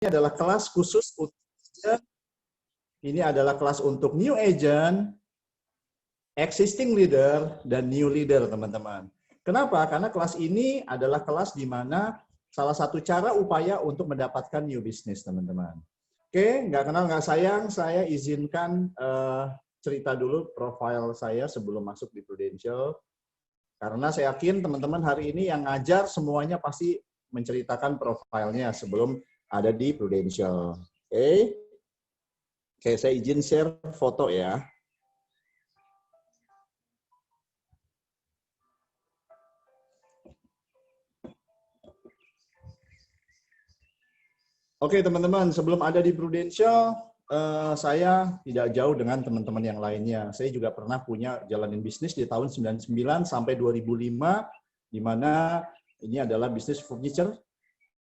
adalah kelas khusus untuk ini adalah kelas untuk new agent, existing leader, dan new leader, teman-teman. Kenapa? Karena kelas ini adalah kelas di mana salah satu cara upaya untuk mendapatkan new business, teman-teman. Oke, nggak kenal nggak sayang, saya izinkan cerita dulu profil saya sebelum masuk di Prudential. Karena saya yakin teman-teman hari ini yang ngajar semuanya pasti menceritakan profilnya sebelum ada di Prudential. Oke. Oke, saya izin share foto ya. Oke, teman-teman, sebelum ada di Prudential, saya tidak jauh dengan teman-teman yang lainnya. Saya juga pernah punya jalanin bisnis di tahun 99 sampai 2005, di mana ini adalah bisnis furniture,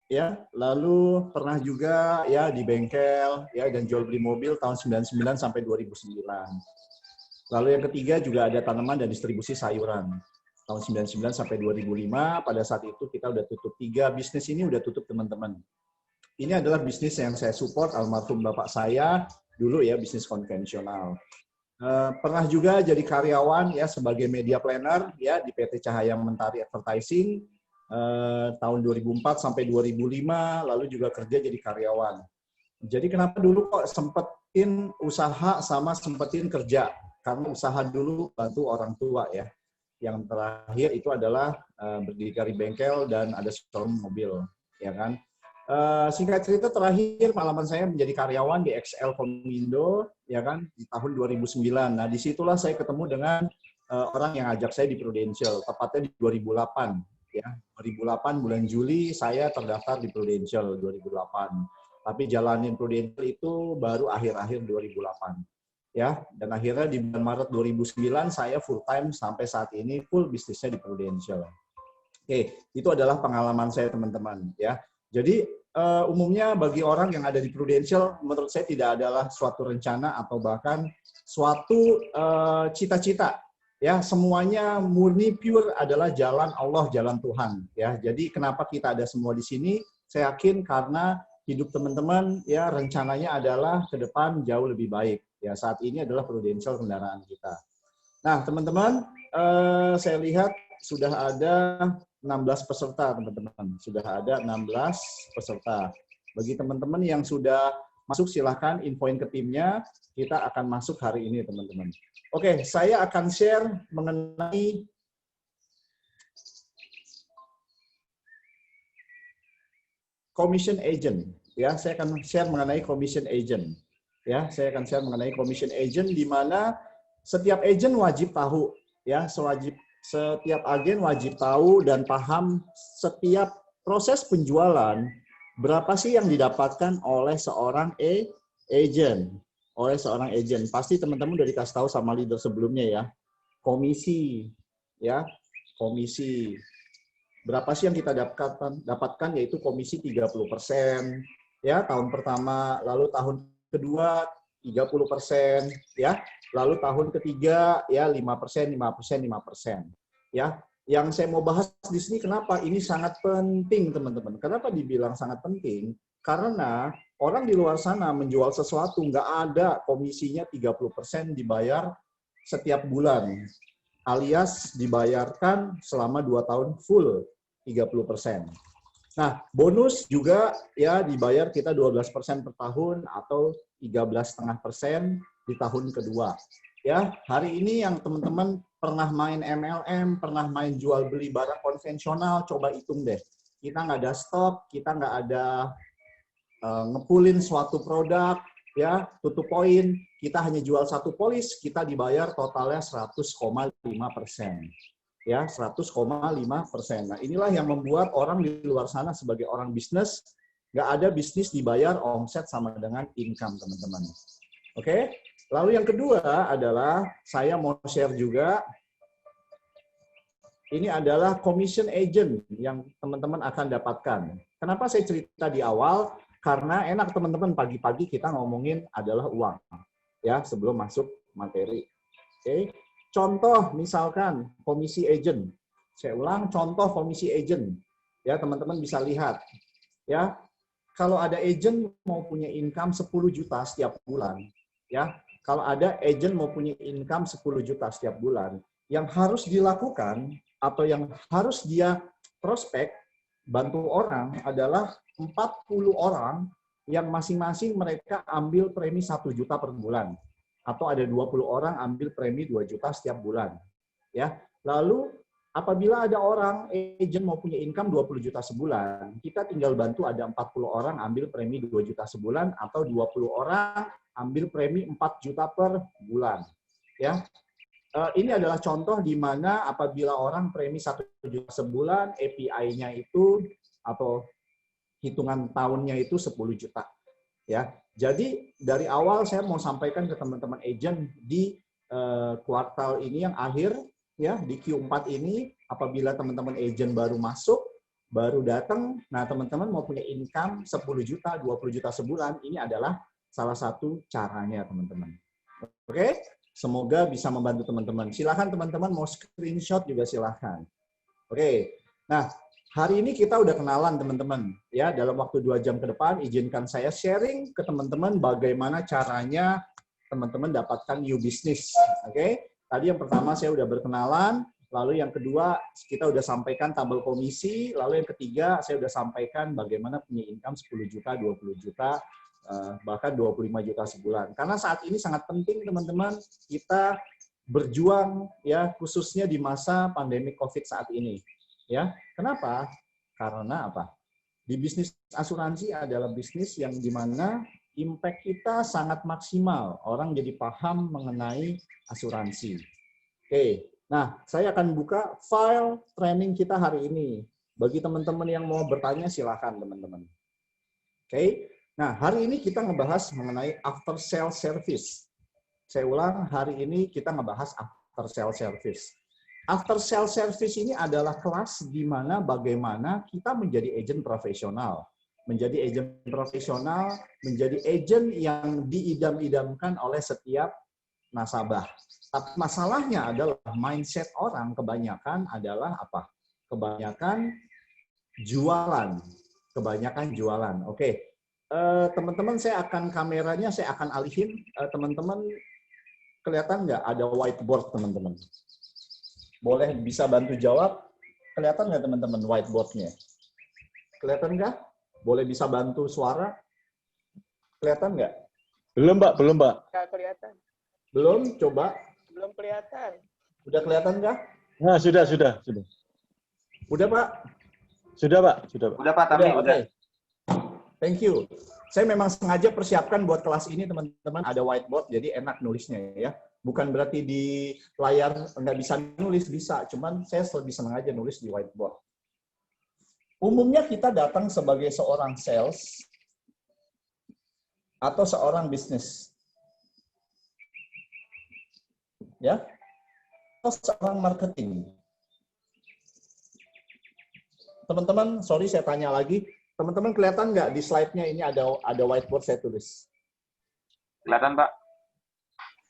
ya. Lalu pernah juga ya di bengkel, ya, dan jual beli mobil tahun 99 sampai 2009. Lalu yang ketiga juga ada tanaman dan distribusi sayuran tahun 99 sampai 2005. Pada saat itu kita udah tutup 3 bisnis ini, udah tutup, teman-teman. Ini adalah bisnis yang saya support almarhum bapak saya dulu ya, bisnis konvensional. Pernah juga jadi karyawan ya sebagai media planner ya di PT Cahaya Mentari Advertising tahun 2004 sampai 2005, lalu juga kerja jadi karyawan. Jadi kenapa dulu kok sempetin usaha sama sempetin kerja? Karena usaha dulu bantu orang tua ya. Yang terakhir itu adalah berdiri bengkel dan ada showroom mobil, ya kan? Singkat cerita terakhir pengalaman saya menjadi karyawan di XL Komindo ya kan di tahun 2009. Nah, disitulah saya ketemu dengan orang yang ajak saya di Prudential, tepatnya di 2008 ya. 2008 bulan Juli saya terdaftar di Prudential 2008. Tapi jalanin Prudential itu baru akhir-akhir 2008. Ya, dan akhirnya di bulan Maret 2009 saya full time sampai saat ini full bisnisnya di Prudential. Oke, itu adalah pengalaman saya, teman-teman ya. Jadi umumnya bagi orang yang ada di Prudential, menurut saya tidak adalah suatu rencana atau bahkan suatu cita-cita. Ya, semuanya murni pure adalah jalan Allah, jalan Tuhan. Ya, jadi kenapa kita ada semua di sini? Saya yakin karena hidup teman-teman ya rencananya adalah ke depan jauh lebih baik. Ya, saat ini adalah Prudential kendaraan kita. Nah, teman-teman, saya lihat sudah ada 16 peserta, teman-teman. Sudah ada 16 peserta. Bagi teman-teman yang sudah masuk, silahkan infoin ke timnya. Kita akan masuk hari ini, teman-teman. Oke, saya akan share mengenai commission agent. Ya, saya akan share mengenai commission agent. Ya, saya akan share mengenai commission agent di mana setiap agent wajib tahu, ya, setiap agen wajib tahu dan paham setiap proses penjualan berapa sih yang didapatkan oleh seorang agent, Pasti teman-teman udah dikasih tahu sama leader sebelumnya ya, komisi, ya, komisi. Berapa sih yang kita dapatkan yaitu komisi 30%, ya, tahun pertama, lalu tahun kedua 30%, ya. Lalu tahun ketiga ya 5%, 5%, 5%. Ya, yang saya mau bahas di sini kenapa ini sangat penting, teman-teman. Kenapa dibilang sangat penting? Karena orang di luar sana menjual sesuatu nggak ada komisinya 30% dibayar setiap bulan, alias dibayarkan selama 2 tahun full 30%. Nah, bonus juga ya dibayar kita 12% per tahun atau 13,5% di tahun kedua. Ya, hari ini yang teman-teman pernah main MLM, pernah main jual beli barang konvensional, coba hitung deh. Kita nggak ada stok, kita nggak ada ngepulin suatu produk, ya, tutup poin, kita hanya jual satu polis, kita dibayar totalnya 100,5%. Ya, 100,5%. Nah, inilah yang membuat orang di luar sana sebagai orang bisnis, nggak ada bisnis dibayar omset sama dengan income, teman-teman. Oke? Lalu yang kedua adalah, saya mau share juga, ini adalah commission agent yang teman-teman akan dapatkan. Kenapa saya cerita di awal? Karena enak, teman-teman, pagi-pagi kita ngomongin adalah uang. Ya, sebelum masuk materi. Oke? Contoh misalkan komisi agent. Saya ulang, contoh komisi agent. Ya, teman-teman bisa lihat. Ya. kalau ada agent mau punya income 10 juta setiap bulan, ya. Kalau ada agent mau punya income 10 juta setiap bulan, yang harus dilakukan atau yang harus dia prospek bantu orang adalah 40 orang yang masing-masing mereka ambil premi 1 juta per bulan. Atau ada 20 orang ambil premi 2 juta setiap bulan. Ya. Lalu apabila ada orang agent mau punya income 20 juta sebulan, kita tinggal bantu ada 40 orang ambil premi 2 juta sebulan atau 20 orang ambil premi 4 juta per bulan. Ya. Ini adalah contoh di mana apabila orang premi 1 juta sebulan, API-nya itu atau hitungan tahunnya itu 10 juta. Ya. Jadi dari awal saya mau sampaikan ke teman-teman agent di kuartal ini yang akhir, ya, di Q4 ini, apabila teman-teman agent baru masuk, baru datang, nah teman-teman mau punya income 10 juta, 20 juta sebulan, ini adalah salah satu caranya, teman-teman. Oke? Semoga bisa membantu teman-teman. Silakan teman-teman mau screenshot juga silakan. Oke. Nah, hari ini kita udah kenalan, teman-teman. Ya, dalam waktu 2 jam ke depan, izinkan saya sharing ke teman-teman bagaimana caranya teman-teman dapatkan new business. Oke? Tadi yang pertama saya udah berkenalan, lalu yang kedua kita udah sampaikan tabel komisi, lalu yang ketiga saya udah sampaikan bagaimana punya income 10 juta, 20 juta, bahkan 25 juta sebulan. Karena saat ini sangat penting teman-teman kita berjuang, ya, khususnya di masa pandemi COVID saat ini. Ya, kenapa? Karena apa? Di bisnis asuransi adalah bisnis yang dimana impact kita sangat maksimal. Orang jadi paham mengenai asuransi. Oke, nah saya akan buka file training kita hari ini. Bagi teman-teman yang mau bertanya silakan teman-teman. Oke, nah hari ini kita ngebahas mengenai after sales service. Saya ulang, hari ini kita ngebahas after sales service. After sales service ini adalah kelas di mana bagaimana kita menjadi agent profesional. Menjadi agent profesional, menjadi agent yang diidam-idamkan oleh setiap nasabah. Tapi masalahnya adalah mindset orang kebanyakan adalah apa? Kebanyakan jualan. Kebanyakan jualan. Oke. Teman-teman, saya akan kameranya, saya akan alihin. Teman-teman, kelihatan nggak ada whiteboard, teman-teman? Boleh bisa bantu jawab? Kelihatan nggak teman-teman whiteboard-nya? Kelihatan nggak? Boleh bisa bantu suara? Kelihatan nggak? Belum, Pak. Belum, Pak. Nggak kelihatan. Belum? Coba. Belum kelihatan. Udah kelihatan nggak? Nah, sudah. Udah, Pak? Sudah, Pak. Udah Pak, tapi udah. Okay. Thank you. Saya memang sengaja persiapkan buat kelas ini, teman-teman, ada whiteboard, jadi enak nulisnya ya. Bukan berarti di layar nggak bisa nulis, bisa. Cuman saya lebih senang aja nulis di whiteboard. Umumnya kita datang sebagai seorang sales atau seorang bisnis. Ya. Atau seorang marketing. Teman-teman, sorry saya tanya lagi. Teman-teman kelihatan nggak di slide-nya ini ada whiteboard saya tulis? Kelihatan, Pak?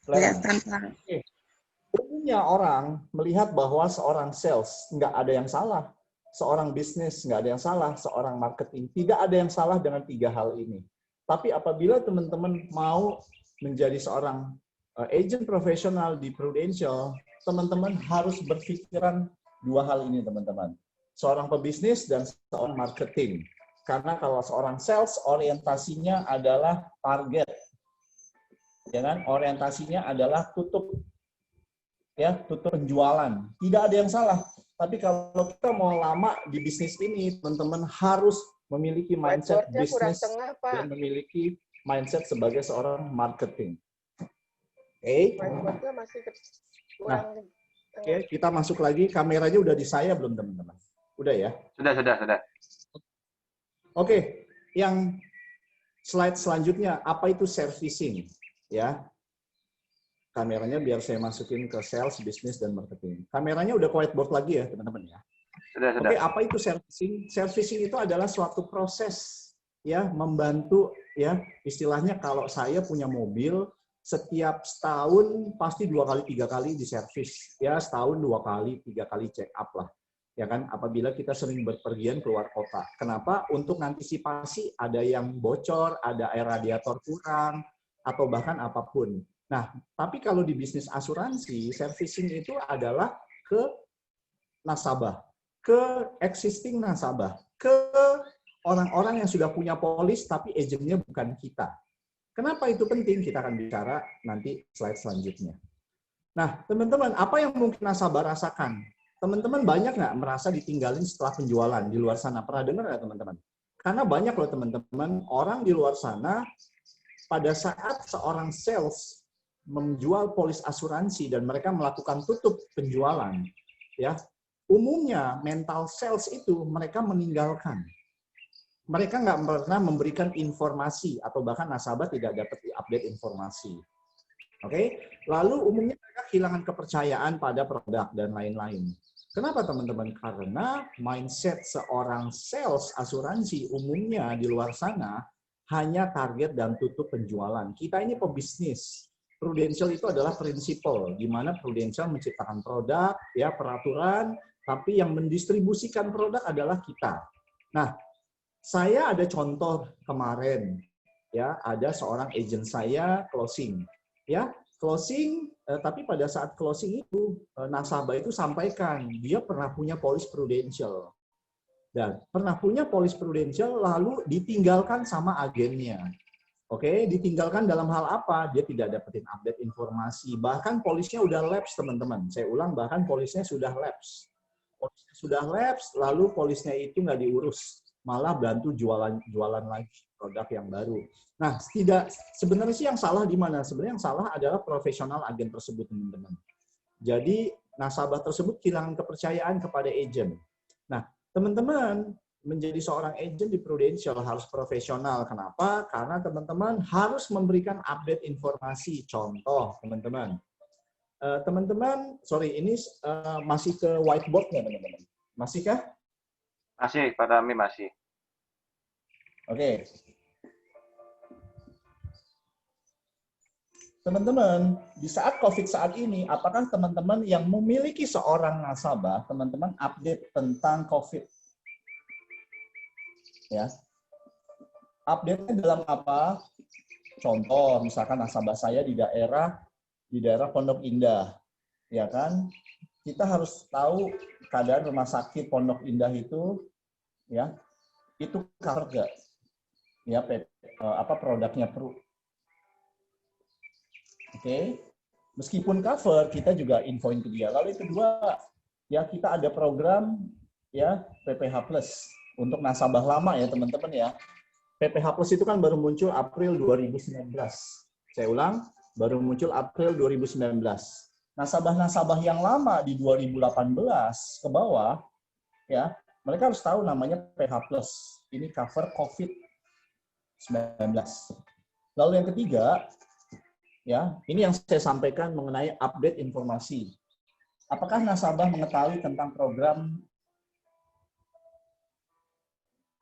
Kelihatan, Pak. Oke. Umumnya orang melihat bahwa seorang sales nggak ada yang salah, seorang bisnis nggak ada yang salah, seorang marketing tidak ada yang salah dengan 3 hal ini. Tapi apabila teman-teman mau menjadi seorang agent profesional di Prudential, teman-teman harus berpikiran 2 hal ini, teman-teman. Seorang pebisnis dan seorang marketing. Karena kalau seorang sales orientasinya adalah target. Ya kan? Orientasinya adalah tutup. Ya, tutup penjualan. Tidak ada yang salah. Tapi kalau kita mau lama di bisnis ini, teman-teman harus memiliki mindset bisnis dan memiliki mindset sebagai seorang marketing. Oke. Whiteboard-nya masih kurang. Oke, kita masuk lagi. Kameranya udah di saya belum, teman-teman? Udah ya? Sudah. Oke, yang slide selanjutnya, apa itu servicing? Ya, kameranya biar saya masukin ke sales, bisnis, dan marketing. Kameranya udah ke whiteboard lagi ya, teman-teman ya? Sudah. Oke, apa itu servicing? Servicing itu adalah suatu proses, ya, membantu, ya, istilahnya kalau saya punya mobil, setiap setahun pasti 2 kali 3 kali diservis, ya, setahun 2 kali 3 kali check up lah. ya kan? Apabila kita sering berpergian keluar kota. Kenapa? Untuk antisipasi ada yang bocor, ada air radiator kurang, atau bahkan apapun. Nah, tapi kalau di bisnis asuransi, servicing itu adalah ke nasabah, ke existing nasabah, ke orang-orang yang sudah punya polis tapi agennya bukan kita. Kenapa itu penting? Kita akan bicara nanti slide selanjutnya. Nah, teman-teman, apa yang mungkin nasabah rasakan? Teman-teman banyak nggak merasa ditinggalin setelah penjualan di luar sana? Pernah dengar nggak, teman-teman? Karena banyak loh, teman-teman, orang di luar sana pada saat seorang sales menjual polis asuransi dan mereka melakukan tutup penjualan, ya, umumnya mental sales itu mereka meninggalkan. Mereka nggak pernah memberikan informasi atau bahkan nasabah tidak dapat update informasi. Oke, lalu umumnya mereka kehilangan kepercayaan pada produk dan lain-lain. Kenapa, teman-teman? Karena mindset seorang sales asuransi umumnya di luar sana hanya target dan tutup penjualan. Kita ini pebisnis. Prudential itu adalah prinsipal, di mana Prudential menciptakan produk, ya, peraturan, tapi yang mendistribusikan produk adalah kita. Nah, saya ada contoh kemarin, ya, ada seorang agent saya closing, ya, closing, tapi pada saat closing itu nasabah itu sampaikan dia pernah punya polis Prudential. Dan pernah punya polis Prudential lalu ditinggalkan sama agennya. Oke, ditinggalkan dalam hal apa? Dia tidak dapetin update informasi. Bahkan polisnya udah lapse, teman-teman. Saya ulang, bahkan polisnya sudah lapse. Polisnya sudah lapse, lalu polisnya itu nggak diurus. Malah bantu jualan lagi produk yang baru. Nah, sebenarnya sih yang salah di mana? Sebenarnya yang salah adalah profesional agen tersebut, teman-teman. Jadi, nasabah tersebut kehilangan kepercayaan kepada agen. Nah, teman-teman, menjadi seorang agent di Prudential harus profesional. Kenapa? Karena teman-teman harus memberikan update informasi. Contoh, teman-teman. Sorry, ini masih ke whiteboard-nya, teman-teman? Masihkah? Masih, Pak Tami masih. Oke. Teman-teman, di saat COVID saat ini, apakah teman-teman yang memiliki seorang nasabah, teman-teman update tentang COVID? Ya. Update-nya dalam apa? Contoh, misalkan nasabah saya di daerah Pondok Indah, ya kan? Kita harus tahu keadaan rumah sakit Pondok Indah itu, ya, itu cover nggak? Ya, apa produknya perlu? Oke, meskipun cover, kita juga infoin ke dia. Lalu yang kedua, ya, kita ada program, ya, PPH Plus untuk nasabah lama, ya, teman-teman, ya. PPH Plus itu kan baru muncul April 2019. Saya ulang, baru muncul April 2019. Nasabah-nasabah yang lama di 2018 ke bawah, ya, mereka harus tahu namanya PPH Plus. Ini cover COVID-19. Lalu yang ketiga, ya, ini yang saya sampaikan mengenai update informasi. Apakah nasabah mengetahui tentang program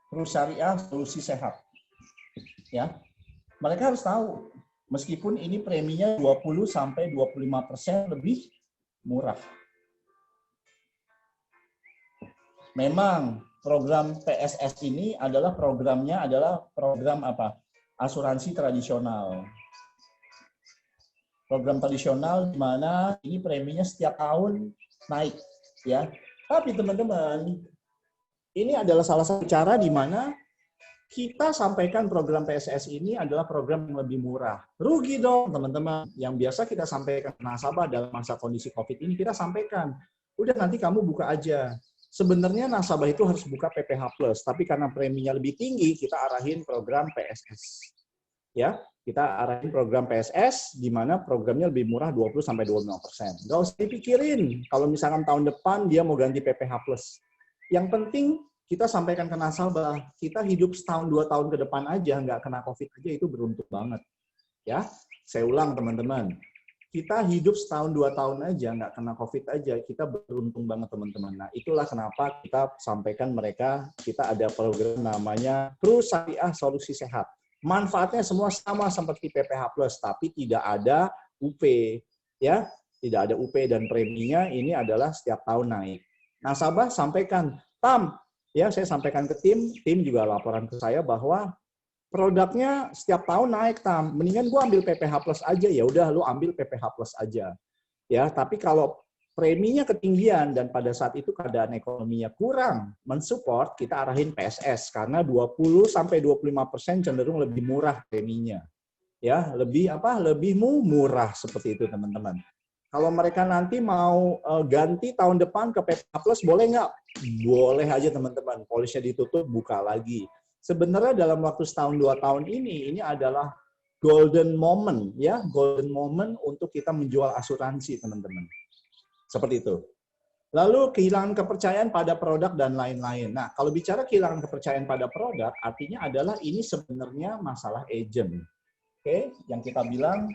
Pro Syariah Solusi Sehat? Ya, mereka harus tahu. Meskipun ini preminya 20-25% lebih murah. Memang program PSS ini adalah program apa? Asuransi tradisional. Program tradisional di mana ini preminya setiap tahun naik, ya. Tapi teman-teman, ini adalah salah satu cara di mana kita sampaikan program PSS ini adalah program yang lebih murah. Rugi dong, teman-teman. Yang biasa kita sampaikan ke nasabah dalam masa kondisi COVID ini, kita sampaikan, udah nanti kamu buka aja. Sebenarnya nasabah itu harus buka PPH Plus, tapi karena preminya lebih tinggi, kita arahin program PSS. Ya, kita arahin program PSS, di mana programnya lebih murah 20-25%. Nggak usah dipikirin, kalau misalkan tahun depan dia mau ganti PPH Plus. Yang penting, kita sampaikan ke nasabah, kita hidup setahun 2 tahun ke depan aja, nggak kena COVID aja, itu beruntung banget. Ya, saya ulang teman-teman, kita hidup setahun 2 tahun aja, nggak kena COVID aja, kita beruntung banget teman-teman. Nah, itulah kenapa kita sampaikan mereka, kita ada program namanya Pro Syariah Solusi Sehat. Manfaatnya semua sama seperti PPH Plus, tapi tidak ada UP. Ya, tidak ada UP dan preminya ini adalah setiap tahun naik. nasabah sampaikan, Tam, ya saya sampaikan ke tim juga laporan ke saya bahwa produknya setiap tahun naik, Tam. Mendingan gua ambil PPH Plus aja, ya udah lu ambil PPH Plus aja. Ya, tapi kalau preminya ketinggian dan pada saat itu keadaan ekonominya kurang mensupport, kita arahin PSS karena 20-25% cenderung lebih murah preminya. Ya, lebih murah seperti itu, teman-teman. Kalau mereka nanti mau ganti tahun depan ke PPH Plus, boleh nggak? Boleh aja, teman-teman. Polisnya ditutup, buka lagi. Sebenarnya dalam waktu setahun 2 tahun ini adalah golden moment, ya, golden moment untuk kita menjual asuransi, teman-teman. Seperti itu. Lalu kehilangan kepercayaan pada produk dan lain-lain. Nah, kalau bicara kehilangan kepercayaan pada produk, artinya adalah ini sebenarnya masalah agent. Oke, yang kita bilang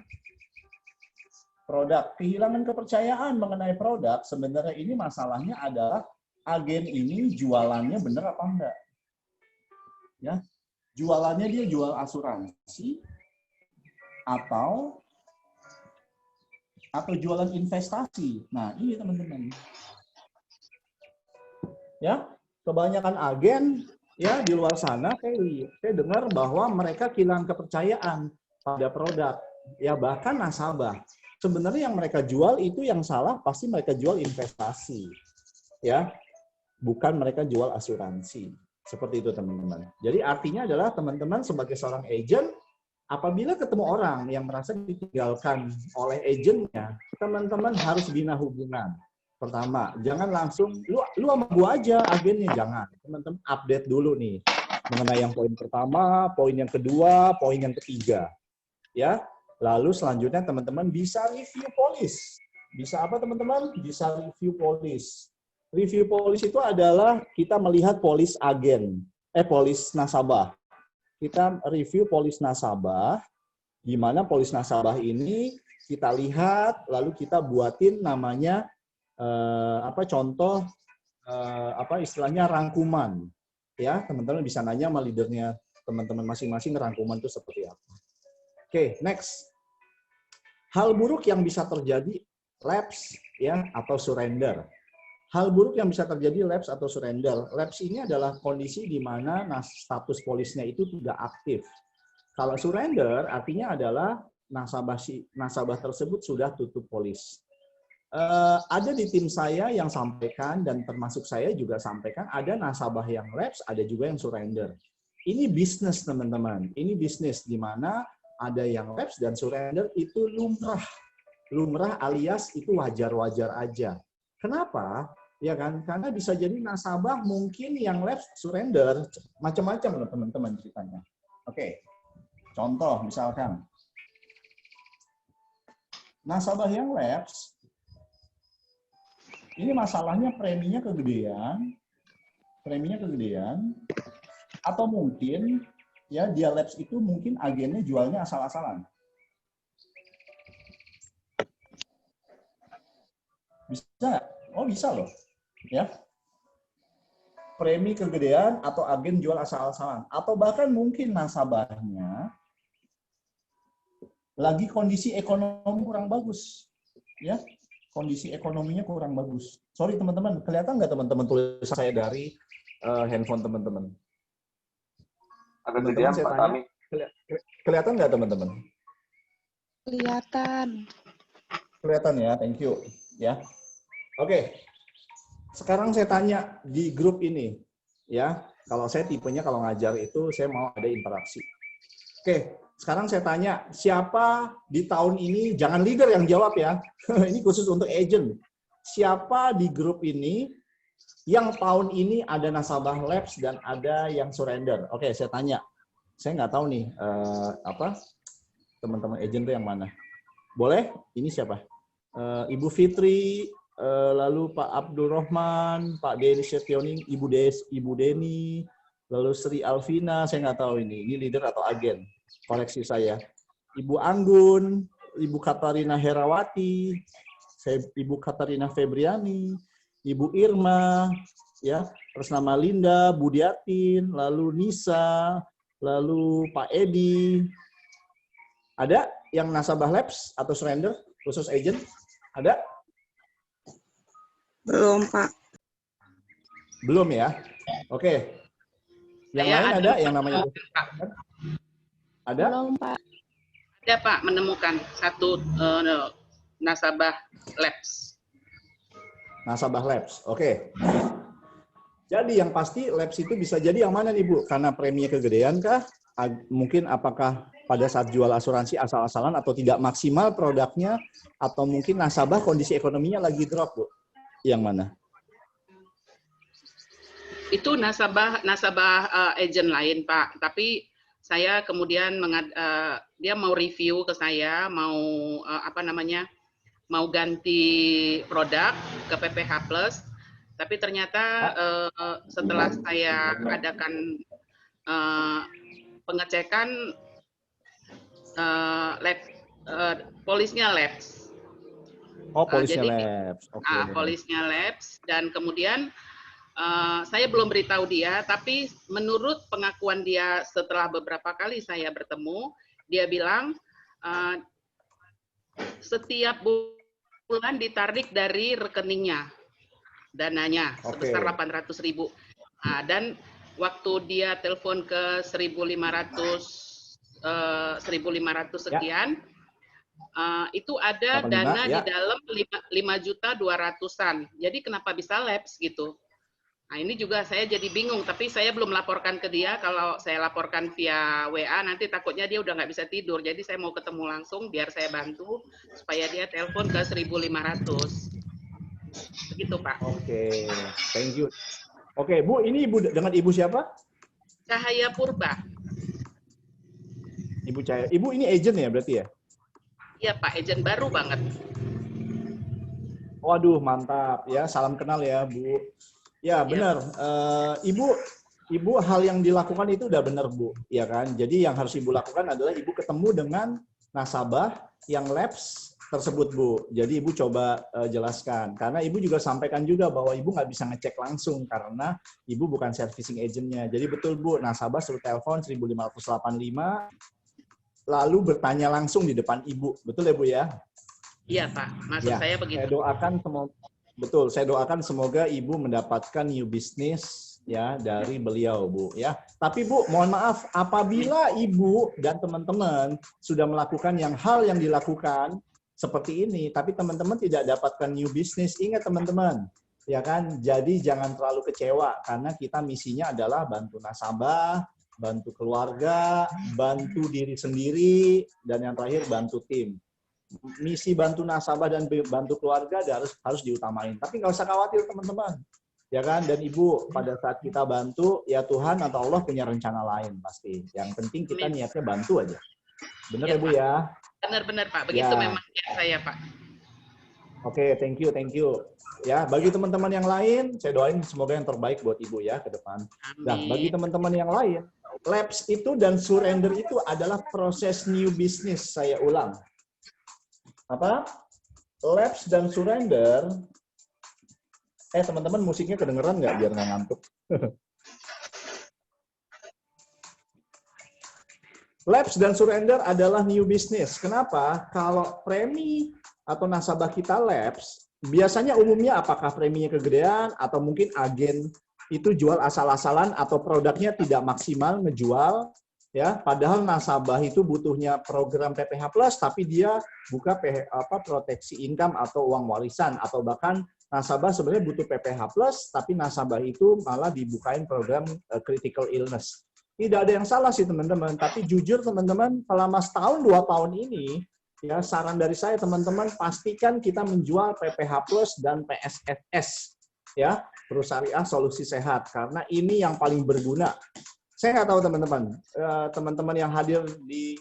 produk, kehilangan kepercayaan mengenai produk, sebenarnya ini masalahnya adalah agen ini jualannya benar apa enggak. Ya, jualannya dia jual asuransi atau jualan investasi. Nah, ini teman-teman. Ya, kebanyakan agen ya di luar sana saya dengar bahwa mereka kehilangan kepercayaan pada produk. Ya, bahkan nasabah. Sebenarnya yang mereka jual itu yang salah pasti mereka jual investasi. Ya. Bukan mereka jual asuransi. Seperti itu, teman-teman. Jadi artinya adalah teman-teman sebagai seorang agent, apabila ketemu orang yang merasa ditinggalkan oleh agennya, teman-teman harus bina hubungan. Pertama, jangan langsung lu sama gua aja agennya, jangan. Teman-teman update dulu nih mengenai yang poin pertama, poin yang kedua, poin yang ketiga. Ya. Lalu selanjutnya teman-teman bisa review polis. Bisa apa, teman-teman? Bisa review polis. Review polis itu adalah kita melihat polis agen, polis nasabah. Kita review polis nasabah, di mana polis nasabah ini kita lihat, lalu kita buatin namanya contoh istilahnya rangkuman. Ya, teman-teman bisa nanya sama leadernya teman-teman masing-masing rangkuman itu seperti apa. Oke, next. Hal buruk yang bisa terjadi, lapse ya atau surrender. Hal buruk yang bisa terjadi lapse atau surrender. Lapse ini adalah kondisi di mana status polisnya itu tidak aktif. Kalau surrender artinya adalah nasabah tersebut sudah tutup polis. Ada di tim saya yang sampaikan dan termasuk saya juga sampaikan ada nasabah yang lapse, ada juga yang surrender. Ini bisnis, teman-teman. Ini bisnis di mana ada yang lapse dan surrender itu lumrah. Lumrah alias itu wajar-wajar aja. Kenapa? Ya kan? Karena bisa jadi nasabah mungkin yang lapse surrender macam-macam loh, teman-teman ceritanya. Oke. Contoh misalkan nasabah yang lapse ini masalahnya preminya kegedean atau mungkin ya dia lapse itu mungkin agennya jualnya asal-asalan. Bisa? Oh bisa loh. Ya. Premi kegedean atau agen jual asal-asalan. Atau bahkan mungkin nasabahnya lagi kondisi ekonomi kurang bagus. Ya. Kondisi ekonominya kurang bagus. Sorry teman-teman, kelihatan nggak teman-teman tulisan saya dari handphone teman-teman? Agak gedean, Pak Tami. Kelihatan nggak teman-teman? Kelihatan. Kelihatan ya, thank you. Ya, oke. Sekarang saya tanya di grup ini, ya. Kalau saya tipenya kalau ngajar itu saya mau ada interaksi. Oke, sekarang saya tanya siapa di tahun ini, jangan leader yang jawab ya. Ini khusus untuk agent. Siapa di grup ini yang tahun ini ada nasabah lapse dan ada yang surrender? Oke, saya tanya. Saya nggak tahu nih teman-teman agent itu yang mana. Boleh? Ini siapa? Ibu Fitri, lalu Pak Abdul Rahman, Pak Deni Setioning, Ibu Deni, lalu Sri Alvina. Saya nggak tahu ini leader atau agen. Koleksi saya. Ibu Anggun, Ibu Katarina Herawati, Ibu Katarina Febriani, Ibu Irma, ya, terus nama Linda, Budiatin, lalu Nisa, lalu Pak Edi. Ada yang nasabah lapse atau surrender khusus agent? Ada? Belum, Pak. Belum ya? Oke. Yang Saya lain ada yang namanya Pak. ada? Belum, Pak. Ada Pak, menemukan satu nasabah labs. Nasabah Labs. Oke. Jadi yang pasti Labs itu bisa jadi yang mana nih Bu? Karena premi kegedean kah? Mungkin apakah pada saat jual asuransi asal-asalan atau tidak maksimal produknya, atau mungkin nasabah kondisi ekonominya lagi drop Bu? Yang mana? Itu nasabah agent lain Pak, tapi saya kemudian dia mau review ke saya, mau mau ganti produk ke PPH Plus, tapi ternyata setelah saya adakan pengecekan polisnya labs. Oh, polisnya Jadi, Labs. Oke. Polisnya labs, dan kemudian saya belum beritahu dia, tapi menurut pengakuan dia setelah beberapa kali saya bertemu, dia bilang setiap bulan ditarik dari rekeningnya dananya sebesar 800.000. Dan waktu dia telepon ke 1.500 sekian, itu ada 85, dana ya. di dalam 5.200.000-an. Jadi kenapa bisa lapse gitu? Nah, ini juga saya jadi bingung, tapi saya belum laporkan ke dia. Kalau saya laporkan via WA, nanti takutnya dia udah nggak bisa tidur. Jadi saya mau ketemu langsung, biar saya bantu, supaya dia telepon ke 1.500. Begitu, Pak. Oke, thank you. Oke, Bu, ini Ibu dengan Ibu siapa? Cahaya Purba. Ibu Cahaya. Ibu ini agent ya berarti ya? Iya, Pak, agent baru banget. Waduh, mantap. Ya, salam kenal ya, Bu. Ya, benar. Ibu hal yang dilakukan itu udah benar, Bu. Ya kan? Jadi yang harus Ibu lakukan adalah Ibu ketemu dengan nasabah yang lapse tersebut, Bu. Jadi Ibu coba jelaskan. Karena Ibu juga sampaikan juga bahwa Ibu nggak bisa ngecek langsung karena Ibu bukan servicing agentnya. Jadi betul, Bu, nasabah suruh telepon 1.585, lalu bertanya langsung di depan Ibu. Betul ya, Bu ya? Iya, Pak. Maksud Ya, saya begitu. saya doakan betul, saya doakan semoga Ibu mendapatkan new business ya dari beliau, Bu ya. Tapi Bu, mohon maaf apabila Ibu dan teman-teman sudah melakukan hal yang dilakukan seperti ini, tapi teman-teman tidak dapatkan new business, ingat teman-teman, ya kan? Jadi jangan terlalu kecewa karena kita misinya adalah bantu nasabah, bantu keluarga, bantu diri sendiri, dan yang terakhir bantu tim. Misi bantu nasabah dan bantu keluarga harus diutamain. Tapi nggak usah khawatir teman-teman, ya kan? Dan Ibu, pada saat kita bantu, ya Tuhan atau Allah punya rencana lain pasti. Yang penting kita niatnya bantu aja. Bener ya, Bu ya? Benar-benar Pak, begitu Ya. memang saya Pak. Oke, thank you. Ya, bagi teman-teman yang lain, saya doain semoga yang terbaik buat Ibu ya ke depan. Nah, bagi teman-teman yang lain, lapse itu dan surrender itu adalah proses new business. Saya ulang. Apa? Lapse dan surrender. Teman-teman musiknya kedengeran nggak biar nggak ngantuk? Lapse dan surrender adalah new business. Kenapa? Kalau premi atau nasabah kita lapse, biasanya umumnya apakah preminya kegedean atau mungkin agen itu jual asal-asalan atau produknya tidak maksimal ngejual, ya. Padahal nasabah itu butuhnya program PPH Plus, tapi dia buka proteksi income atau uang warisan, atau bahkan nasabah sebenarnya butuh PPH Plus, tapi nasabah itu malah dibukain program critical illness. Tidak ada yang salah sih teman-teman, tapi jujur teman-teman, selama setahun 2 tahun ini, ya saran dari saya teman-teman, pastikan kita menjual PPH Plus dan PSFS, ya, Perusahaan Syariah Solusi Sehat, karena ini yang paling berguna. Saya nggak tahu teman-teman yang hadir di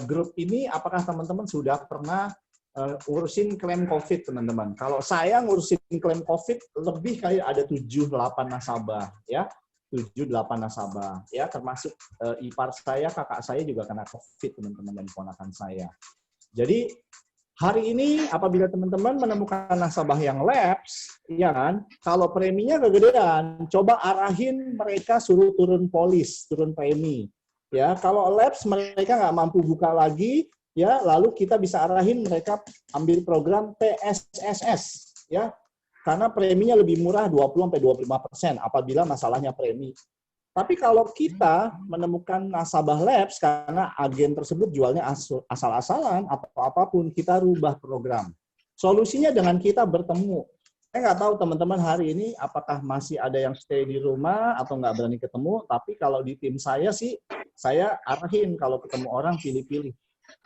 grup ini, apakah teman-teman sudah pernah ngurusin klaim COVID, teman-teman. Kalau saya ngurusin klaim COVID, lebih kayak ada 7-8 nasabah, ya. 7-8 nasabah, ya, termasuk ipar saya, kakak saya juga kena COVID, teman-teman, dan ponakan saya. Jadi, hari ini apabila teman-teman menemukan nasabah yang lapse, ya kan, kalau preminya kegedean, coba arahin mereka suruh turun polis, turun premi. Ya, kalau lapse mereka nggak mampu buka lagi, ya, lalu kita bisa arahin mereka ambil program PSSS, ya. karena preminya lebih murah 20-25% apabila masalahnya premi. Tapi kalau kita menemukan nasabah labs karena agen tersebut jualnya asal-asalan atau apapun, kita rubah program. Solusinya dengan kita bertemu. Saya nggak tahu teman-teman hari ini apakah masih ada yang stay di rumah atau nggak berani ketemu, tapi kalau di tim saya sih, saya arahin kalau ketemu orang pilih-pilih.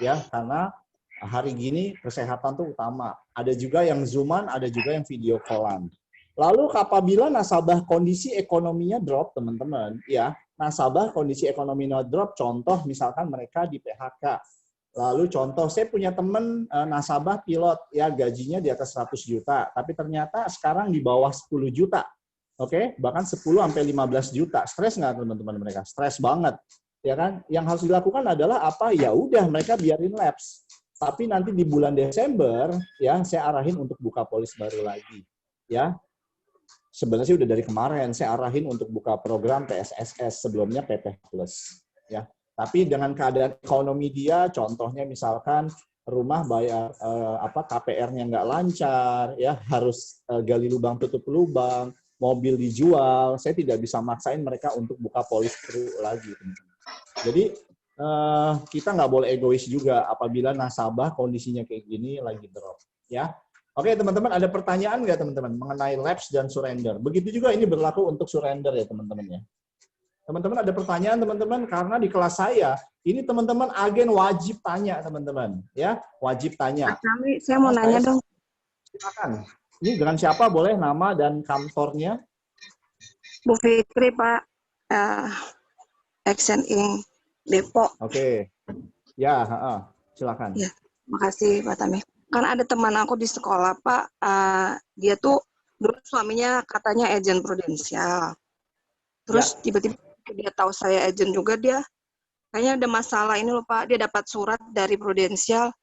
Ya, karena hari gini kesehatan tuh utama. Ada juga yang Zoom-an, ada juga yang video call-an. Lalu apabila nasabah kondisi ekonominya drop, teman-teman, ya, nasabah kondisi ekonominya drop, contoh misalkan mereka di PHK. Lalu contoh, saya punya teman nasabah pilot, ya gajinya di atas 100 juta, tapi ternyata sekarang di bawah 10 juta. Oke, bahkan 10-15 juta. Stres nggak teman-teman mereka? Stres banget. Ya kan? Yang harus dilakukan adalah apa? Ya udah, mereka biarin lapse. Tapi nanti di bulan Desember, ya saya arahin untuk buka polis baru lagi. Ya, sebenarnya udah dari kemarin saya arahin untuk buka program PSSS, sebelumnya PP Plus. Ya, tapi dengan keadaan ekonomi dia, contohnya misalkan rumah bayar KPR-nya nggak lancar, ya harus gali lubang tutup lubang, mobil dijual, saya tidak bisa maksain mereka untuk buka polis lagi. Jadi kita nggak boleh egois juga apabila nasabah kondisinya kayak gini lagi drop. Ya, oke teman-teman, ada pertanyaan nggak teman-teman mengenai lapse dan surrender? Begitu juga ini berlaku untuk surrender ya teman-teman ya. Teman-teman ada pertanyaan teman-teman, karena di kelas saya ini teman-teman agen wajib tanya teman-teman, ya wajib tanya. Saya mau nanya dong. Silakan. Ini dengan siapa, boleh nama dan kantornya? Bu Fitri, Pak. Action Inc. Depok. Oke. Ya, silakan. Ya, makasih Pak Tami. Kan ada teman aku di sekolah, Pak. Dia tuh dulu suaminya katanya agen prudensial. Terus tiba-tiba dia tahu saya agen juga, dia kayaknya ada masalah ini loh Pak. Dia dapat surat dari prudensial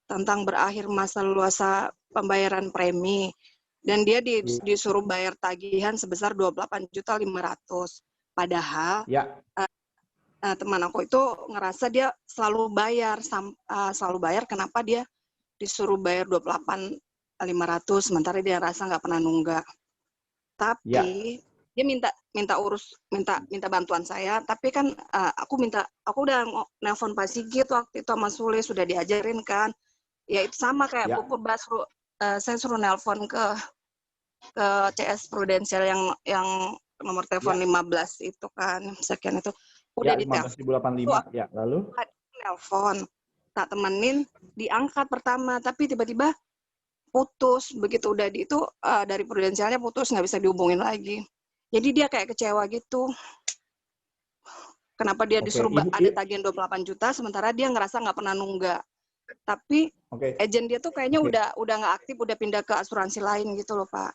tentang berakhir masa luasa pembayaran premi. Dan dia disuruh bayar tagihan sebesar 28.500.000. Padahal teman aku itu ngerasa dia selalu bayar, kenapa dia disuruh bayar 28.500 sementara dia rasa nggak pernah nunggak. Tapi dia minta bantuan saya, tapi kan aku udah nelpon Pak Sigit waktu itu sama Sule, sudah diajarin kan. Ya itu sama kayak Bu Purba, saya suruh nelpon ke CS Prudensial yang nomor telepon 15 itu kan, sekian itu. Udah ya, 15.085 ya, lalu nelpon, tak temenin, diangkat pertama, tapi tiba-tiba putus. Begitu udah itu dari prudensialnya putus, nggak bisa dihubungin lagi. Jadi dia kayak kecewa gitu. Kenapa dia disuruh ada tagihan 28 juta, sementara dia ngerasa nggak pernah nunggak. Tapi agen dia tuh kayaknya udah nggak aktif, udah pindah ke asuransi lain gitu loh Pak.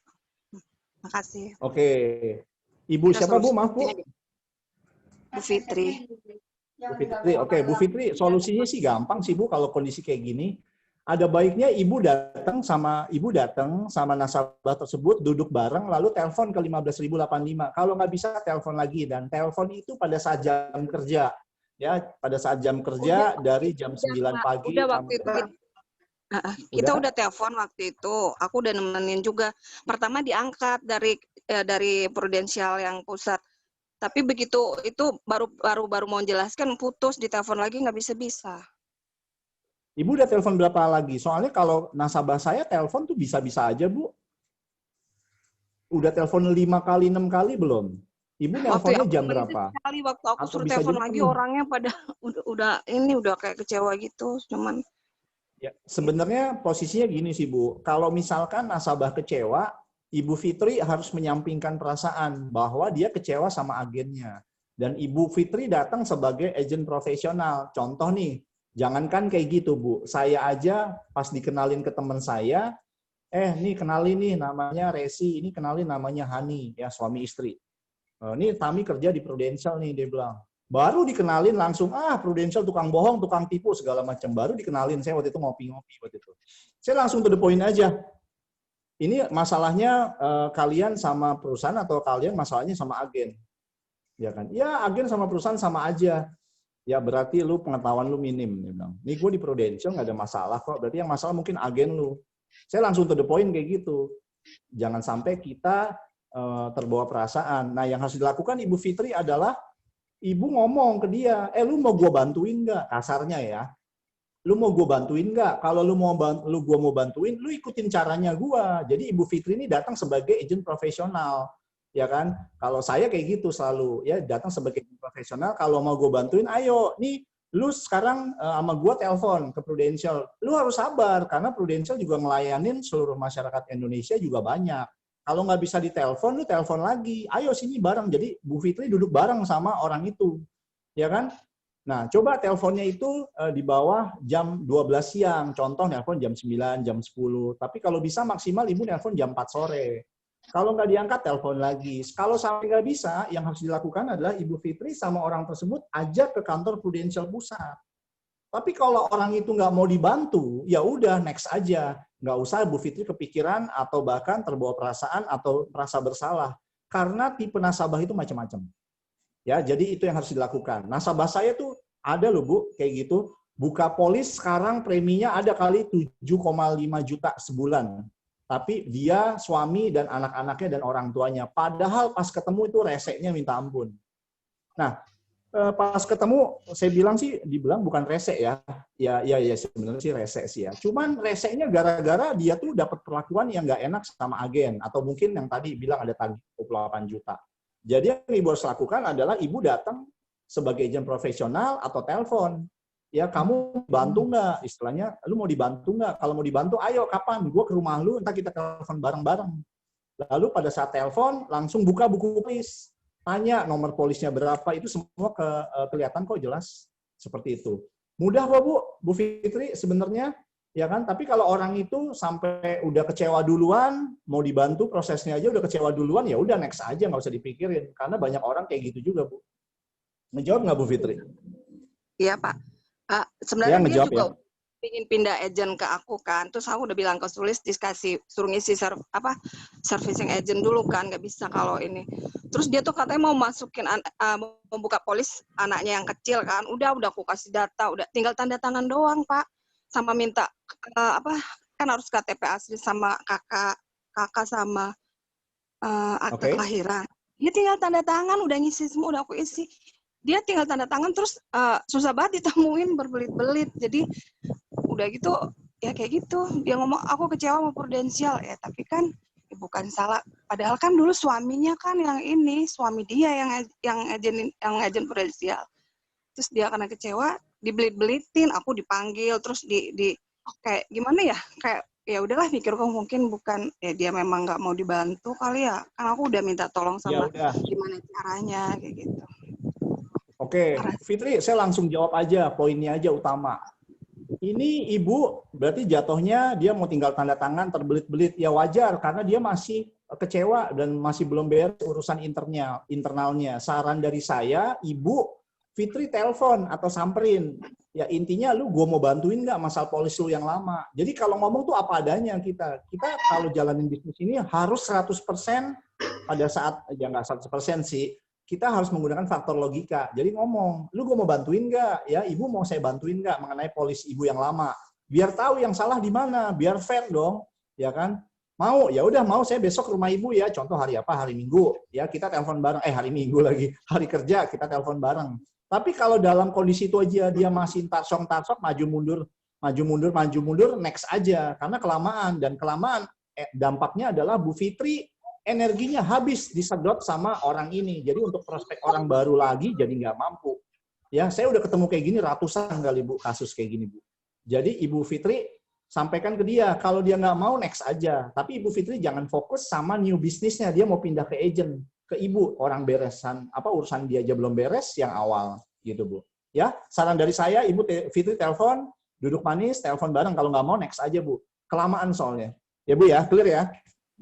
Makasih. Oke. Ibu siapa Bu? Maaf Bu. Bu Fitri. Bu Fitri. Oke, Bu Fitri, solusinya sih gampang sih Bu kalau kondisi kayak gini. Ada baiknya Ibu datang sama nasabah tersebut, duduk bareng, lalu telepon ke 15.085. Kalau nggak bisa, telepon lagi. Dan telepon itu pada saat jam kerja. Ya, pada saat jam kerja dari jam 9 pagi. Udah waktu itu. Kita udah telepon waktu itu. Aku udah nemenin juga. Pertama diangkat dari prudensial yang pusat. Tapi begitu itu baru mau jelaskan, putus, ditelepon lagi nggak bisa-bisa. Ibu udah telepon berapa lagi? Soalnya kalau nasabah saya telepon tuh bisa-bisa aja, Bu. Udah telepon 5 kali, 6 kali belum? Ibu nelfonnya jam berapa? Waktu aku suruh telepon lagi, orangnya pada udah kayak kecewa gitu. Cuman ya, sebenarnya posisinya gini sih, Bu. Kalau misalkan nasabah kecewa, Ibu Fitri harus menyampingkan perasaan bahwa dia kecewa sama agennya. Dan Ibu Fitri datang sebagai agen profesional. Contoh nih, jangankan kayak gitu, Bu. Saya aja pas dikenalin ke teman saya, nih kenalin nih namanya Resi, ini kenalin namanya Hani, ya suami istri. Ini Tami kerja di Prudential nih, dia bilang. Baru dikenalin langsung, Prudential tukang bohong, tukang tipu, segala macam. Baru dikenalin, saya waktu itu ngopi-ngopi waktu itu. Saya langsung to the point aja. Ini masalahnya kalian sama perusahaan atau kalian masalahnya sama agen? Ya kan? Ya agen sama perusahaan sama aja. Ya berarti lu pengetahuan lu minim. Dia bilang. Nih gue di Prudential nggak ada masalah kok. Berarti yang masalah mungkin agen lu. Saya langsung to the point kayak gitu. Jangan sampai kita terbawa perasaan. Nah, yang harus dilakukan Ibu Fitri adalah Ibu ngomong ke dia, lu mau gue bantuin nggak? Kasarnya ya. Lu mau gue bantuin nggak? Kalau lu gua mau bantuin, lu ikutin caranya gua. Jadi Ibu Fitri ini datang sebagai agent profesional, ya kan? Kalau saya kayak gitu selalu, ya datang sebagai agent profesional. Kalau mau gue bantuin, ayo, nih, lu sekarang sama gua telepon ke Prudential. Lu harus sabar karena Prudential juga ngelayanin seluruh masyarakat Indonesia juga banyak. Kalau nggak bisa ditelepon, lu telepon lagi. Ayo sini bareng. Jadi Bu Fitri duduk bareng sama orang itu, ya kan? Nah, coba teleponnya itu di bawah jam 12 siang. Contoh telepon jam 9, jam 10. Tapi kalau bisa maksimal Ibu telepon jam 4 sore. Kalau nggak diangkat, telepon lagi. Kalau sampai nggak bisa, yang harus dilakukan adalah Ibu Fitri sama orang tersebut ajak ke kantor Prudential Pusat. Tapi kalau orang itu nggak mau dibantu, ya udah next aja. Nggak usah Bu Fitri kepikiran atau bahkan terbawa perasaan atau merasa bersalah. Karena tipe nasabah itu macam-macam. Ya, jadi itu yang harus dilakukan. Nasabah saya tuh ada loh Bu, kayak gitu. Buka polis sekarang preminya ada kali 7,5 juta sebulan. Tapi dia, suami, dan anak-anaknya dan orang tuanya. Padahal pas ketemu itu reseknya minta ampun. Nah, pas ketemu, saya bilang sih, dibilang bukan resek ya. Ya sebenarnya sih resek sih ya. Cuman reseknya gara-gara dia tuh dapat perlakuan yang nggak enak sama agen. Atau mungkin yang tadi bilang ada tagih 28 juta. Jadi yang Ibu harus lakukan adalah Ibu datang sebagai agent profesional atau telepon. Ya, kamu bantu nggak? Istilahnya, lu mau dibantu nggak? Kalau mau dibantu, ayo kapan? Gue ke rumah lu, entar kita telepon bareng-bareng. Lalu pada saat telepon, langsung buka buku polis. Tanya nomor polisnya berapa, itu semua kelihatan kok jelas. Seperti itu. Mudah kok Bu Fitri sebenarnya. Ya kan? Tapi kalau orang itu sampai udah kecewa duluan, mau dibantu prosesnya aja udah kecewa duluan, ya udah next aja, nggak usah dipikirin. Karena banyak orang kayak gitu juga, Bu. Ngejawab nggak Bu Fitri? Iya, Pak. Sebenarnya Ya, dia ngejawab, juga ya. ingin pindah agent ke aku kan, terus aku udah bilang ke Sulis suruh ngisi servicing agent dulu kan, nggak bisa kalau ini. Terus dia tuh katanya mau masukin membuka polis anaknya yang kecil kan, udah aku kasih data, udah tinggal tanda tangan doang Pak, sama minta kan harus KTP asli sama kakak sama akte kelahiran. Dia tinggal tanda tangan, udah ngisi semua, udah aku isi. Dia tinggal tanda tangan terus susah banget ditemuin berbelit-belit. Jadi udah gitu ya kayak gitu. Dia ngomong aku kecewa sama Prudential ya, tapi kan bukan salah. Padahal kan dulu suaminya kan yang ini, suami dia yang agen Prudential. Terus dia karena kecewa dibelit-belitin, aku dipanggil terus di kayak gimana ya? Kayak ya udahlah pikirku mungkin bukan ya dia memang nggak mau dibantu kali ya. Kan aku udah minta tolong sama gimana caranya kayak gitu. Oke, Fitri, saya langsung jawab aja, poinnya aja utama. Ini Ibu berarti jatuhnya dia mau tinggal tanda tangan terbelit-belit. Ya wajar, karena dia masih kecewa dan masih belum beres urusan internalnya. Saran dari saya, Ibu Fitri telepon atau samperin. Ya intinya gue mau bantuin nggak masalah polis lu yang lama. Jadi kalau ngomong tuh apa adanya kita. Kita kalau jalanin bisnis ini harus 100% pada saat, ya nggak 100% sih, kita harus menggunakan faktor logika. Jadi ngomong, lu gue mau bantuin nggak? Ya, Ibu mau saya bantuin nggak mengenai polis Ibu yang lama? Biar tahu yang salah di mana, biar fair dong, ya kan? Mau, ya udah mau saya besok ke rumah Ibu ya. Contoh hari apa? Hari Minggu. Ya kita telepon bareng. Hari Minggu lagi, hari kerja kita telepon bareng. Tapi kalau dalam kondisi itu aja dia masih tarsong-tarsong, maju mundur, next aja. Karena kelamaan dan kelamaan dampaknya adalah Bu Fitri energinya habis disedot sama orang ini. Jadi untuk prospek orang baru lagi jadi nggak mampu. Ya, saya udah ketemu kayak gini ratusan kali Bu kasus kayak gini Bu. Jadi Ibu Fitri sampaikan ke dia, kalau dia nggak mau next aja. Tapi Ibu Fitri jangan fokus sama new bisnisnya, dia mau pindah ke agent, ke Ibu orang beresan urusan dia aja belum beres yang awal gitu Bu. Ya, saran dari saya Ibu Fitri telepon, duduk manis, telepon bareng, kalau nggak mau next aja Bu. Kelamaan soalnya. Ya Bu ya, clear ya?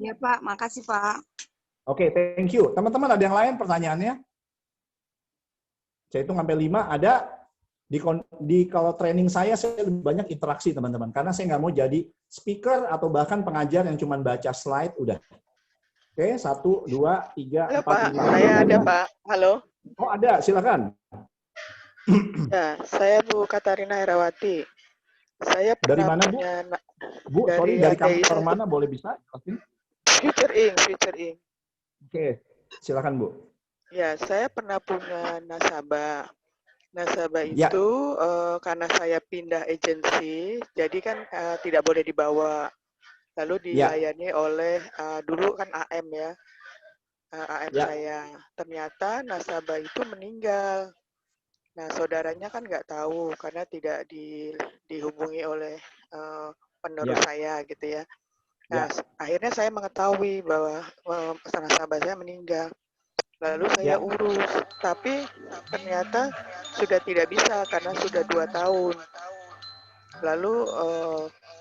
Ya Pak, makasih Pak. Oke, thank you. Teman-teman ada yang lain pertanyaannya? Saya hitung sampai 5. Ada kalau training saya lebih banyak interaksi teman-teman. Karena saya nggak mau jadi speaker atau bahkan pengajar yang cuma baca slide, udah. Oke, 1, 2, 3, 4, 5. Halo Pak, saya ada Pak. Halo. Oh ada, silakan. Ya, saya Bu Katarina Herawati. Saya dari mana Bu? Bu, sorry, dari kantor mana boleh bisa? Future Inc. Future Inc. Oke, silakan Bu. Ya, saya pernah punya nasabah. Nasabah Ya, itu karena saya pindah agensi, jadi kan tidak boleh dibawa. Lalu ya, dilayani oleh dulu kan AM ya, AM ya, saya. Ternyata nasabah itu meninggal. Nah, saudaranya kan nggak tahu karena tidak dihubungi oleh penerus ya, saya gitu ya. Nah, ya, akhirnya saya mengetahui bahwa nasabah saya meninggal. Lalu saya ya. urus, tapi ternyata sudah tidak bisa karena sudah 2 tahun. Lalu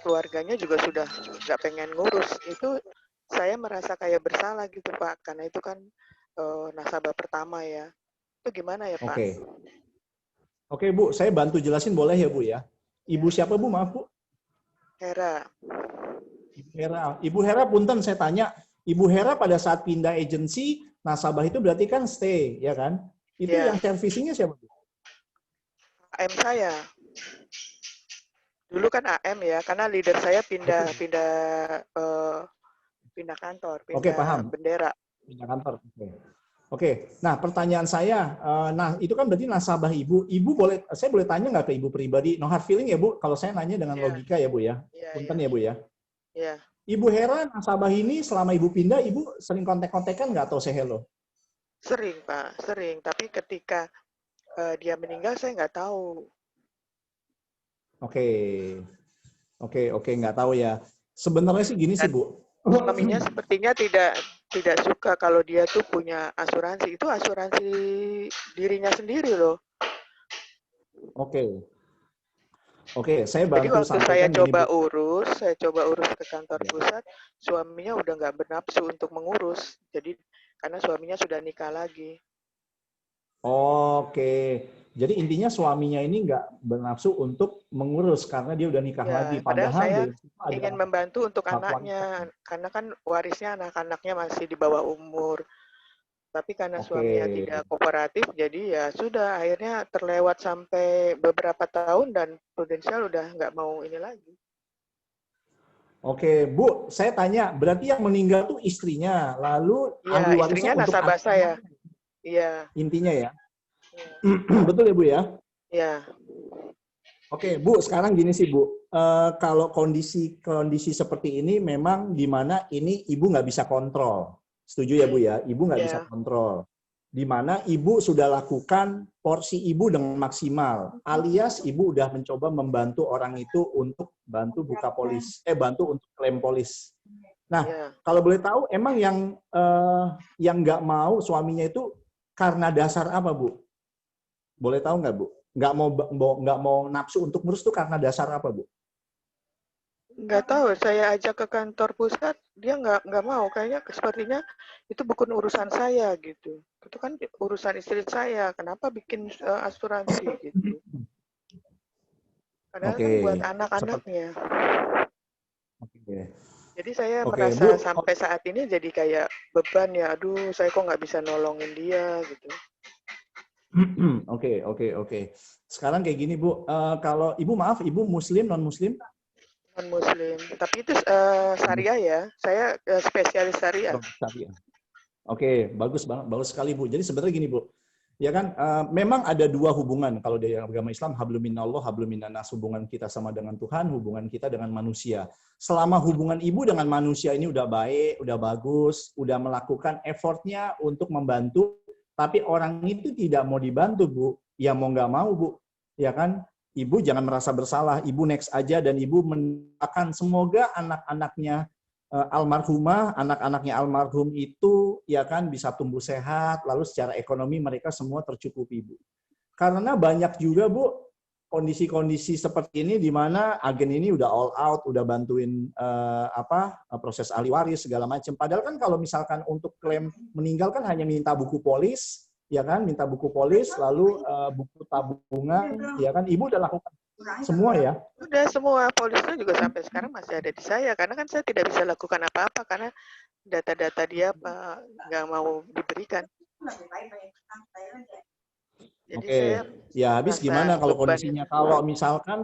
keluarganya juga sudah nggak pengen ngurus. Itu saya merasa kayak bersalah gitu Pak, karena itu kan nasabah pertama ya. Itu gimana ya Pak? Oke. Oke Bu, saya bantu jelasin boleh ya Bu ya? Ibu Ya, siapa Bu? Maaf Bu. Hera. Ibu Hera. Ibu Hera, punten saya tanya. Ibu Hera pada saat pindah agensi, nasabah itu berarti kan stay, ya kan? Itu Ya, yang servicingnya siapa Bu? AM saya. Dulu kan AM ya, karena leader saya pindah Betul. pindah pindah kantor, Oke, pindah paham. bendera. Pindah kantor. Oke. Oke, nah pertanyaan saya, nah itu kan berarti nasabah Ibu. Ibu boleh, saya boleh tanya nggak ke Ibu pribadi? No hard feeling ya Bu, kalau saya nanya dengan Ya, logika ya Bu ya. ya, ya, Punten ya Bu ya. ya. Ibu Hera, nasabah ini selama Ibu pindah, Ibu sering kontak-kontakan nggak atau say hello? Sering Pak, sering. Tapi ketika dia meninggal saya nggak tahu. Oke, oke, nggak tahu ya. Sebenarnya sih gini sih Dan Bu. suaminya sepertinya tidak suka kalau dia tuh punya asuransi. Itu asuransi dirinya sendiri loh. Oke, oke, saya Jadi bantu waktu saya sampaikan gini Bu. coba urus ke kantor Ya. pusat, suaminya udah nggak bernafsu untuk mengurus. Jadi karena suaminya sudah nikah lagi. Oke, jadi intinya suaminya ini nggak bernafsu untuk mengurus karena dia udah nikah lagi. Ya, padahal Padahal saya dari situ ada ingin membantu untuk hak warisan. anaknya, karena kan warisnya anak-anaknya masih di bawah umur. Tapi karena Oke, suaminya tidak kooperatif, jadi ya sudah akhirnya terlewat sampai beberapa tahun dan Prudential udah nggak mau ini lagi. oke, Bu, saya tanya, berarti yang meninggal tuh istrinya, lalu ahli Iya, warisnya istrinya untuk nasabah saya. anak-anaknya Iya, intinya ya. iya, Betul ya Bu ya? iya, Oke, Bu, sekarang gini sih Bu, kalau kondisi seperti ini memang di mana ini Ibu nggak bisa kontrol. Setuju ya Bu ya? Ibu nggak bisa iya, kontrol. Di mana Ibu sudah lakukan porsi Ibu dengan maksimal, alias Ibu udah mencoba membantu orang itu untuk bantu buka bantu untuk klaim polis. Nah, iya. kalau boleh tahu, emang yang nggak mau suaminya itu karena dasar apa Bu? Boleh tahu nggak Bu? Nggak mau nafsu untuk ngurus tuh karena dasar apa Bu? Nggak tahu, saya ajak ke kantor pusat, dia nggak mau. Kayaknya sepertinya itu bukan urusan saya gitu. Itu kan urusan istri saya. Kenapa bikin asuransi gitu? Padahal kan buat Oke, seperti anak-anaknya. oke, Jadi saya oke Bu, merasa sampai saat ini jadi kayak beban ya. Aduh, saya kok nggak bisa nolongin dia gitu. oke. Sekarang kayak gini Bu, kalau Ibu maaf, Ibu Muslim non Muslim? Non Muslim. Tapi itu syariah ya. Saya spesialis syariah. Oh, syariah. Oke, bagus banget, bagus sekali Bu. Jadi sebenarnya gini Bu, ya kan, memang ada dua hubungan kalau dari agama Islam, hablum minallah, hablum minannas, hubungan kita sama dengan Tuhan, hubungan kita dengan manusia. Selama hubungan ibu dengan manusia ini udah baik, udah bagus, udah melakukan effortnya untuk membantu, tapi orang itu tidak mau dibantu Bu, ya mau nggak mau Bu, ya kan? Ibu jangan merasa bersalah, ibu next aja dan ibu mendoakan semoga anak-anaknya almarhumah, anak-anaknya almarhum itu ya kan bisa tumbuh sehat, lalu secara ekonomi mereka semua tercukupi Bu. Karena banyak juga Bu kondisi-kondisi seperti ini di mana agen ini udah all out, udah bantuin proses ahli waris segala macam. Padahal kan kalau misalkan untuk klaim meninggal kan hanya minta buku polis, ya kan, minta buku polis, lalu buku tabungan, ya kan, ibu udah lakukan semua ya. Udah semua polisnya juga sampai sekarang masih ada di saya karena kan saya tidak bisa lakukan apa-apa karena data-data dia nggak mau diberikan. Jadi Oke, saya ya habis merasa gimana kalau beban kondisinya? itu. Kalau misalkan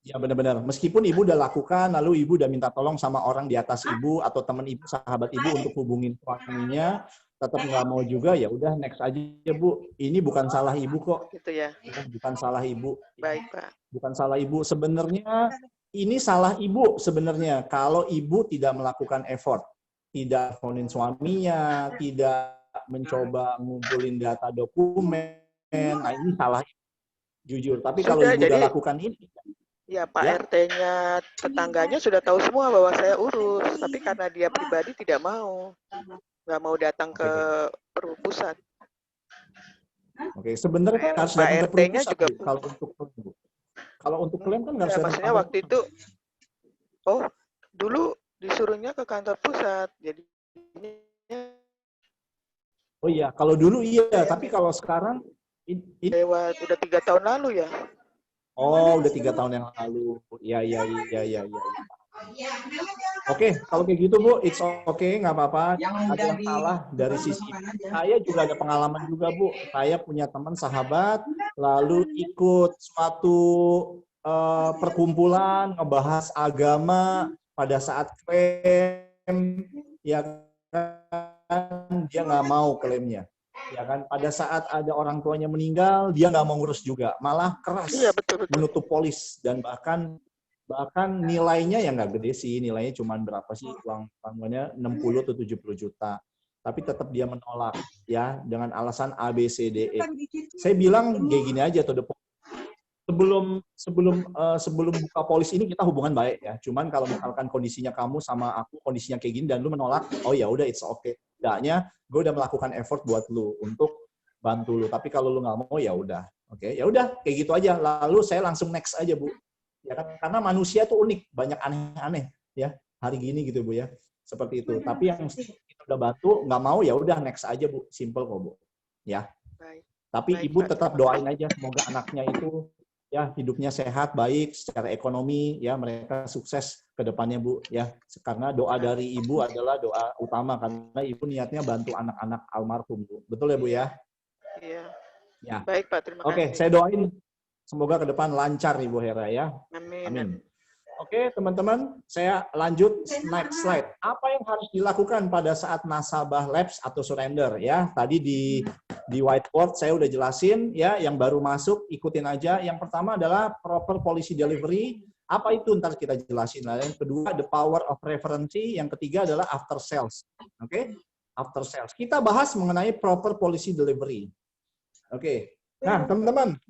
Ya benar-benar. Meskipun ibu udah lakukan, lalu ibu udah minta tolong sama orang di atas ibu atau teman ibu, sahabat ibu untuk hubungin suaminya, tetap nggak mau juga, ya udah next aja Bu. Ini bukan salah ibu kok. Gitu ya. Bukan salah ibu. Baik, Pak. Bukan salah ibu. Sebenarnya ini salah ibu sebenarnya kalau ibu tidak melakukan effort, tidak teleponin suaminya, tidak mencoba ngumpulin data dokumen. Nah ini salah jujur. Tapi kalau Sudah, ibu udah jadi lakukan ini, ya Pak ya. RT-nya, tetangganya sudah tahu semua bahwa saya urus, tapi karena dia pribadi tidak mau, nggak mau datang ke pusat. Oke, sebenarnya kan harus Pak datang ke RT-nya pusat, juga Bu, kalau untuk klaim, Bu. Kalau untuk klaim kan nggak ya, harus datang maksudnya ke waktu itu, oh dulu disuruhnya ke kantor pusat, jadi Oh iya, kalau dulu iya, tapi kalau sekarang ini lewat udah 3 tahun lalu ya. oh udah 3 tahun yang lalu. Iya. Oke, kalau kayak gitu Bu, it's okay, nggak apa-apa. Ada yang salah dari sisi saya juga ada pengalaman juga Bu. Saya punya teman sahabat, lalu ikut suatu perkumpulan ngebahas agama pada saat klaim, ya kan dia nggak mau klaimnya. Ya kan, pada saat ada orang tuanya meninggal, dia nggak mau ngurus juga, malah keras Iya, betul. menutup polis dan bahkan nilainya ya nggak gede sih, nilainya cuma berapa sih uangnya 60 atau 70 juta. Tapi tetap dia menolak ya dengan alasan A B C D E. Saya bilang kayak gini aja tuh, sebelum buka polis ini kita hubungan baik ya. Cuman kalau misalkan kondisinya kamu sama aku kondisinya kayak gini dan lu menolak, oh ya udah it's okay. Tidaknya gue udah melakukan effort buat lu untuk bantu lu. Tapi kalau lu nggak mau ya udah, oke? Ya udah kayak gitu aja. Lalu saya langsung next aja Bu. Ya kan, karena manusia tuh unik, banyak aneh-aneh ya hari gini gitu Bu ya, seperti itu. Tapi yang kita udah bantu nggak mau ya udah next aja Bu, simple kok Bu ya. Baik. Tapi Baik, ibu Pak. tetap doain aja semoga anaknya itu ya hidupnya sehat, baik secara ekonomi ya, mereka sukses ke depannya Bu ya. Karena doa dari ibu adalah doa utama karena ibu niatnya bantu anak-anak almarhum Bu. Betul ya Bu ya? Iya. Ya. Baik Pak, terima kasih. Oke, saya doain semoga ke depan lancar Ibu Hera ya. Amin. Amin. Oke, teman-teman, saya lanjut next slide. Apa yang harus dilakukan pada saat nasabah lapse atau surrender ya? Tadi di whiteboard saya udah jelasin ya, yang baru masuk ikutin aja. Yang pertama adalah proper policy delivery. Apa itu ntar kita jelasin. Yang kedua the power of referency, yang ketiga adalah after sales. Oke? After sales. Kita bahas mengenai proper policy delivery. Oke. Nah, teman-teman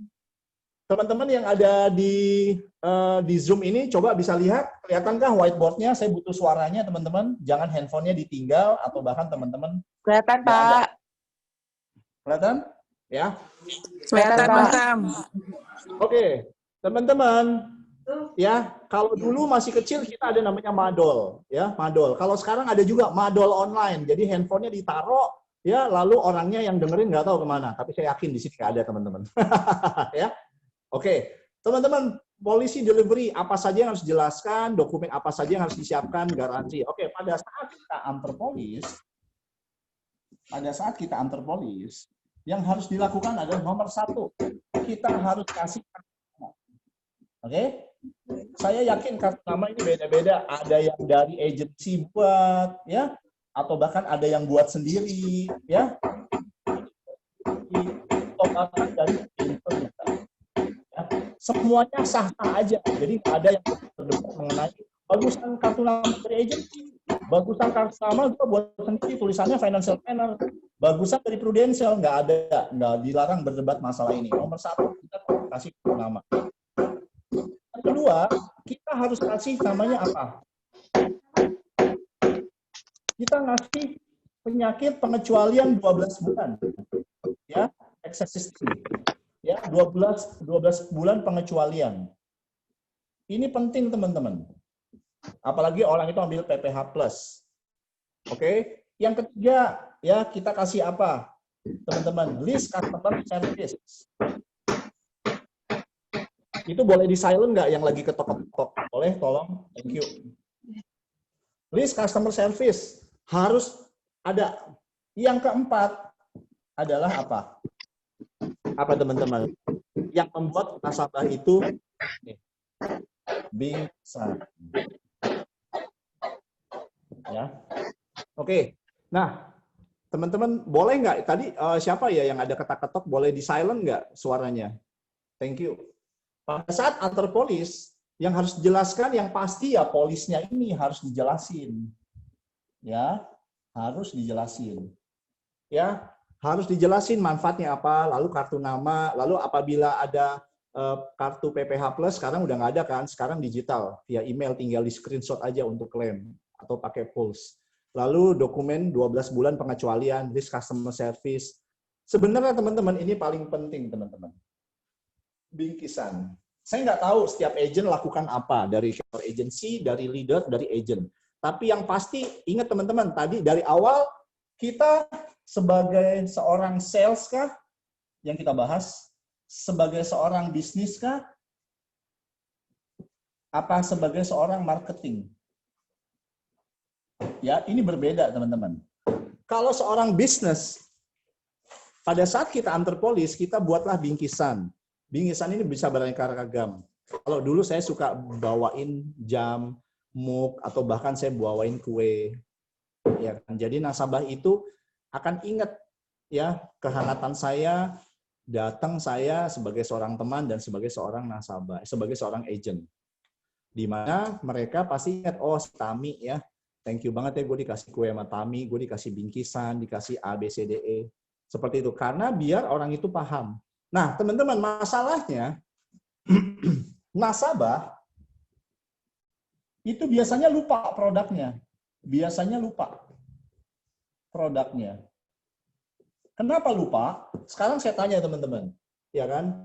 yang ada di Zoom ini coba bisa lihat, kelihatankah whiteboard-nya? Saya butuh suaranya teman-teman, jangan handphonenya ditinggal atau bahkan teman-teman. Kelihatan Pak. Kelihatan? Ya. Kelihatan Pak. Oke, teman-teman, ya kalau dulu masih kecil kita ada namanya madol, ya madol. Kalau sekarang ada juga madol online, jadi handphonenya ditaruh, ya lalu orangnya yang dengerin nggak tahu kemana. Tapi saya yakin di sini nggak ada teman-teman. Ya. Oke, teman-teman, policy delivery apa saja yang harus dijelaskan, dokumen apa saja yang harus disiapkan, garansi. Oke, pada saat kita antar polis, yang harus dilakukan adalah nomor 1, kita harus kasih kartu nama. Oke, saya yakin kartu nama ini beda-beda. Ada yang dari agensi buat, ya, atau bahkan ada yang buat sendiri, ya, atau bahkan dari printer. Semuanya sah-sah aja. Jadi ada yang berdebat mengenai bagusan kartu nama dari agensi, bagusan kartu nama juga buat sendiri, tulisannya financial planner, bagusan dari Prudential, nggak ada, nggak dilarang berdebat masalah ini. Nomor 1 kita kasih kartu nama. Yang kedua, kita harus kasih namanya apa? Kita ngasih penyakit pengecualian 12 bulan, ya, excess system. Ya, 12 bulan pengecualian. Ini penting teman-teman. Apalagi orang itu ambil PPh+. Oke. Yang ketiga, ya kita kasih apa? Teman-teman, list customer service. Itu boleh di silent nggak yang lagi ketok-ketok? Boleh, tolong. Thank you. List customer service harus ada. Yang keempat adalah apa? Apa teman-teman? Yang membuat nasabah itu Bingkisan. Ya. Oke. Nah, teman-teman boleh nggak tadi siapa ya yang ada ketak-ketok boleh di silent nggak suaranya? Thank you. Pada saat antar polis yang harus dijelaskan yang pasti ya polisnya ini harus dijelasin. Ya, harus dijelasin. Ya, harus dijelasin manfaatnya apa, lalu kartu nama, lalu apabila ada kartu PPH Plus sekarang udah nggak ada kan, sekarang digital via email tinggal di screenshot aja untuk klaim atau pakai Pulse. Lalu dokumen 12 bulan pengecualian, risk customer service. Sebenarnya teman-teman ini paling penting teman-teman. Bingkisan. Saya nggak tahu setiap agent lakukan apa, dari agency, dari leader, dari agent. Tapi yang pasti ingat teman-teman, tadi dari awal kita sebagai seorang sales kah yang kita bahas, sebagai seorang bisnis kah, apa sebagai seorang marketing? Ya, ini berbeda teman-teman. Kalau seorang bisnis, pada saat kita antar polis, kita buatlah bingkisan. Bingkisan ini bisa beraneka ragam. Kalau dulu saya suka bawain jam, mug, atau bahkan saya bawain kue. Ya, jadi nasabah itu akan ingat ya kehangatan saya, datang saya sebagai seorang teman dan sebagai seorang nasabah, sebagai seorang agent. Di mana mereka pasti ingat, oh Tami ya, thank you banget ya gue dikasih kue sama Tami, gue dikasih bingkisan, dikasih A, B, C, D, E. Seperti itu, karena biar orang itu paham. Nah, teman-teman, masalahnya nasabah itu biasanya lupa produknya. Biasanya lupa produknya. Kenapa lupa? Sekarang saya tanya teman-teman, ya kan?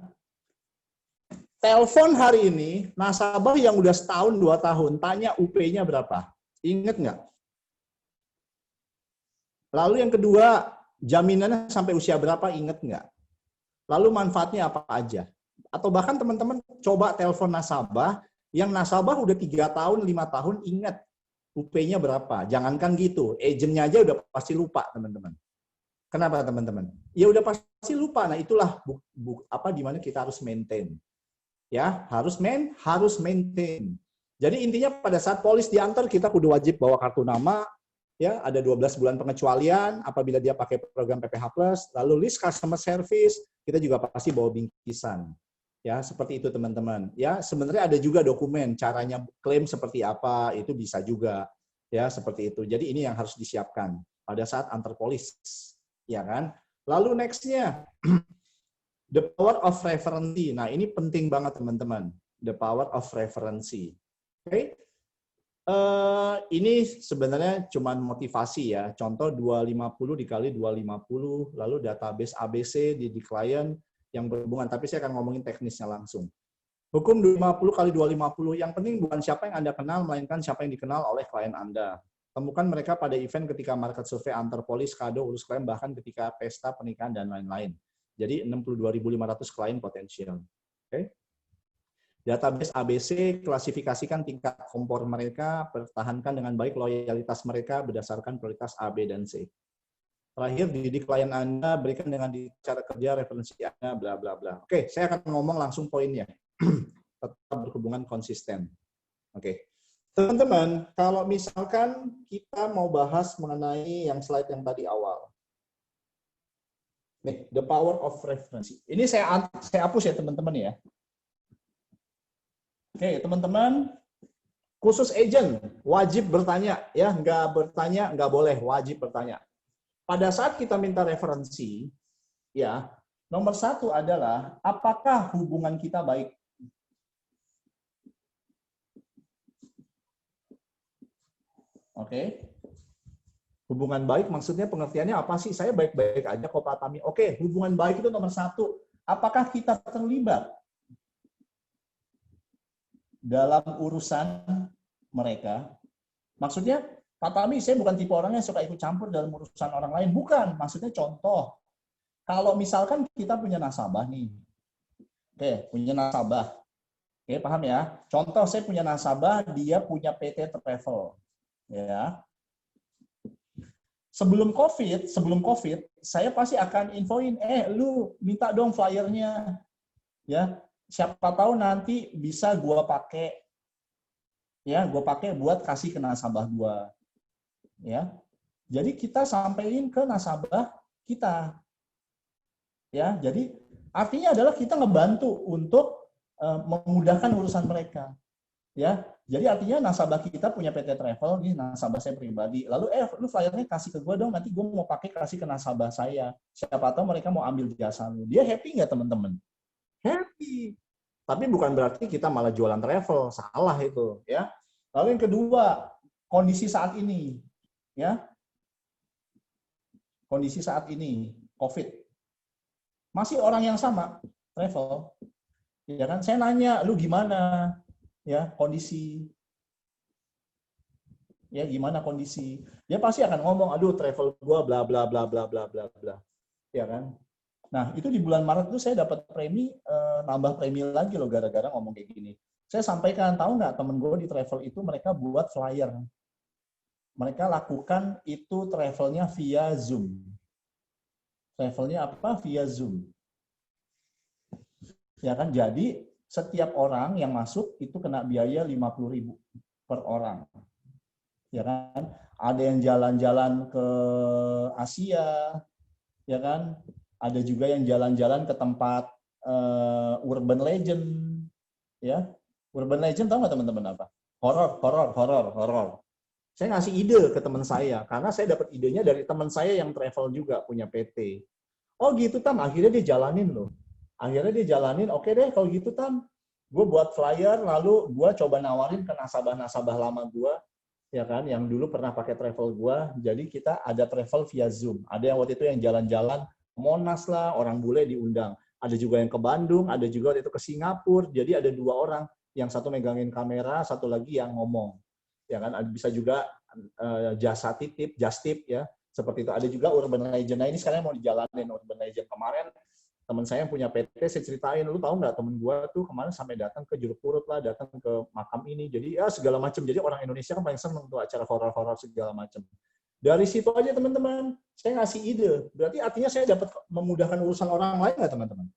Telepon hari ini, nasabah yang udah setahun, 2 tahun, tanya UP-nya berapa? Ingat nggak? Lalu yang kedua, jaminannya sampai usia berapa, ingat nggak? Lalu manfaatnya apa aja? Atau bahkan teman-teman coba telepon nasabah, yang nasabah udah 3 tahun, 5 tahun, ingat UP-nya berapa? Jangankan gitu, agentnya aja udah pasti lupa teman-teman. Kenapa teman-teman? Ya udah pasti lupa. Nah itulah di mana kita harus maintain. Ya, harus maintain. Jadi intinya pada saat polis diantar kita kudu wajib bawa kartu nama, ya ada 12 bulan pengecualian apabila dia pakai program PPH Plus, lalu list customer service, kita juga pasti bawa bingkisan. Ya, seperti itu teman-teman. Ya, sebenarnya ada juga dokumen caranya klaim seperti apa, itu bisa juga. Ya, seperti itu. Jadi ini yang harus disiapkan pada saat antar polis. Ya kan? Lalu next-nya the power of referensi. Nah, ini penting banget teman-teman. The power of referensi. Oke. Ini sebenarnya cuma motivasi ya. Contoh 250 dikali 250, lalu database ABC di klien yang berhubungan. Tapi saya akan ngomongin teknisnya langsung. Hukum 250 kali 250. Yang penting bukan siapa yang Anda kenal, melainkan siapa yang dikenal oleh klien Anda. Temukan mereka pada event ketika market survei antar polis, kado, urus klien, bahkan ketika pesta, pernikahan, dan lain-lain. Jadi 62.500 klien potensial. Oke. Database ABC, klasifikasikan tingkat kompor mereka, pertahankan dengan baik loyalitas mereka berdasarkan prioritas A, B, dan C. Terakhir, didik klien Anda, berikan dengan cara kerja, referensi Anda, bla bla bla. Oke, saya akan ngomong langsung poinnya. Tetap berhubungan konsisten. Oke. Teman-teman, kalau misalkan kita mau bahas mengenai yang slide yang tadi awal. Nih, the power of referensi. Ini saya hapus ya teman-teman ya. Oke, teman-teman, khusus agent wajib bertanya ya, nggak bertanya nggak boleh, wajib bertanya. Pada saat kita minta referensi, ya nomor 1 adalah apakah hubungan kita baik. Oke. Hubungan baik maksudnya pengertiannya apa sih? Saya baik-baik aja kok Pak Tami. Oke, hubungan baik itu nomor 1. Apakah kita terlibat dalam urusan mereka? Maksudnya, Pak Tami, saya bukan tipe orang yang suka ikut campur dalam urusan orang lain. Bukan, maksudnya contoh. Kalau misalkan kita punya nasabah nih. Oke, punya nasabah. Oke, paham ya? Contoh, saya punya nasabah, dia punya PT travel. Ya. Sebelum COVID, saya pasti akan infoin, lu minta dong flyernya. Ya. Siapa tahu nanti bisa gua pakai ya gue pakai buat kasih ke nasabah gue, ya. Jadi kita sampaikan ke nasabah kita, ya. Jadi artinya adalah kita ngebantu untuk memudahkan urusan mereka, ya. Jadi artinya nasabah kita punya PT Travel, nih nasabah saya pribadi. Lalu lu flyernya kasih ke gue dong, nanti gue mau pakai kasih ke nasabah saya. Siapa tahu mereka mau ambil jasa lu. Dia happy nggak teman-teman? Happy. Tapi bukan berarti kita malah jualan travel, salah itu, ya. Lalu yang kedua, kondisi saat ini, ya. Kondisi saat ini, COVID. Masih orang yang sama, travel. Ya kan? Saya nanya, lu gimana? Ya, kondisi. Ya, gimana kondisi? Dia pasti akan ngomong, aduh travel gua bla bla bla bla bla bla bla. Ya kan? Nah, itu di bulan Maret itu saya dapat premi, nambah premi lagi loh gara-gara ngomong kayak gini. Saya sampaikan, tahu nggak temen gue di travel itu mereka buat flyer. Mereka lakukan itu travelnya via Zoom. Travelnya apa? Via Zoom. Ya kan? Jadi setiap orang yang masuk itu kena biaya 50.000 per orang. Ya kan? Ada yang jalan-jalan ke Asia, ya kan? Ada juga yang jalan-jalan ke tempat urban legend, ya. Urban legend tahu nggak teman-teman apa? Horor. Saya ngasih ide ke teman saya karena saya dapat idenya dari teman saya yang travel juga punya PT. Oh gitu Tam, akhirnya dia jalanin loh. Akhirnya dia jalanin, oke deh kalau gitu Tam, gue buat flyer lalu gue coba nawarin ke nasabah-nasabah lama gue, ya kan, yang dulu pernah pakai travel gue. Jadi kita ada travel via Zoom. Ada yang waktu itu yang jalan-jalan Monas lah, orang bule diundang. Ada juga yang ke Bandung, ada juga waktu itu ke Singapura. Jadi ada 2 orang, yang satu megangin kamera, satu lagi yang ngomong. Ya kan, bisa juga jasa titip, just tip ya. Seperti itu. Ada juga urban legend. Nah ini sekarang mau dijalanin urban legend. Kemarin teman saya yang punya PT, saya ceritain, lu tahu nggak temen gue tuh kemarin sampai datang ke Jeruk Purut lah, datang ke makam ini. Jadi ya segala macam. Jadi orang Indonesia kan paling seneng tuh acara horor-horor segala macam. Dari situ aja teman-teman, saya ngasih ide. Berarti artinya saya dapat memudahkan urusan orang lain nggak teman-teman?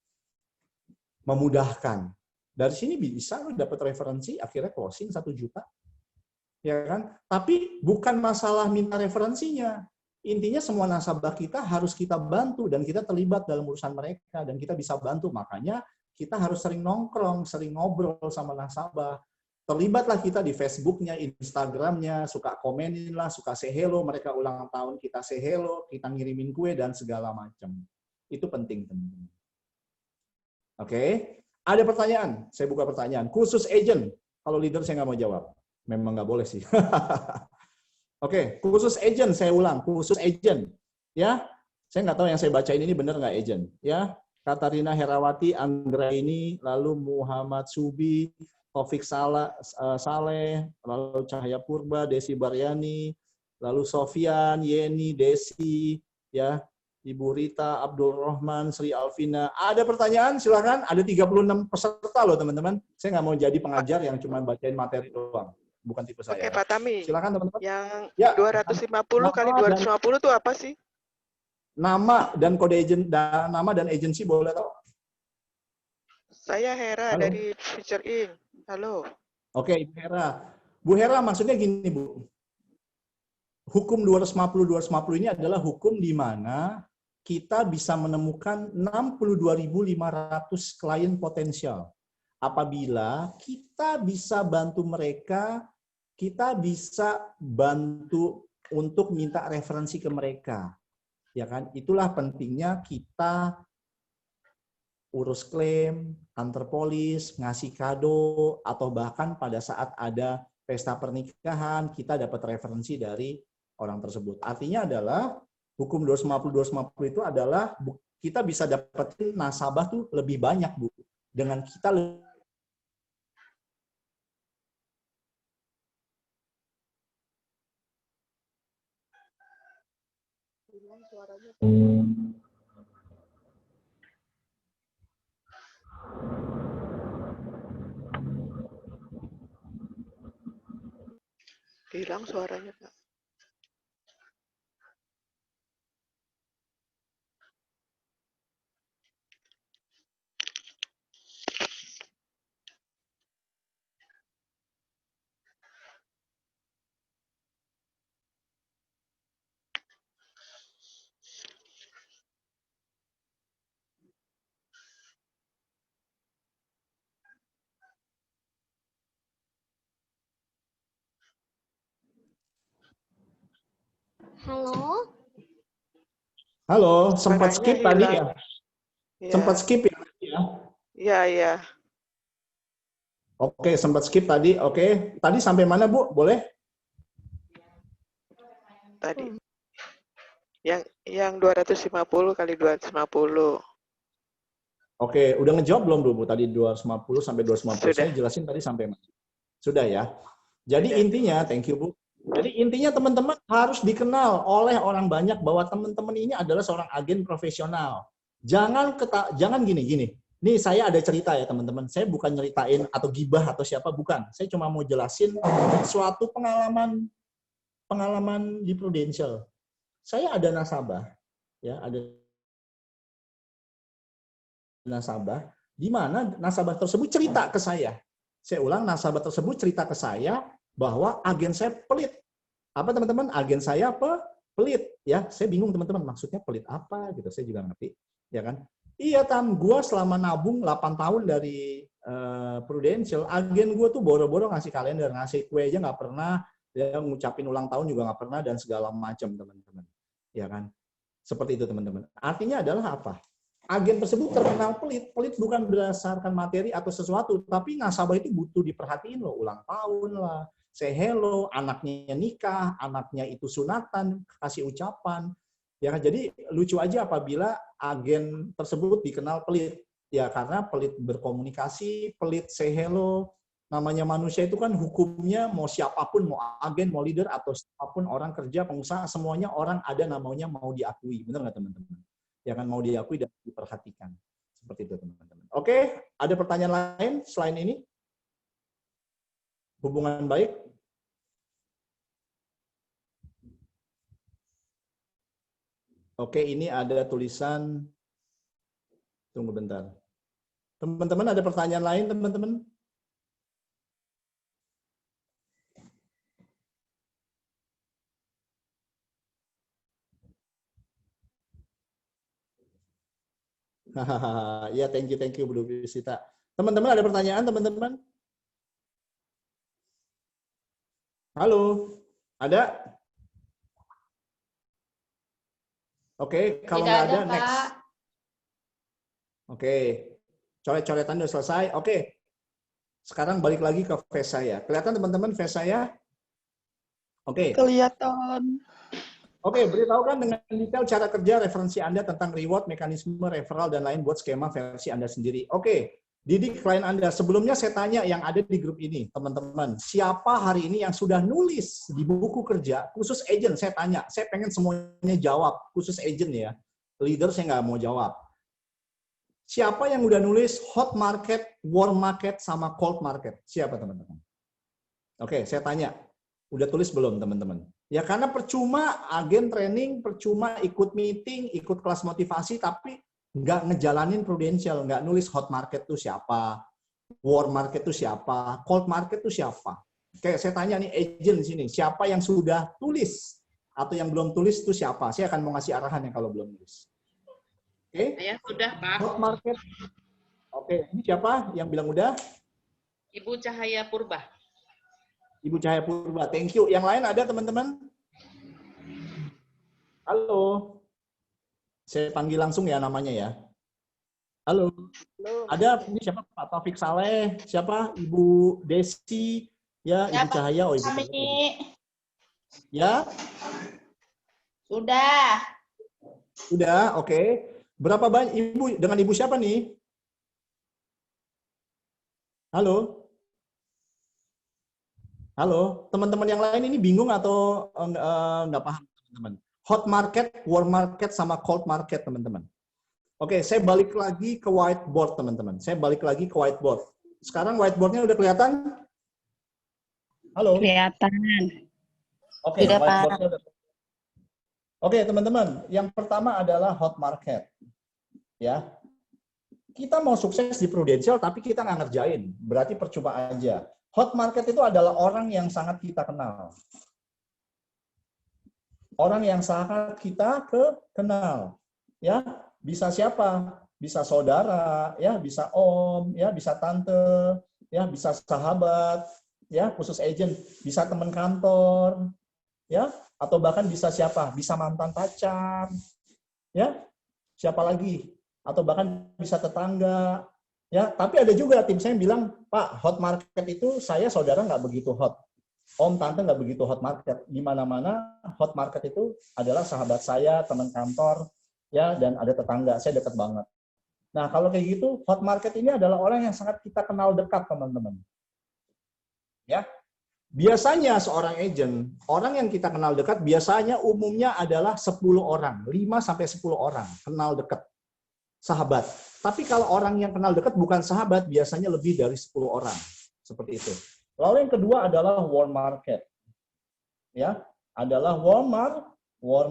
Memudahkan. Dari sini bisa lo dapat referensi, akhirnya closing 1 juta. Ya kan? Tapi bukan masalah minta referensinya. Intinya semua nasabah kita harus kita bantu dan kita terlibat dalam urusan mereka dan kita bisa bantu. Makanya kita harus sering nongkrong, sering ngobrol sama nasabah. Terlibatlah kita di Facebooknya, Instagramnya, suka komenin lah, suka say hello, mereka ulang tahun kita say hello, kita ngirimin kue dan segala macam. Itu penting teman-teman. Oke, ada pertanyaan? Saya buka pertanyaan. Khusus agent, kalau leader saya nggak mau jawab. Memang nggak boleh sih. Oke, khusus agent saya ulang, khusus agent. Ya, saya nggak tahu yang saya bacain ini benar nggak agent. Ya, Katarina Herawati, Anggraini, lalu Muhammad Subi, Taufik Saleh, lalu Cahaya Purba, Desi Baryani, lalu Sofian, Yeni, Desi, ya, Ibu Rita, Abdul Rahman, Sri Alvina. Ada pertanyaan? Silakan. Ada 36 peserta loh teman-teman. Saya nggak mau jadi pengajar yang cuma bacain materi doang. Bukan tipe saya. Oke, Pak Tami. Silakan teman-teman. Yang Ya, 250 kali 250 itu apa sih? Nama dan kode agent, nama dan agensi boleh tahu? Saya Hera. Halo. Dari Future Inc. Halo. Oke, Ibu Hera. Bu Hera, maksudnya gini, Bu. Hukum 250 ini adalah hukum di mana kita bisa menemukan 62.500 klien potensial. Apabila kita bisa bantu mereka, kita bisa bantu untuk minta referensi ke mereka. Ya kan? Itulah pentingnya kita urus klaim, kantor polis, ngasih kado, atau bahkan pada saat ada pesta pernikahan, kita dapat referensi dari orang tersebut. Artinya adalah hukum 250 itu adalah kita bisa dapetin nasabah tuh lebih banyak, Bu. Dengan kita Hilang suaranya, Pak. Halo. Halo, sempat Suaranya skip tadi hilang. ya? Ya, Sempat skip ya? ya. Oke, sempat skip tadi. Oke, tadi sampai mana Bu? Boleh? Tadi. Yang 250 kali 250. Oke, udah ngejawab belum Bu tadi 250 sampai 250? Sudah. Saya jelasin tadi sampai mana? Sudah ya. Jadi Sudah. intinya, thank you Bu. Jadi intinya teman-teman harus dikenal oleh orang banyak bahwa teman-teman ini adalah seorang agen profesional. Jangan gini. Nih saya ada cerita ya teman-teman. Saya bukan nyeritain atau gibah atau siapa, bukan. Saya cuma mau jelasin suatu pengalaman di Prudential. Saya ada nasabah, ya ada nasabah, di mana nasabah tersebut cerita ke saya. Saya ulang, nasabah tersebut cerita ke saya bahwa agen saya pelit. Apa teman-teman? Agen saya apa? Pelit. Ya, saya bingung teman-teman, maksudnya pelit apa gitu. Saya juga ngerti, ya kan? Iya Tam, gua selama nabung 8 tahun dari Prudential, agen gua tuh boro-boro ngasih kalender, ngasih kue aja nggak pernah, ya ngucapin ulang tahun juga nggak pernah dan segala macam teman-teman. Ya kan? Seperti itu teman-teman. Artinya adalah apa? Agen tersebut terkenal pelit. Pelit bukan berdasarkan materi atau sesuatu, tapi nasabah itu butuh diperhatiin loh, ulang tahun lah, say hello, anaknya nikah, anaknya itu sunatan, kasih ucapan. Ya, jadi lucu aja apabila agen tersebut dikenal pelit. Ya, karena pelit berkomunikasi, pelit say hello. Namanya manusia itu kan hukumnya mau siapapun, mau agen, mau leader, atau siapapun orang kerja, pengusaha, semuanya orang ada namanya mau diakui. Benar nggak teman-teman? Ya kan, mau diakui dan diperhatikan. Seperti itu teman-teman. Oke, ada pertanyaan lain selain ini? Hubungan baik? Oke, ini ada tulisan, tunggu bentar. Teman-teman ada pertanyaan lain teman-teman? Hahaha, ya thank you Bu Visita. Teman-teman ada pertanyaan teman-teman? Halo, ada? Oke, kalau nggak ada, next. Oke, coret-coretan udah selesai. Oke, sekarang balik lagi ke face saya. Kelihatan teman-teman face saya? Oke. Kelihatan. Oke, beritahukan dengan detail cara kerja referensi Anda tentang reward, mekanisme, referral, dan lain buat skema versi Anda sendiri. Oke, didik klien Anda. Sebelumnya saya tanya yang ada di grup ini, teman-teman. Siapa hari ini yang sudah nulis di buku kerja, khusus agent, saya tanya. Saya pengen semuanya jawab, khusus agent ya. Leader saya nggak mau jawab. Siapa yang udah nulis hot market, warm market, sama cold market? Siapa teman-teman? Oke, saya tanya. Udah tulis belum teman-teman? Ya karena percuma agen training, percuma ikut meeting, ikut kelas motivasi, tapi nggak ngejalanin Prudential, nggak nulis hot market itu siapa, warm market itu siapa, cold market itu siapa. Oke, saya tanya nih agent di sini, siapa yang sudah tulis atau yang belum tulis itu siapa? Saya akan mau ngasih arahan yang kalau belum tulis. Oke? Saya sudah Pak. Hot market. Oke, ini siapa yang bilang udah? Ibu Cahaya Purba. Ibu Cahaya Purba, thank you. Yang lain ada teman-teman? Halo. Saya panggil langsung ya namanya ya. Halo. Ada ini siapa? Pak Taufik Saleh, siapa? Ibu Desi, ya Ibu Cahaya. Oh, Ibu Cahaya. Ya? Sudah. Sudah, oke. Berapa banyak Ibu dengan Ibu siapa nih? Halo. Halo, teman-teman yang lain ini bingung atau nggak paham teman-teman? Hot market, warm market, sama cold market teman-teman. Oke, saya balik lagi ke whiteboard teman-teman. Saya balik lagi ke whiteboard. Sekarang whiteboardnya udah kelihatan? Halo? Kelihatan. Oke, Sudah, Pak. whiteboardnya udah. Oke, teman-teman. Yang pertama adalah hot market. Ya, kita mau sukses di Prudential, tapi kita nggak ngerjain. Berarti percuma aja. Hot market itu adalah orang yang sangat kita kenal. Orang yang sangat kita kenal. Ya, bisa siapa? Bisa saudara, ya, bisa om, ya, bisa tante, ya, bisa sahabat, ya, khusus agent, bisa teman kantor, ya, atau bahkan bisa siapa? Bisa mantan pacar, ya, siapa lagi? Atau bahkan bisa tetangga, ya. Tapi ada juga tim saya yang bilang, Pak, hot market itu saya saudara nggak begitu hot. Om, tante nggak begitu hot market. Di mana-mana hot market itu adalah sahabat saya, teman kantor, ya, dan ada tetangga. Saya dekat banget. Nah, kalau kayak gitu, hot market ini adalah orang yang sangat kita kenal dekat, teman-teman. Ya, biasanya seorang agent, orang yang kita kenal dekat, biasanya umumnya adalah 10 orang, 5-10 orang kenal dekat, sahabat. Tapi kalau orang yang kenal dekat bukan sahabat, biasanya lebih dari 10 orang, seperti itu. Lalu yang kedua adalah warm market, ya, adalah warm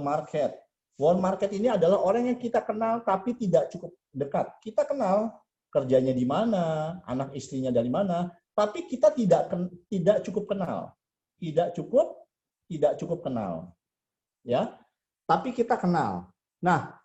market. Warm market ini adalah orang yang kita kenal tapi tidak cukup dekat. Kita kenal kerjanya di mana, anak istrinya dari mana, tapi kita tidak cukup kenal. Tidak cukup kenal. Ya. Tapi kita kenal. Nah,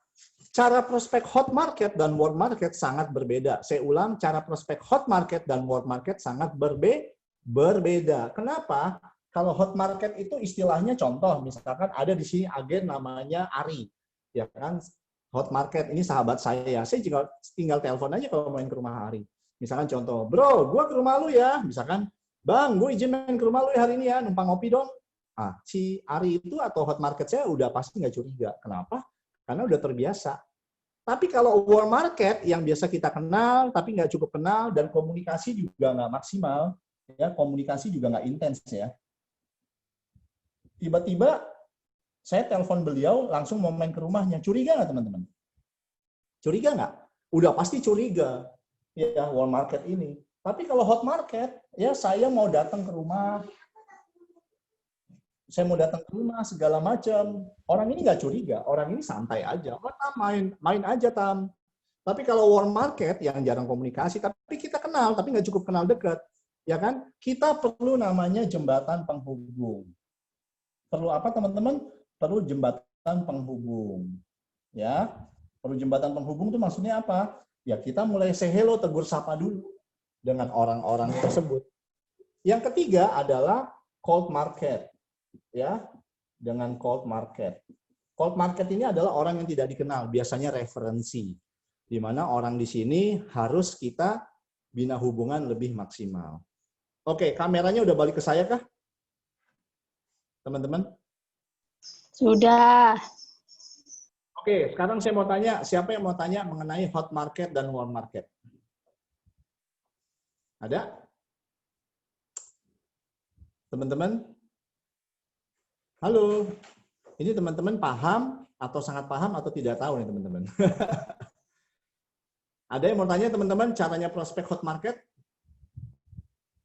cara prospek hot market dan warm market sangat berbeda. Saya ulang, cara prospek hot market dan warm market sangat berbeda. Kenapa? Kalau hot market itu istilahnya contoh, misalkan ada di sini agen namanya Ari, ya kan? Hot market ini sahabat saya juga tinggal telepon aja kalau main ke rumah Ari. Misalkan contoh, bro, gue ke rumah lu ya. Misalkan, bang, gue izin main ke rumah lu ya hari ini ya, numpang ngopi dong. Ah, si Ari itu atau hot market saya udah pasti nggak curiga. Kenapa? Karena udah terbiasa. Tapi kalau warm market yang biasa kita kenal, tapi nggak cukup kenal, dan komunikasi juga nggak maksimal, ya, komunikasi juga nggak intens ya. Tiba-tiba saya telepon beliau langsung mau main ke rumahnya. Curiga nggak teman-teman? Curiga nggak? Udah pasti curiga. Ya, warm market ini. Tapi kalau hot market, ya saya mau datang ke rumah, segala macam. Orang ini nggak curiga, orang ini santai aja. Oh, main aja Tam. Tapi kalau warm market yang jarang komunikasi, tapi kita kenal, tapi nggak cukup kenal dekat, ya kan? Kita perlu namanya jembatan penghubung. Perlu apa teman-teman? Perlu jembatan penghubung. Ya, perlu jembatan penghubung itu maksudnya apa? Ya kita mulai say hello, tegur sapa dulu dengan orang-orang tersebut. Yang ketiga adalah cold market. Ya, dengan cold market. Cold market ini adalah orang yang tidak dikenal, biasanya referensi. Di mana orang di sini harus kita bina hubungan lebih maksimal. Oke, kameranya udah balik ke saya kah? Teman-teman? Sudah. Oke, sekarang saya mau tanya, siapa yang mau tanya mengenai hot market dan warm market? Ada? Teman-teman? Halo? Ini teman-teman paham atau sangat paham atau tidak tahu nih teman-teman? Ada yang mau tanya teman-teman caranya prospek hot market?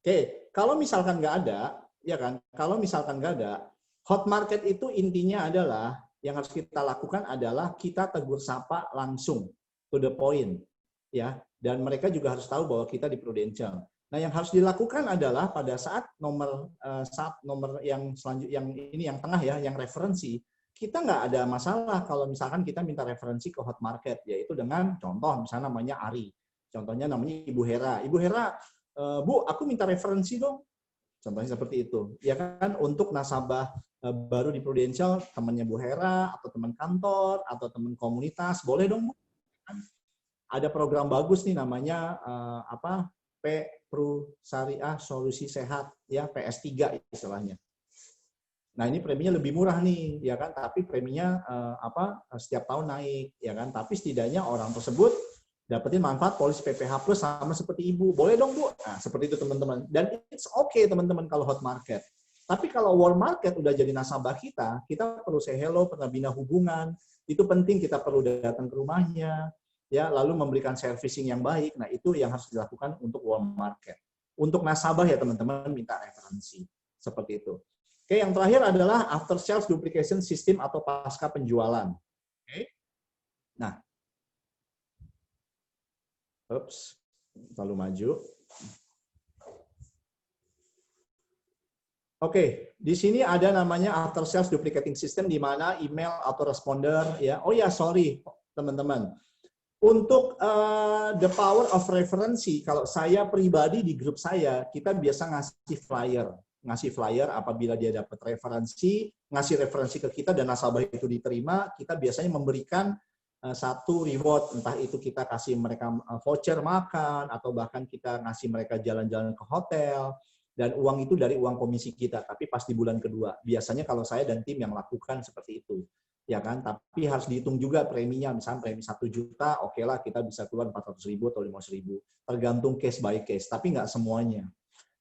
Oke, kalau misalkan nggak ada, ya kan? Kalau misalkan nggak ada, hot market itu intinya adalah yang harus kita lakukan adalah kita tegur sapa langsung, to the point, ya. Dan mereka juga harus tahu bahwa kita di Prudential. Nah, yang harus dilakukan adalah pada saat nomor yang selanjutnya, yang tengah ya, yang referensi, kita nggak ada masalah kalau misalkan kita minta referensi ke hot market, yaitu dengan contoh misalnya namanya Ari, contohnya namanya Ibu Hera. Ibu Hera, Bu, aku minta referensi dong. Contohnya seperti itu, ya kan, untuk nasabah baru di Prudential, temannya Bu Hera, atau teman kantor, atau teman komunitas, boleh dong Bu. Ada program bagus nih namanya Pru Syariah Solusi Sehat, ya PS3 istilahnya. Nah ini preminya lebih murah nih, ya kan, tapi preminya setiap tahun naik, ya kan, tapi setidaknya orang tersebut dapetin manfaat polis PPH Plus sama seperti Ibu. Boleh dong Bu. Nah seperti itu teman-teman. Dan it's okay teman-teman kalau hot market. Tapi kalau warm market udah jadi nasabah kita perlu say hello, pernah bina hubungan, itu penting, kita perlu datang ke rumahnya, ya, lalu memberikan servicing yang baik. Nah, itu yang harus dilakukan untuk warm market. Untuk nasabah ya teman-teman minta referensi. Seperti itu. Oke, yang terakhir adalah after sales duplication system atau pasca penjualan. Oke. Nah. Ups, terlalu maju. Oke, di sini ada namanya after sales duplicating system, di mana email autoresponder, ya. Oh ya, sorry teman-teman. Untuk the power of referensi, kalau saya pribadi di grup saya, kita biasa ngasih flyer, ngasih flyer apabila dia dapat referensi, ngasih referensi ke kita dan nasabah itu diterima, kita biasanya memberikan satu reward, entah itu kita kasih mereka voucher makan, atau bahkan kita ngasih mereka jalan-jalan ke hotel, dan uang itu dari uang komisi kita, tapi pas di bulan kedua. Biasanya kalau saya dan tim yang lakukan seperti itu. Ya kan, tapi harus dihitung juga preminya, misalnya premi 1 juta, oke lah kita bisa keluar 400.000 atau 500.000, tergantung case by case, tapi nggak semuanya.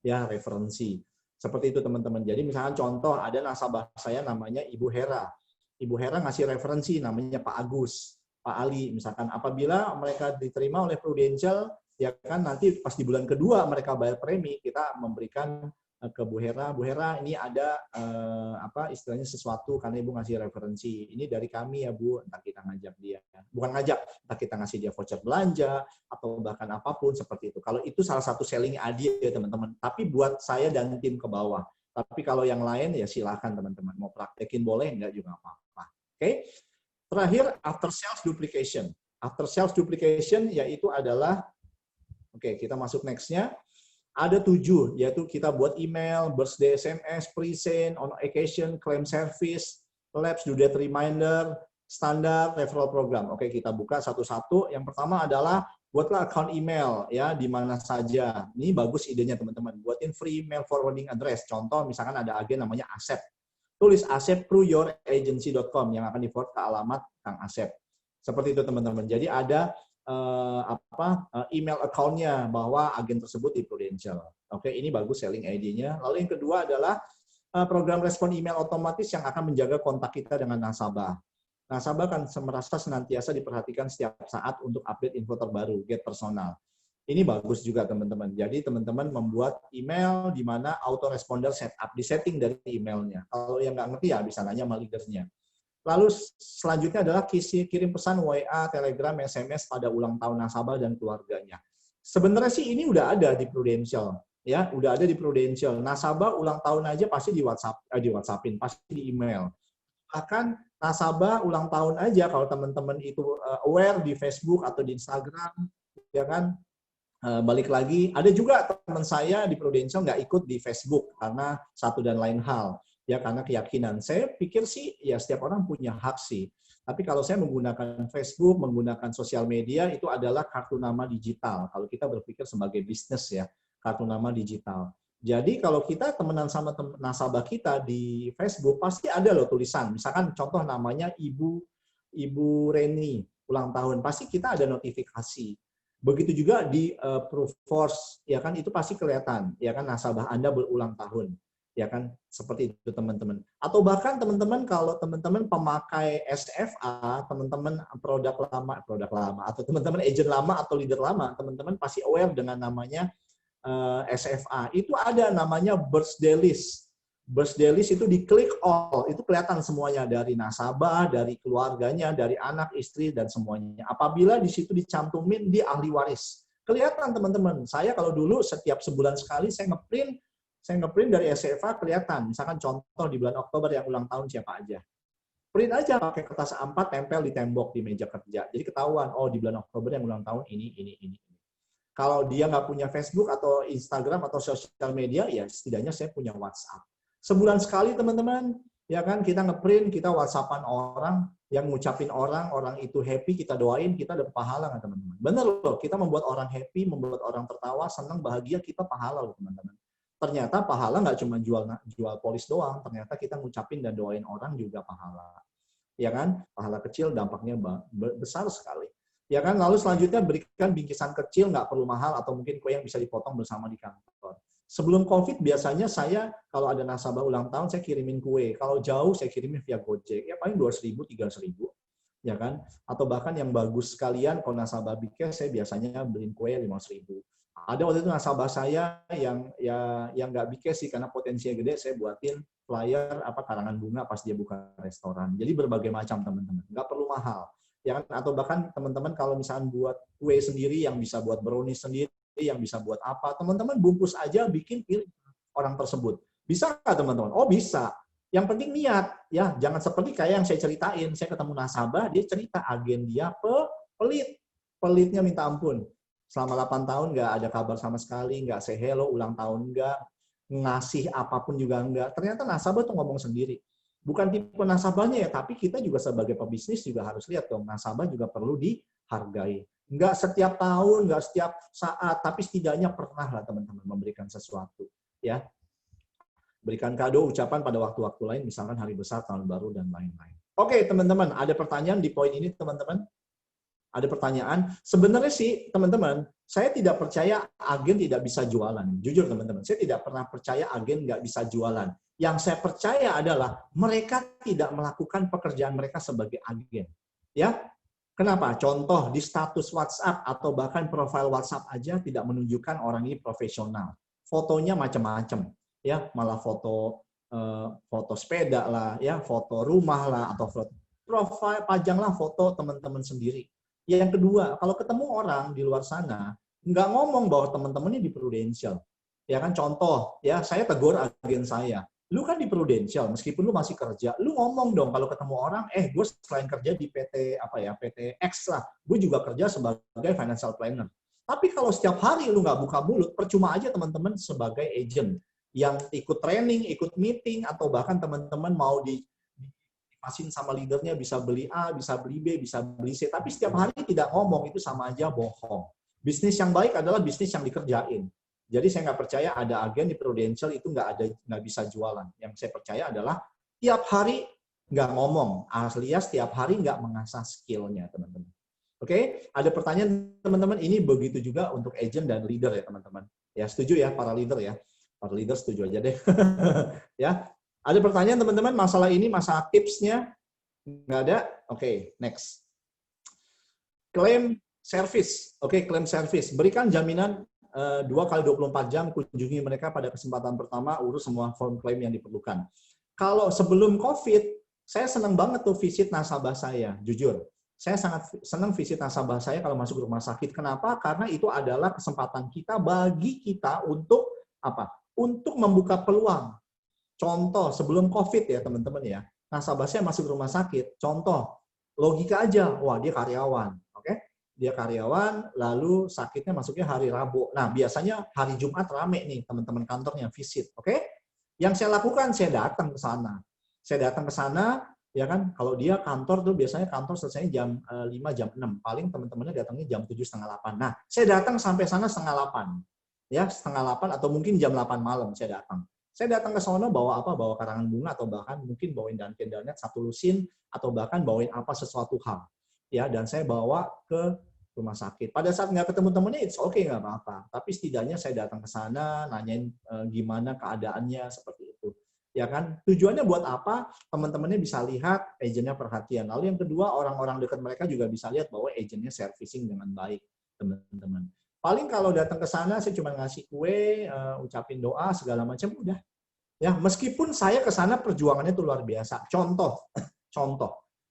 Ya, referensi. Seperti itu teman-teman. Jadi misalkan contoh, ada nasabah saya namanya Ibu Hera. Ibu Hera ngasih referensi namanya Pak Agus, Pak Ali, misalkan apabila mereka diterima oleh Prudential, ya kan nanti pas di bulan kedua mereka bayar premi, kita memberikan ke Bu Hera ini ada istilahnya sesuatu karena Ibu ngasih referensi. Ini dari kami ya Bu, entah kita ngajak dia. Bukan ngajak, entah kita ngasih dia voucher belanja atau bahkan apapun seperti itu. Kalau itu salah satu selling idea ya teman-teman. Tapi buat saya dan tim ke bawah. Tapi kalau yang lain ya silakan teman-teman. Mau praktekin boleh, enggak juga apa-apa. Oke. Terakhir, after sales duplication. After sales duplication yaitu adalah, oke, kita masuk next-nya. Ada 7, yaitu kita buat email, birthday SMS, present, on occasion, claim service, lapse, due date reminder, standar, referral program. Oke, kita buka satu-satu. Yang pertama adalah buatlah account email ya di mana saja. Ini bagus idenya teman-teman. Buatin free mail forwarding address. Contoh misalkan ada agen namanya Asep. Tulis Asep through youragency.com yang akan di-forward ke alamat Kang Asep. Seperti itu teman-teman. Jadi ada email account-nya bahwa agen tersebut di Prudential. Oke, ini bagus selling ID-nya. Lalu yang kedua adalah program respon email otomatis yang akan menjaga kontak kita dengan nasabah. Nasabah kan merasa senantiasa diperhatikan setiap saat untuk update info terbaru, get personal. Ini bagus juga teman-teman. Jadi teman-teman membuat email di mana autoresponder setup, disetting dari emailnya. Kalau yang nggak ngerti ya bisa nanya sama leadernya. Lalu selanjutnya adalah kirim pesan WA, Telegram, SMS pada ulang tahun nasabah dan keluarganya. Sebenarnya sih ini udah ada di Prudential, ya, udah ada di Prudential. Nasabah ulang tahun aja pasti di WhatsAppin, pasti di email. Bahkan nasabah ulang tahun aja kalau teman-teman itu aware di Facebook atau di Instagram, ya kan. Balik lagi, ada juga teman saya di Prudential nggak ikut di Facebook karena satu dan lain hal. Ya karena keyakinan. Saya pikir sih ya setiap orang punya hak sih. Tapi kalau saya menggunakan Facebook, menggunakan sosial media itu adalah kartu nama digital. Kalau kita berpikir sebagai bisnis ya, kartu nama digital. Jadi kalau kita temenan sama nasabah kita di Facebook pasti ada loh tulisan. Misalkan contoh namanya Ibu Reni ulang tahun, pasti kita ada notifikasi. Begitu juga di Proofforce ya kan itu pasti kelihatan ya kan nasabah Anda berulang tahun. Ya kan seperti itu teman-teman. Atau bahkan teman-teman kalau teman-teman pemakai SFA, teman-teman produk lama atau teman-teman agent lama atau leader lama, teman-teman pasti aware dengan namanya SFA. Itu ada namanya birthday list. Birthday list itu diklik all, itu kelihatan semuanya dari nasabah, dari keluarganya, dari anak, istri dan semuanya. Apabila di situ dicantumin di ahli waris. Kelihatan teman-teman. Saya kalau dulu setiap sebulan sekali saya ngeprint dari SFA kelihatan, misalkan contoh di bulan Oktober yang ulang tahun siapa aja. Print aja pakai kertas A4 tempel di tembok di meja kerja. Jadi ketahuan, oh di bulan Oktober yang ulang tahun ini. Kalau dia nggak punya Facebook atau Instagram atau sosial media, ya setidaknya saya punya WhatsApp. Sebulan sekali teman-teman, ya kan kita ngeprint, kita WhatsAppan orang, yang ngucapin orang itu happy, kita doain, kita dapat pahala nggak teman-teman? Bener loh, kita membuat orang happy, membuat orang tertawa, senang, bahagia, kita pahala loh teman-teman. Ternyata pahala nggak cuma jual polis doang, ternyata kita ngucapin dan doain orang juga pahala. Ya kan? Pahala kecil dampaknya besar sekali. Ya kan? Lalu selanjutnya berikan bingkisan kecil, nggak perlu mahal, atau mungkin kue yang bisa dipotong bersama di kantor. Sebelum COVID biasanya saya, kalau ada nasabah ulang tahun, saya kirimin kue. Kalau jauh, saya kirimin via Gojek. Ya paling 2.000, 3.000. Ya kan? Atau bahkan yang bagus sekalian, kalau nasabah Bikes, saya biasanya beliin kue 5.000. Ada waktu itu nasabah saya yang nggak Bikes sih karena potensinya gede, saya buatin flyer karangan bunga pas dia buka restoran. Jadi berbagai macam teman-teman, nggak perlu mahal. Ya kan? Atau bahkan teman-teman kalau misalnya buat kue sendiri yang bisa buat brownies sendiri, yang bisa buat apa, teman-teman bungkus aja bikin pilih orang tersebut. Bisa nggak teman-teman? Oh bisa. Yang penting niat, ya jangan seperti kayak yang saya ceritain. Saya ketemu nasabah, dia cerita agen dia pelitnya minta ampun. Selama 8 tahun nggak ada kabar sama sekali, nggak say hello, ulang tahun nggak. ngasih apapun juga enggak. Ternyata nasabah tuh ngomong sendiri. Bukan tipe nasabahnya ya, tapi kita juga sebagai pebisnis juga harus lihat dong, nasabah juga perlu dihargai. Enggak setiap tahun, enggak setiap saat, tapi setidaknya pernah lah teman-teman memberikan sesuatu. Ya, berikan kado, ucapan pada waktu-waktu lain, misalkan hari besar, tahun baru, dan lain-lain. Oke, teman-teman, ada pertanyaan di poin ini, teman-teman? Ada pertanyaan? Sebenarnya sih, teman-teman, saya tidak percaya agen tidak bisa jualan. Jujur, teman-teman, saya tidak pernah percaya agen nggak bisa jualan. Yang saya percaya adalah mereka tidak melakukan pekerjaan mereka sebagai agen. Ya, kenapa? Contoh, di status WhatsApp atau bahkan profil WhatsApp aja tidak menunjukkan orang ini profesional. Fotonya macam-macam. Ya, malah foto sepeda lah, ya, foto rumah lah, atau foto profil, pajanglah foto teman-teman sendiri. Yang kedua, kalau ketemu orang di luar sana, nggak ngomong bahwa teman-temannya di Prudential. Ya kan, contoh, ya, saya tegur agen saya. Lu kan di Prudential, meskipun lu masih kerja, lu ngomong dong kalau ketemu orang, gue selain kerja di PT X lah, gue juga kerja sebagai financial planner. Tapi kalau setiap hari lu nggak buka mulut, percuma aja teman-teman sebagai agent yang ikut training, ikut meeting, atau bahkan teman-teman mau dipasin sama leadernya, bisa beli A, bisa beli B, bisa beli C, tapi setiap hari tidak ngomong, itu sama aja bohong. Bisnis yang baik adalah bisnis yang dikerjain. Jadi saya nggak percaya ada agen di Prudential itu nggak bisa jualan. Yang saya percaya adalah tiap hari nggak ngomong, alias tiap hari nggak mengasah skill-nya, teman-teman. Oke, ada pertanyaan teman-teman, ini begitu juga untuk agent dan leader ya teman-teman. Ya, setuju ya para leader ya. Para leader setuju aja deh. Ya, ada pertanyaan teman-teman masalah ini, masalah tipsnya? Nggak ada? Oke, next. Claim service. Oke, claim service. Berikan jaminan 2 kali 24 jam, kunjungi mereka pada kesempatan pertama, urus semua form claim yang diperlukan. Kalau sebelum COVID, saya senang banget tuh visit nasabah saya, jujur. Saya sangat senang visit nasabah saya kalau masuk ke rumah sakit. Kenapa? Karena itu adalah kesempatan kita bagi kita untuk apa? Untuk membuka peluang. Contoh, sebelum COVID ya teman-teman ya, nasabah saya masuk ke rumah sakit. Contoh, logika aja, wah dia karyawan, oke? Dia karyawan, lalu sakitnya masuknya hari Rabu. Nah, biasanya hari Jumat rame nih teman-teman kantornya visit, oke? Yang saya lakukan, saya datang ke sana. Saya datang ke sana, ya kan? Kalau dia kantor tuh biasanya kantor selesai jam 5, jam 6. Paling teman-temannya datangnya jam 7, setengah 8. Nah, saya datang sampai sana setengah 8. Ya, setengah 8 atau mungkin jam 8 malam saya datang. Saya datang ke sana bawa apa? Bawa karangan bunga atau bahkan mungkin bawain Dunkin Donuts, 1 lusin, atau bahkan bawain apa sesuatu hal. Ya, dan saya bawa ke rumah sakit. Pada saat nggak ketemu temennya, it's okay, nggak apa-apa. Tapi setidaknya saya datang ke sana, nanyain gimana keadaannya, seperti itu. Ya kan? Tujuannya buat apa? Teman-temannya bisa lihat, agennya perhatian. Lalu yang kedua, orang-orang dekat mereka juga bisa lihat bahwa agennya servicing dengan baik, teman-teman. Paling kalau datang ke sana, saya cuma ngasih kue, ucapin doa, segala macam, udah. Ya, meskipun saya ke sana perjuangannya itu luar biasa. Contoh,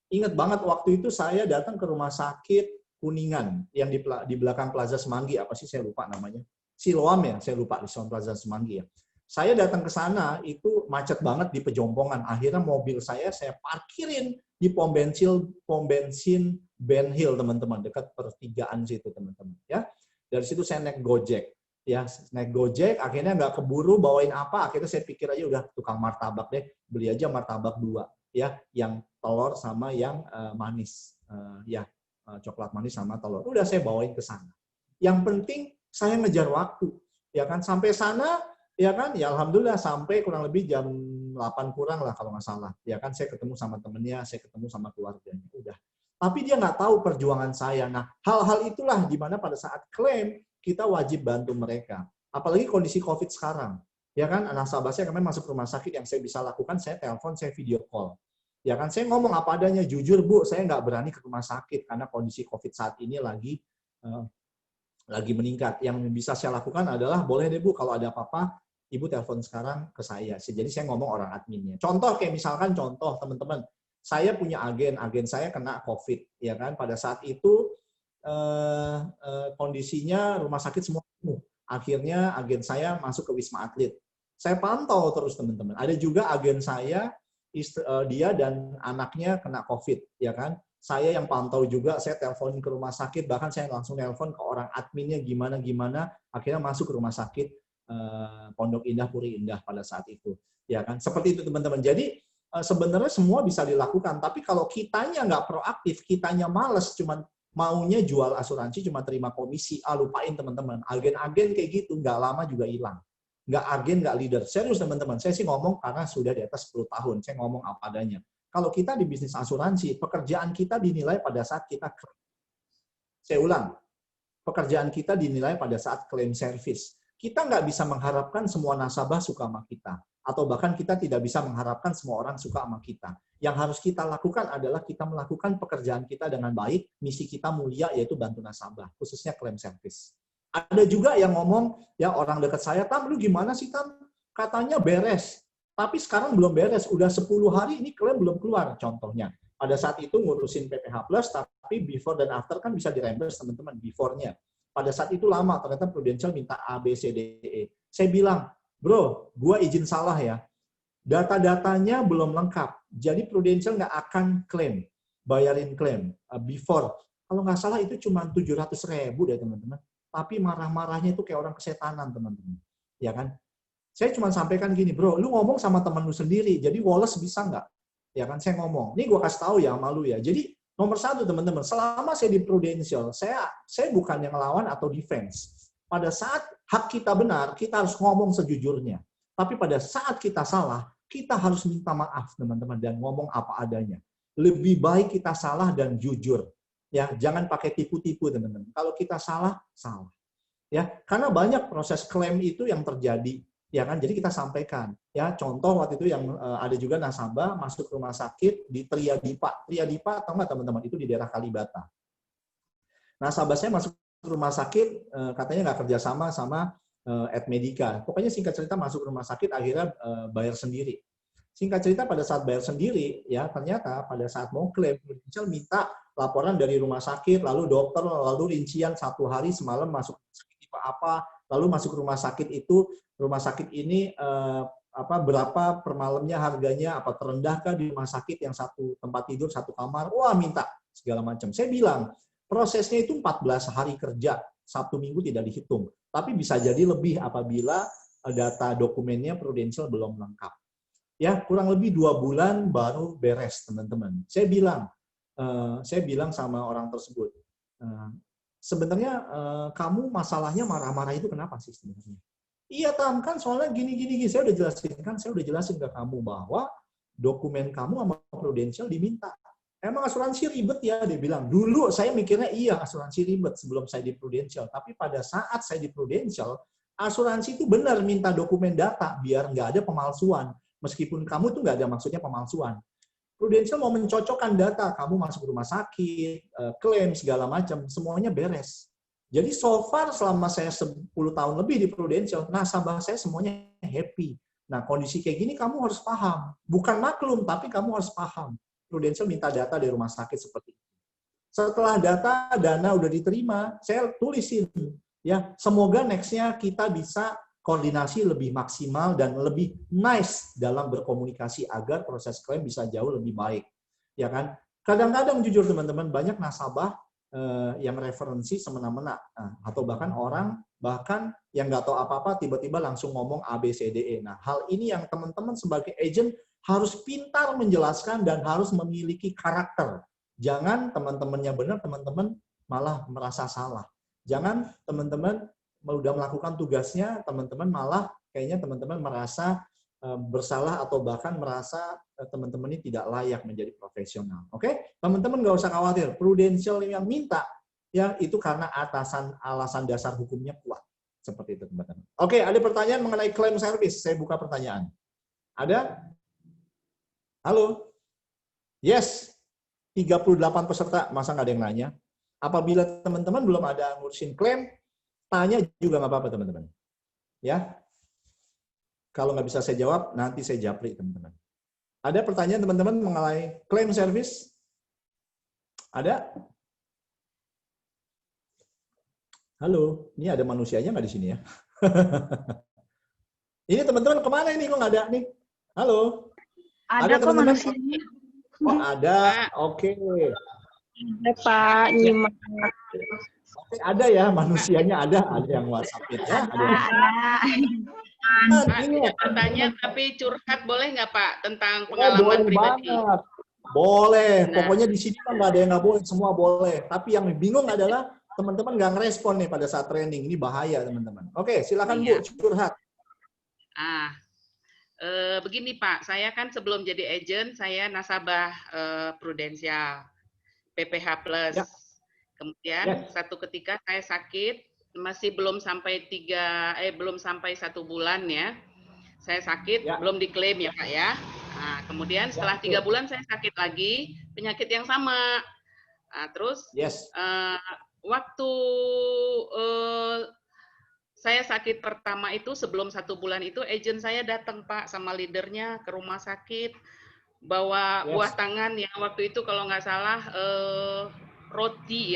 ingat banget waktu itu saya datang ke rumah sakit Kuningan, yang di belakang Plaza Semanggi, apa sih saya lupa namanya. Siloam ya, saya lupa, di Plaza Semanggi ya. Saya datang ke sana, itu macet banget di Pejompongan. Akhirnya mobil saya parkirin di pom bensin Ben Hill, teman-teman, dekat pertigaan situ, teman-teman. Ya. Dari situ saya naik Gojek, ya naik Gojek, akhirnya nggak keburu bawain apa, akhirnya saya pikir aja udah tukang martabak deh, beli aja martabak 2, ya, yang telur sama yang manis, coklat manis sama telur. Udah saya bawain ke sana. Yang penting saya ngejar waktu, ya kan, sampai sana, ya kan, ya alhamdulillah sampai kurang lebih jam 8 kurang lah kalau nggak salah, ya kan, saya ketemu sama temennya, saya ketemu sama keluarganya, udah. Tapi dia nggak tahu perjuangan saya. Nah, hal-hal itulah di mana pada saat klaim, kita wajib bantu mereka. Apalagi kondisi COVID sekarang. Ya kan, nasabah saya kemarin masuk rumah sakit, yang saya bisa lakukan, saya telepon, saya video call. Ya kan, saya ngomong apa adanya, jujur Bu, saya nggak berani ke rumah sakit, karena kondisi COVID saat ini lagi meningkat. Yang bisa saya lakukan adalah, boleh deh Bu, kalau ada apa-apa, Ibu telepon sekarang ke saya. Jadi saya ngomong orang adminnya. Contoh, kayak misalkan contoh, teman-teman, saya punya agen saya kena COVID, ya kan. Pada saat itu kondisinya rumah sakit semua penuh. Akhirnya agen saya masuk ke Wisma Atlet. Saya pantau terus, teman-teman. Ada juga agen saya, dia dan anaknya kena COVID, ya kan. Saya yang pantau juga, saya telepon ke rumah sakit, bahkan saya langsung telepon ke orang adminnya gimana, akhirnya masuk ke rumah sakit Pondok Indah, Puri Indah pada saat itu. Ya kan? Seperti itu teman-teman. Jadi sebenarnya semua bisa dilakukan, tapi kalau kitanya nggak proaktif, kitanya males, cuman maunya jual asuransi, cuma terima komisi, lupain teman-teman. Agen-agen kayak gitu, nggak lama juga hilang. Nggak agen, nggak leader. Serius teman-teman, saya sih ngomong karena sudah di atas 10 tahun, saya ngomong apa adanya. Kalau kita di bisnis asuransi, pekerjaan kita dinilai pada saat kita klaim. Saya ulang, pekerjaan kita dinilai pada saat klaim service. Kita nggak bisa mengharapkan semua nasabah suka sama kita. Atau bahkan kita tidak bisa mengharapkan semua orang suka sama kita. Yang harus kita lakukan adalah kita melakukan pekerjaan kita dengan baik, misi kita mulia yaitu bantu nasabah, khususnya klaim service. Ada juga yang ngomong, ya orang dekat saya, Tam, lu gimana sih Tam? Katanya beres. Tapi sekarang belum beres, udah 10 hari ini klaim belum keluar, contohnya. Pada saat itu ngurusin PPH+, tapi before dan after kan bisa di-reimburse teman-teman, before-nya. Pada saat itu lama, ternyata Prudential minta A, B, C, D, E. Saya bilang, bro, gua izin salah ya. Data-datanya belum lengkap. Jadi Prudential nggak akan klaim, bayarin klaim before. Kalau nggak salah itu cuma 700.000 deh teman-teman. Tapi marah-marahnya itu kayak orang kesetanan teman-teman. Ya kan? Saya cuma sampaikan gini, bro, lu ngomong sama temen lu sendiri. Jadi Wallace bisa nggak? Ya kan? Saya ngomong. Ini gua kasih tahu ya malu ya. Jadi nomor 1 teman-teman, selama saya di Prudential, saya bukan yang lawan atau defense. Pada saat hak kita benar, kita harus ngomong sejujurnya. Tapi pada saat kita salah, kita harus minta maaf, teman-teman, dan ngomong apa adanya. Lebih baik kita salah dan jujur. Ya, jangan pakai tipu-tipu, teman-teman. Kalau kita salah, salah. Ya, karena banyak proses klaim itu yang terjadi. Ya kan, jadi kita sampaikan. Ya, contoh waktu itu yang ada juga nasabah masuk rumah sakit di Triadipa. Triadipa atau enggak teman-teman? Itu di daerah Kalibata. Nasabah saya masuk rumah sakit, katanya nggak kerjasama sama Edmedica. Pokoknya singkat cerita masuk rumah sakit, akhirnya bayar sendiri. Singkat cerita pada saat bayar sendiri, ya ternyata pada saat mau klaim, Prudential minta laporan dari rumah sakit, lalu dokter, lalu rincian 1 hari semalam masuk tipe apa, lalu masuk rumah sakit itu, rumah sakit ini berapa per malamnya harganya, apa terendahkah di rumah sakit yang 1 tempat tidur, 1 kamar, wah minta segala macam. Saya bilang, prosesnya itu 14 hari kerja, Sabtu Minggu tidak dihitung. Tapi bisa jadi lebih apabila data dokumennya Prudential belum lengkap. Ya, kurang lebih 2 bulan baru beres, teman-teman. Saya bilang sama orang tersebut, sebenarnya kamu masalahnya marah-marah itu kenapa sih sebenarnya? Iya, Tam, kan soalnya gini. Saya udah jelasin ke kamu bahwa dokumen kamu sama Prudential diminta. Emang asuransi ribet ya, dia bilang. Dulu saya mikirnya iya asuransi ribet sebelum saya di Prudential. Tapi pada saat saya di Prudential, asuransi itu benar minta dokumen data biar nggak ada pemalsuan. Meskipun kamu tuh nggak ada maksudnya pemalsuan. Prudential mau mencocokkan data, kamu masuk rumah sakit, klaim segala macam, semuanya beres. Jadi so far selama saya 10 tahun lebih di Prudential, nasabah saya semuanya happy. Nah kondisi kayak gini kamu harus paham. Bukan maklum, tapi kamu harus paham. Prudential minta data dari rumah sakit seperti itu. Setelah dana udah diterima, saya tulisin, ya semoga next-nya kita bisa koordinasi lebih maksimal dan lebih nice dalam berkomunikasi agar proses klaim bisa jauh lebih baik. Ya kan? Kadang-kadang jujur teman-teman, banyak nasabah yang referensi semena-mena, atau bahkan orang yang nggak tahu apa-apa tiba-tiba langsung ngomong A, B, C, D, E. Nah, hal ini yang teman-teman sebagai agent harus pintar menjelaskan dan harus memiliki karakter. Jangan teman-temannya benar, teman-teman malah merasa salah. Jangan teman-teman udah melakukan tugasnya, teman-teman malah kayaknya teman-teman merasa bersalah atau bahkan merasa teman-teman ini tidak layak menjadi profesional. Oke? Teman-teman nggak usah khawatir. Prudential yang minta, ya itu karena alasan dasar hukumnya kuat. Seperti itu, teman-teman. Oke, ada pertanyaan mengenai claim service. Saya buka pertanyaan. Ada? Halo? Yes. 38 peserta. Masa nggak ada yang nanya? Apabila teman-teman belum ada ngurusin klaim, tanya juga nggak apa-apa, teman-teman. Ya. Kalau nggak bisa saya jawab, nanti saya japri, teman-teman. Ada pertanyaan, teman-teman, mengenai claim service? Ada? Halo, ini ada manusianya nggak di sini ya? Ini teman-teman kemana ini? Kok nggak ada nih? Halo? Ada kok teman-teman? manusianya. Oh, ada. Oke. Ada Pak, nyimak. Oke, ada ya manusianya, ada yang WhatsApp-in ya. Ada. Pak, tidak bertanya tapi curhat boleh nggak Pak tentang pengalaman boleh pribadi? banget. Boleh. Nah. Pokoknya di sini kan nggak ada yang nggak boleh, semua boleh. Tapi yang bingung adalah teman-teman nggak ngerespon nih pada saat training. Ini bahaya teman-teman. Oke, silakan Bu, curhat. Begini Pak, saya kan sebelum jadi agent, saya nasabah Prudensial, PPH Plus. Ya. Kemudian satu ketika saya sakit, masih belum sampai 1 bulan ya. Saya sakit, belum diklaim ya Pak ya. Nah, kemudian setelah 3 bulan saya sakit lagi, penyakit yang sama. Nah, terus waktu saya sakit pertama itu sebelum 1 bulan itu, agent saya datang Pak sama leadernya ke rumah sakit, bawa buah tangan yang waktu itu kalau nggak salah roti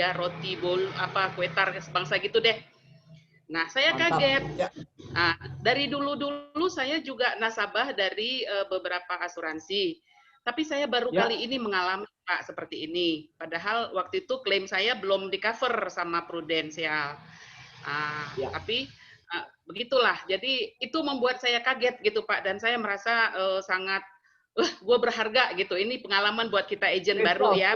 bol apa kue tar sebangsa gitu deh. Nah, saya kaget. Nah, dari dulu saya juga nasabah dari beberapa asuransi. Tapi saya baru kali ini mengalami Pak seperti ini. Padahal waktu itu klaim saya belum di-cover sama Prudensial. Tapi begitulah. Jadi itu membuat saya kaget gitu Pak, dan saya merasa sangat gue berharga gitu. Ini pengalaman buat kita agent baru ya,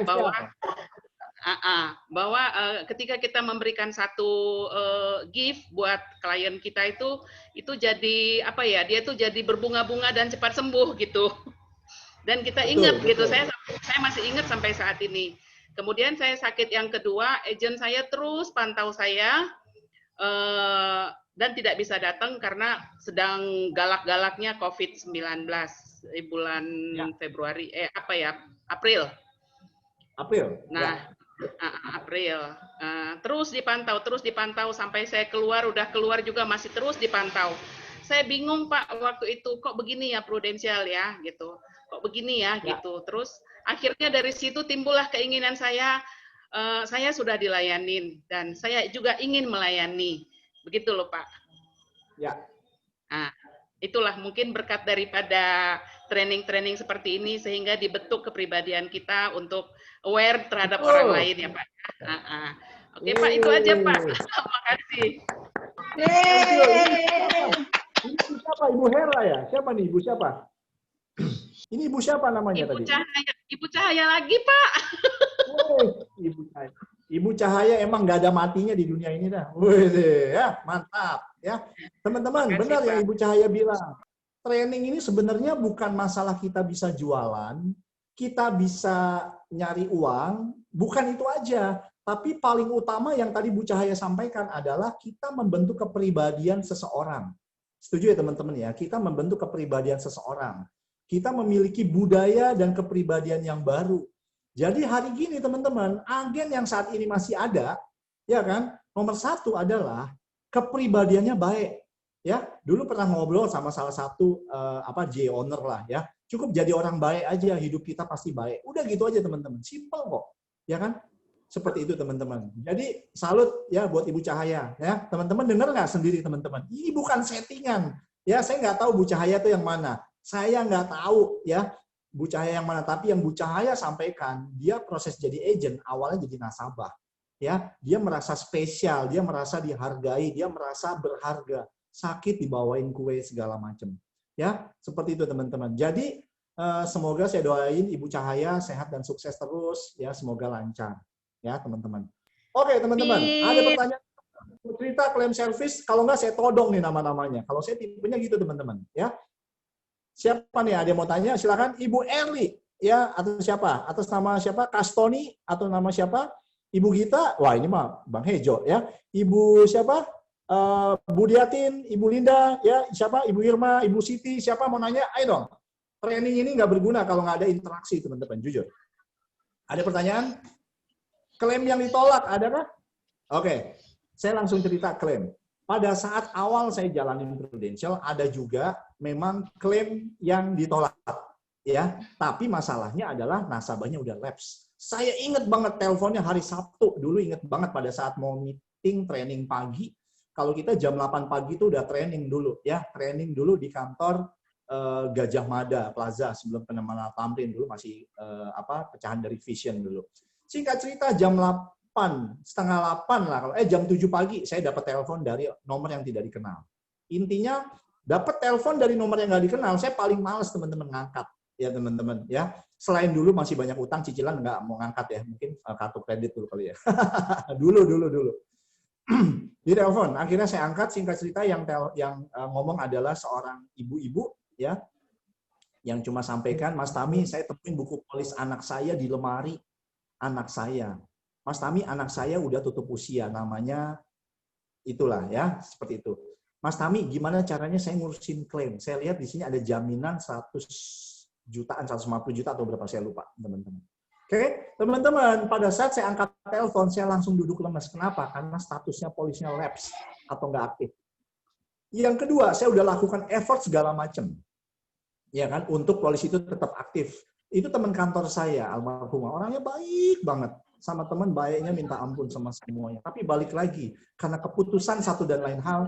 bahwa ketika kita memberikan satu gift buat klien kita itu jadi apa ya, dia tuh jadi berbunga-bunga dan cepat sembuh gitu. Dan kita ingat gitu, saya masih ingat sampai saat ini. Kemudian saya sakit yang kedua, agent saya terus pantau saya dan tidak bisa datang karena sedang galak-galaknya COVID-19 di bulan Februari, April. Nah, April. Terus dipantau sampai saya udah keluar juga masih terus dipantau. Saya bingung Pak waktu itu, kok begini ya Prudensial ya gitu. Kok begini ya gitu. Terus akhirnya dari situ timbullah keinginan saya sudah dilayanin dan saya juga ingin melayani. Begitu loh Pak. Ya. Nah, itulah mungkin berkat daripada training-training seperti ini sehingga dibentuk kepribadian kita untuk aware terhadap orang lain ya Pak. Oke Pak, itu aja Pak. Terima kasih. Ini siapa? Ibu Hera ya? Siapa nih? Ibu siapa? Ini ibu siapa namanya tadi? Ibu Cahaya lagi Pak. Ibu Cahaya emang nggak ada matinya di dunia ini dah. Wih, ya mantap ya. Teman-teman, benar yang Ibu Cahaya bilang. Training ini sebenarnya bukan masalah kita bisa jualan, kita bisa nyari uang, bukan itu aja. Tapi paling utama yang tadi Bu Cahaya sampaikan adalah kita membentuk kepribadian seseorang. Setuju ya teman-teman ya? Kita membentuk kepribadian seseorang. Kita memiliki budaya dan kepribadian yang baru. Jadi hari gini teman-teman, agen yang saat ini masih ada, ya kan? Nomor 1 adalah kepribadiannya baik. Ya, dulu pernah ngobrol sama salah satu J-owner lah ya. Cukup jadi orang baik aja, hidup kita pasti baik. Udah gitu aja teman-teman, simple kok. Ya kan? Seperti itu teman-teman. Jadi salut ya buat Ibu Cahaya ya. Teman-teman dengar nggak sendiri teman-teman? Ini bukan settingan. Ya, saya nggak tahu Bu Cahaya itu yang mana. Saya nggak tahu ya Bu Cahaya yang mana, tapi yang Bu Cahaya sampaikan, dia proses jadi agent awalnya jadi nasabah. Ya, dia merasa spesial, dia merasa dihargai, dia merasa berharga. Sakit dibawain kue segala macam. Ya, seperti itu teman-teman. Jadi semoga saya doain Ibu Cahaya sehat dan sukses terus ya, semoga lancar ya teman-teman. Oke teman-teman, ada pertanyaan cerita klaim service, kalau nggak saya todong nih nama-namanya. Kalau saya tipenya gitu teman-teman ya. Siapa nih ada yang mau tanya? Silakan Ibu Erli ya, atau siapa? Atas nama siapa? Kastoni atau nama siapa? Ibu Gita? Wah, ini mah Bang Hejo ya. Ibu siapa? Bu Diatin, Ibu Linda ya, siapa? Ibu Irma, Ibu Siti, siapa mau nanya? Ayo dong. Training ini nggak berguna kalau nggak ada interaksi, teman-teman, jujur. Ada pertanyaan? Klaim yang ditolak adakah? Oke. Saya langsung cerita klaim. Pada saat awal saya jalanin Prudensial, ada juga memang klaim yang ditolak, ya. Tapi masalahnya adalah nasabahnya udah lapse. Saya ingat banget teleponnya hari Sabtu, dulu ingat banget pada saat mau meeting training pagi. Kalau kita jam 8 pagi itu udah training dulu, ya. Training dulu di kantor Gajah Mada Plaza sebelum Penemanal Tamrin dulu masih pecahan dari Vision dulu. Singkat cerita jam setengah 8 lah, jam 7 pagi saya dapat telepon dari nomor yang tidak dikenal. Intinya dapat telepon dari nomor yang nggak dikenal, saya paling males teman-teman ngangkat ya teman-teman ya. Selain dulu masih banyak utang cicilan nggak mau ngangkat ya, mungkin kartu kredit dulu kali ya. dulu. Di telepon, akhirnya saya angkat. Singkat cerita yang ngomong adalah seorang ibu-ibu ya, yang cuma sampaikan, Mas Tami, saya temuin buku polis anak saya di lemari anak saya. Mas Tami, anak saya udah tutup usia, namanya itulah ya, seperti itu. Mas Tami, gimana caranya saya ngurusin klaim? Saya lihat di sini ada jaminan 100 jutaan, 150 juta atau berapa, saya lupa, teman-teman. Oke, teman-teman, pada saat saya angkat telepon, saya langsung duduk lemas. Kenapa? Karena statusnya polisnya lapse atau nggak aktif. Yang kedua, saya udah lakukan effort segala macam. Ya kan, untuk polisi itu tetap aktif. Itu teman kantor saya, almarhumah. Orangnya baik banget. Sama teman baiknya minta ampun sama semuanya. Tapi balik lagi, karena keputusan satu dan lain hal,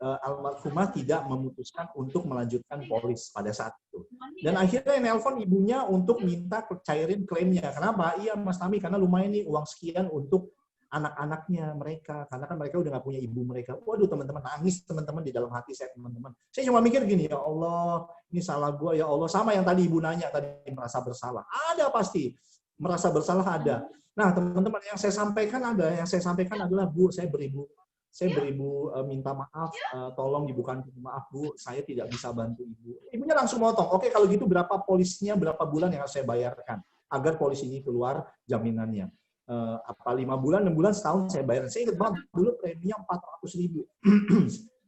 almarhumah tidak memutuskan untuk melanjutkan polis pada saat itu. Dan akhirnya nelpon ibunya untuk minta cairin klaimnya. Kenapa? Iya Mas Tami, karena lumayan nih uang sekian untuk anak-anaknya mereka. Karena kan mereka udah nggak punya ibu mereka. Waduh teman-teman, nangis teman-teman di dalam hati saya teman-teman. Saya cuma mikir gini, ya Allah, ini salah gue ya Allah. Sama yang tadi ibu nanya, tadi merasa bersalah. Ada pasti, merasa bersalah ada. Nah teman-teman, yang saya sampaikan adalah, Bu, saya beribu minta maaf, tolong dibukakan pintu maaf Bu, saya tidak bisa bantu Ibu. Ibunya langsung motong, oke kalau gitu berapa polisnya, berapa bulan yang harus saya bayarkan agar polis ini keluar jaminannya. Apa 5 bulan, 6 bulan, setahun saya bayar. Saya ingat banget dulu preminya 400.000.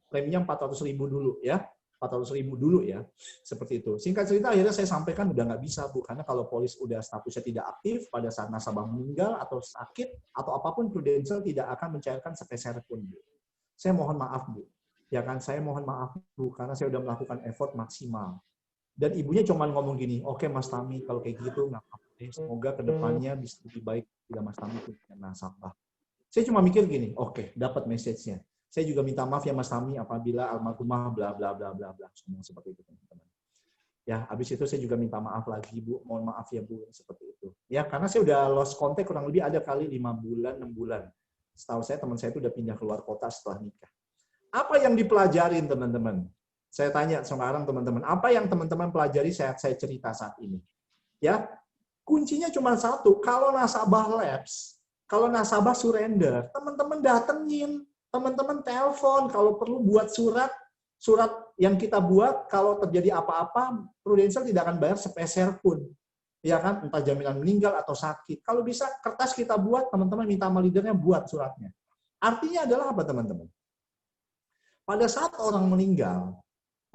Preminya 400.000 dulu ya. 400.000 dulu ya, seperti itu. Singkat cerita akhirnya saya sampaikan udah nggak bisa Bu, karena kalau polis udah statusnya tidak aktif pada saat nasabah meninggal atau sakit atau apapun, Prudential tidak akan mencairkan sepeser pun Bu. Saya mohon maaf Bu, ya kan, saya mohon maaf Bu, karena saya udah melakukan effort maksimal. Dan ibunya cuma ngomong gini, oke Mas Tami kalau kayak gitu nggak apa-apa, semoga kedepannya bisa lebih baik bila Mas Tami punya nasabah. Saya cuma mikir gini, oke, dapat message-nya. Saya juga minta maaf ya Mas Tami apabila almarhumah bla bla bla bla bla, semua seperti itu teman-teman. Ya, habis itu saya juga minta maaf lagi Bu, mohon maaf ya Bu, seperti itu. Ya, karena saya udah lost contact kurang lebih ada kali 5 bulan, 6 bulan. Setahu saya teman saya itu udah pindah keluar kota setelah nikah. Apa yang dipelajarin teman-teman? Saya tanya sekarang teman-teman, apa yang teman-teman pelajari saat saya cerita saat ini? Ya, kuncinya cuma satu, kalau nasabah lapse, kalau nasabah surrender, teman-teman datengin, teman-teman telepon, kalau perlu buat surat yang kita buat, kalau terjadi apa-apa, Prudential tidak akan bayar sepeser pun. Ya kan, entah jaminan meninggal atau sakit. Kalau bisa kertas kita buat, teman-teman minta sama leadernya buat suratnya. Artinya adalah apa teman-teman? Pada saat orang meninggal,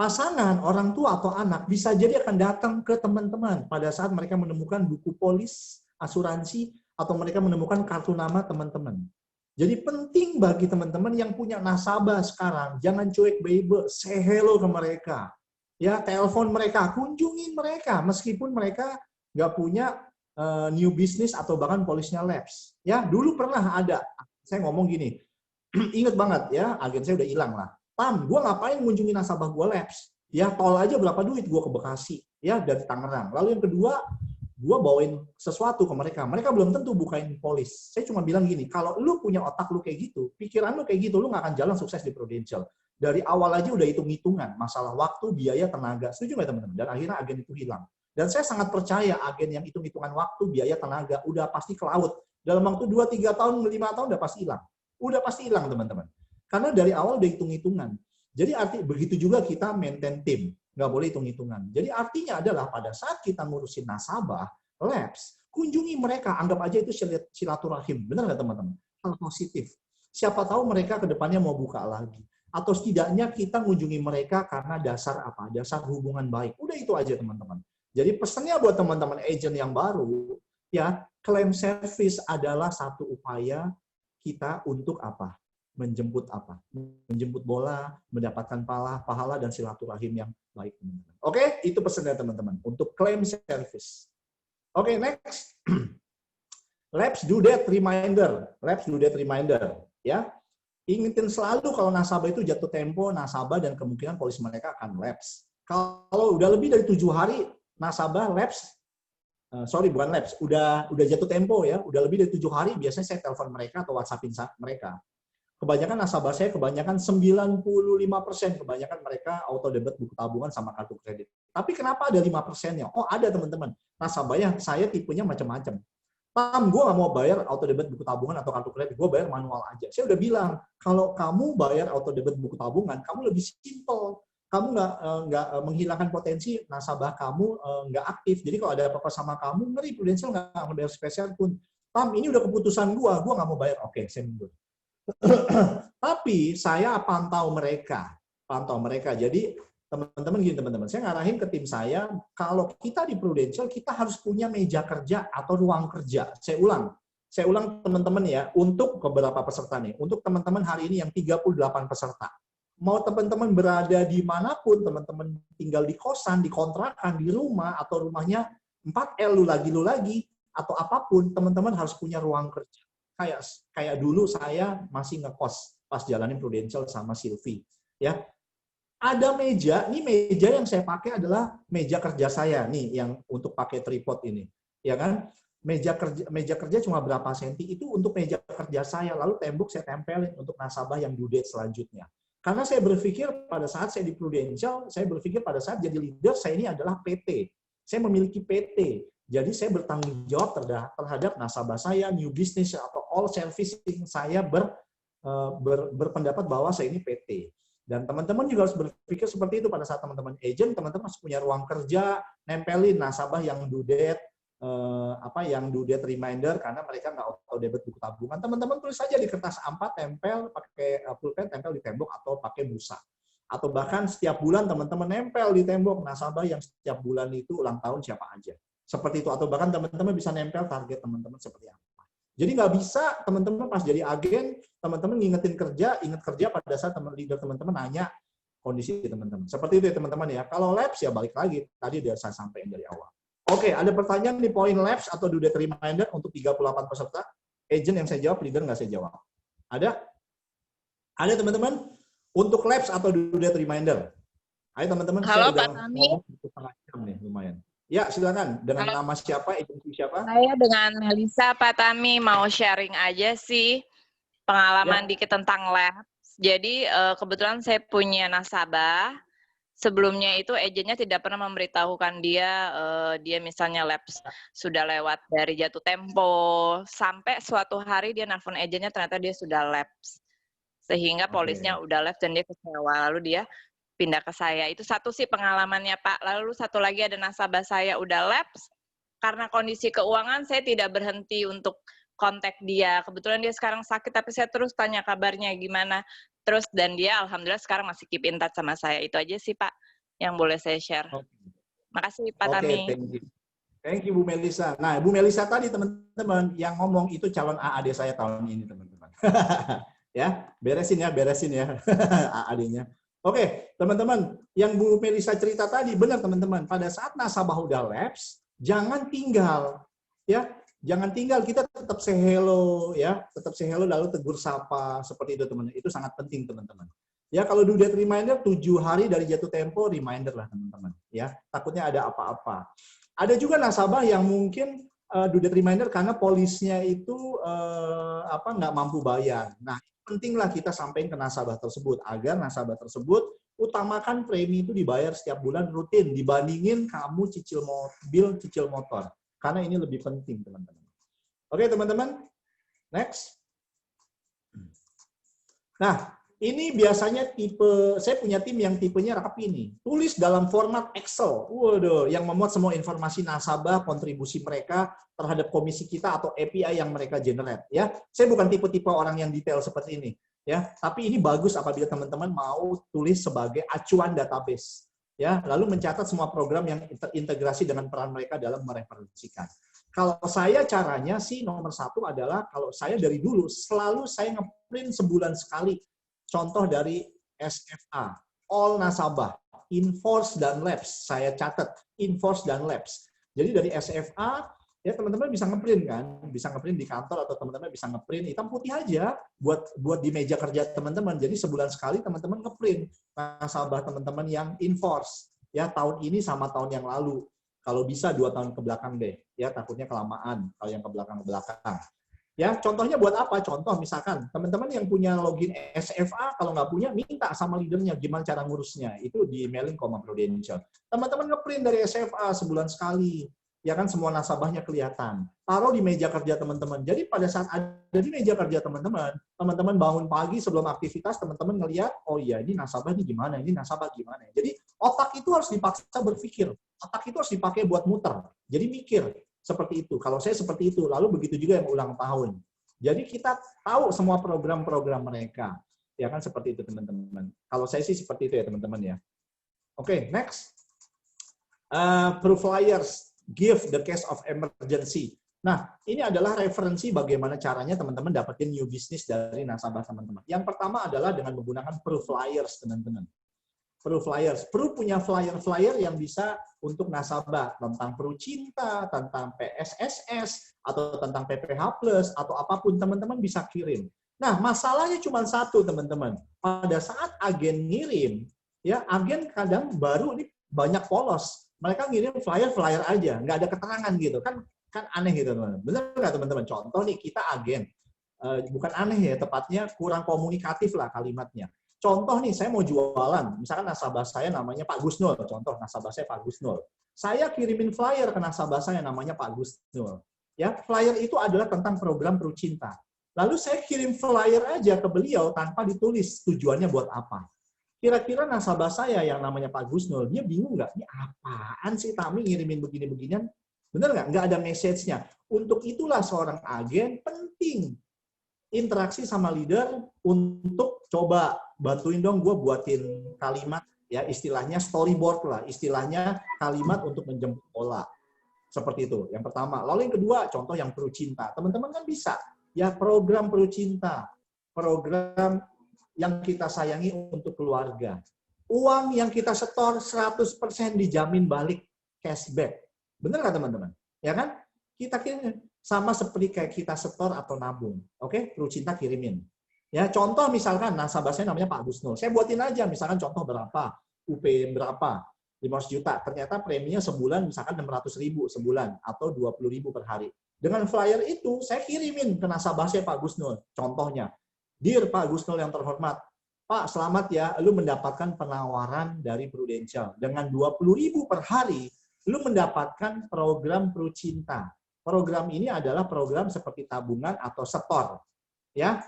pasangan, orang tua atau anak bisa jadi akan datang ke teman-teman pada saat mereka menemukan buku polis, asuransi, atau mereka menemukan kartu nama teman-teman. Jadi penting bagi teman-teman yang punya nasabah sekarang, jangan cuek bebe, say hello ke mereka. Ya, telepon mereka, kunjungin mereka, meskipun mereka nggak punya new business atau bahkan polisnya lapse. Ya, dulu pernah ada, saya ngomong gini, inget banget ya, agen saya udah hilang lah. Tam, gue ngapain ngunjungin nasabah gue lapse? Ya, tol aja berapa duit gue ke Bekasi, ya dari Tangerang. Lalu yang kedua, gue bawain sesuatu ke mereka. Mereka belum tentu bukain polis. Saya cuma bilang gini, kalau lu punya otak lu kayak gitu, pikiran lu kayak gitu, lu nggak akan jalan sukses di Prudential. Dari awal aja udah hitung-hitungan, masalah waktu, biaya, tenaga. Setuju nggak teman-teman? Dan akhirnya agen itu hilang. Dan saya sangat percaya agen yang hitung-hitungan waktu, biaya, tenaga, udah pasti ke laut. Dalam waktu 2-3 tahun, 5 tahun udah pasti hilang. Udah pasti hilang teman-teman. Karena dari awal udah hitung-hitungan. Jadi begitu juga kita maintain tim. Nggak boleh hitung-hitungan. Jadi artinya adalah pada saat kita ngurusin nasabah, lapse, kunjungi mereka, anggap aja itu silaturahim. Benar nggak teman-teman? Hal positif. Siapa tahu mereka ke depannya mau buka lagi. Atau setidaknya kita kunjungi mereka karena dasar apa? Dasar hubungan baik. Udah itu aja teman-teman. Jadi pesannya buat teman-teman agent yang baru, ya, claim service adalah satu upaya kita untuk apa? Menjemput apa? Menjemput bola, mendapatkan pahala dan silaturahim yang baik, teman-teman. Oke, itu pesannya teman-teman untuk claim service. Oke, next. Lapse due date reminder. Lapse due date reminder, ya. Ingetin selalu kalau nasabah itu jatuh tempo, nasabah dan kemungkinan polis mereka akan lapse. Kalau udah lebih dari 7 hari nasabah lapse, sorry bukan lapse, udah jatuh tempo ya, udah lebih dari 7 hari biasanya saya telepon mereka atau WhatsAppin mereka. Kebanyakan nasabah saya, kebanyakan 95% kebanyakan mereka auto debit buku tabungan sama kartu kredit. Tapi kenapa ada 5%-nya? Oh ada teman-teman, nasabah yang saya tipenya macam-macam. Tam, gue nggak mau bayar auto debit buku tabungan atau kartu kredit, gue bayar manual aja. Saya udah bilang, kalau kamu bayar auto debit buku tabungan, kamu lebih simple. Kamu nggak menghilangkan potensi nasabah kamu nggak aktif. Jadi kalau ada apa-apa sama kamu, ngeri Prudential nggak bayar spesial pun. Tam, ini udah keputusan gue nggak mau bayar. Oke, saya mundur. Tapi saya pantau mereka. Jadi teman-teman gini teman-teman, saya ngarahin ke tim saya, kalau kita di Prudential kita harus punya meja kerja atau ruang kerja. Saya ulang teman-teman ya, untuk beberapa peserta nih, untuk teman-teman hari ini yang 38 peserta. Mau teman-teman berada di manapun, teman-teman tinggal di kosan, di kontrakan, di rumah, atau rumahnya 4L lu lagi, atau apapun, teman-teman harus punya ruang kerja. Kayak dulu saya masih ngekos pas jalanin Prudential sama Silvi, ya. Ada meja, ini meja yang saya pakai adalah meja kerja saya nih, yang untuk pakai tripod ini, ya kan? Meja kerja cuma berapa senti itu untuk meja kerja saya, lalu tembok saya tempelin untuk nasabah yang due date selanjutnya. Karena saya berpikir pada saat saya di Prudential, saya berpikir pada saat jadi leader saya ini adalah PT, saya memiliki PT. Jadi saya bertanggung jawab terhadap nasabah saya, new business atau all servicing saya berpendapat bahwa saya ini PT. Dan teman-teman juga harus berpikir seperti itu pada saat teman-teman agent, teman-teman harus punya ruang kerja, nempelin nasabah yang due date, yang due date reminder karena mereka nggak auto debit buku tabungan. Teman-teman tulis saja di kertas A4, tempel pakai pulpen, tempel di tembok atau pakai busa. Atau bahkan setiap bulan teman-teman nempel di tembok nasabah yang setiap bulan itu ulang tahun siapa aja. Seperti itu, atau bahkan teman-teman bisa nempel target teman-teman seperti apa. Jadi nggak bisa teman-teman pas jadi agen, teman-teman ingat kerja pada saat leader teman-teman nanya kondisi teman-teman. Seperti itu ya teman-teman ya. Kalau lapse ya balik lagi, tadi udah saya sampaikan dari awal. Oke, ada pertanyaan di poin lapse atau due date reminder untuk 38 peserta. Agent yang saya jawab, leader nggak saya jawab. Ada? Ada teman-teman? Untuk lapse atau due date reminder. Ayo teman-teman, Halo, saya Pak udah Tami. ngomong setengah jam nih, lumayan. Ya, silakan. Dengan nama siapa, agensi siapa? Saya dengan Melisa, Pak Tami, mau sharing aja sih pengalaman dikit tentang lapse. Jadi kebetulan saya punya nasabah. Sebelumnya itu agennya tidak pernah memberitahukan dia misalnya lapse sudah lewat dari jatuh tempo, sampai suatu hari dia nelfon agennya ternyata dia sudah lapse. Sehingga polisnya udah lapse dan dia kecewa. Lalu dia pindah ke saya. Itu satu sih pengalamannya, Pak. Lalu satu lagi ada nasabah saya udah lapse, karena kondisi keuangan saya tidak berhenti untuk kontak dia. Kebetulan dia sekarang sakit, tapi saya terus tanya kabarnya gimana. Terus, dan dia alhamdulillah sekarang masih keep in touch sama saya. Itu aja sih, Pak, yang boleh saya share. Makasih, Pak Tami. Thank you, Bu Melisa. Nah, Bu Melisa tadi, teman-teman, yang ngomong itu calon AAD saya tahun ini, teman-teman. Ya, beresin ya AAD-nya. Oke, teman-teman, yang Bu Melisa cerita tadi benar teman-teman. Pada saat nasabah udah lapse, jangan tinggal, ya, jangan tinggal. Kita tetap say hello, ya, tetap say hello lalu tegur sapa seperti itu teman-teman. Itu sangat penting teman-teman. Ya, kalau due date reminder 7 hari dari jatuh tempo reminder lah teman-teman. Ya, takutnya ada apa-apa. Ada juga nasabah yang mungkin due date reminder karena polisnya itu nggak mampu bayar. Nah, pentinglah kita sampaikan ke nasabah tersebut agar nasabah tersebut utamakan premi itu dibayar setiap bulan rutin dibandingin kamu cicil mobil, cicil motor. Karena ini lebih penting, teman-teman. Oke, teman-teman. Next. Nah, ini biasanya saya punya tim yang tipenya rapi nih. Tulis dalam format Excel. Waduh, yang memuat semua informasi nasabah, kontribusi mereka terhadap komisi kita atau API yang mereka generate. Ya, saya bukan tipe-tipe orang yang detail seperti ini. Ya, tapi ini bagus apabila teman-teman mau tulis sebagai acuan database. Ya, lalu mencatat semua program yang terintegrasi dengan peran mereka dalam mereferensikan. Kalau saya caranya sih nomor 1 adalah kalau saya dari dulu selalu saya ngeprint sebulan sekali. Contoh dari SFA, all nasabah, enforce dan lapse, saya catat enforce dan lapse. Jadi dari SFA, ya teman-teman bisa ngeprint kan, bisa ngeprint di kantor atau teman-teman bisa ngeprint hitam putih aja buat di meja kerja teman-teman. Jadi sebulan sekali teman-teman ngeprint nasabah teman-teman yang enforce, ya tahun ini sama tahun yang lalu. Kalau bisa 2 tahun ke belakang deh, ya takutnya kelamaan kalau yang ke belakang-belakang. Ya, contohnya buat apa? Contoh misalkan teman-teman yang punya login SFA, kalau nggak punya, minta sama leadernya gimana cara ngurusnya. Itu di emailing Koma Prudential. Teman-teman ngeprint dari SFA sebulan sekali. Ya kan, semua nasabahnya kelihatan. Taruh di meja kerja teman-teman. Jadi pada saat ada di meja kerja teman-teman, teman-teman bangun pagi sebelum aktivitas, teman-teman ngelihat, oh iya ini nasabah ini gimana, ini nasabah gimana. Jadi otak itu harus dipaksa berpikir. Otak itu harus dipakai buat muter. Jadi mikir. Seperti itu. Kalau saya seperti itu, lalu begitu juga yang ulang tahun. Jadi kita tahu semua program-program mereka. Ya kan seperti itu teman-teman. Kalau saya sih seperti itu ya teman-teman ya. Oke, next. Proof flyers, give the case of emergency. Nah, ini adalah referensi bagaimana caranya teman-teman dapetin new business dari nasabah teman-teman. Yang pertama adalah dengan menggunakan proof flyers teman-teman. Proof flyers. Proof punya flyer-flyer yang bisa untuk nasabah tentang Prucinta, tentang PSSS, atau tentang PPH Plus, atau apapun teman-teman bisa kirim. Nah, masalahnya cuma satu teman-teman. Pada saat agen ngirim, ya agen kadang baru ini banyak polos. Mereka ngirim flyer-flyer aja, nggak ada keterangan gitu. Kan aneh gitu teman-teman. Benar nggak teman-teman? Contoh nih, kita agen. Bukan aneh ya, tepatnya kurang komunikatif lah kalimatnya. Contoh nih, saya mau jualan, misalkan nasabah saya namanya Pak Gusnul, contoh nasabah saya Pak Gusnul. Saya kirimin flyer ke nasabah saya namanya Pak Gusnul. Ya, flyer itu adalah tentang program Prucinta. Lalu saya kirim flyer aja ke beliau tanpa ditulis tujuannya buat apa. Kira-kira nasabah saya yang namanya Pak Gusnul, dia bingung nggak? Ini apaan sih Tami ngirimin begini-beginian? Bener nggak? Nggak ada message-nya. Untuk itulah seorang agen penting interaksi sama leader untuk coba bantuin dong gue buatin kalimat, ya istilahnya storyboard lah, istilahnya kalimat untuk menjemput bola. Seperti itu, yang pertama. Lalu yang kedua, contoh yang Prucinta. Teman-teman kan bisa, ya program Prucinta, program yang kita sayangi untuk keluarga. Uang yang kita setor 100% dijamin balik, cashback. Bener nggak teman-teman? Ya kan? Kita kirim sama seperti kayak kita setor atau nabung. Oke, Prucinta kirimin. Ya, contoh misalkan nasabah saya namanya Pak Gusnul. Saya buatin aja misalkan contoh berapa, UP berapa, 500 juta. Ternyata preminya sebulan misalkan 600.000 sebulan atau 20.000 per hari. Dengan flyer itu saya kirimin ke nasabah saya Pak Gusnul. Contohnya, Dear Pak Gusnul yang terhormat, Pak selamat ya, lu mendapatkan penawaran dari Prudential. Dengan 20.000 per hari, lu mendapatkan program Prucinta. Program ini adalah program seperti tabungan atau setor. Ya,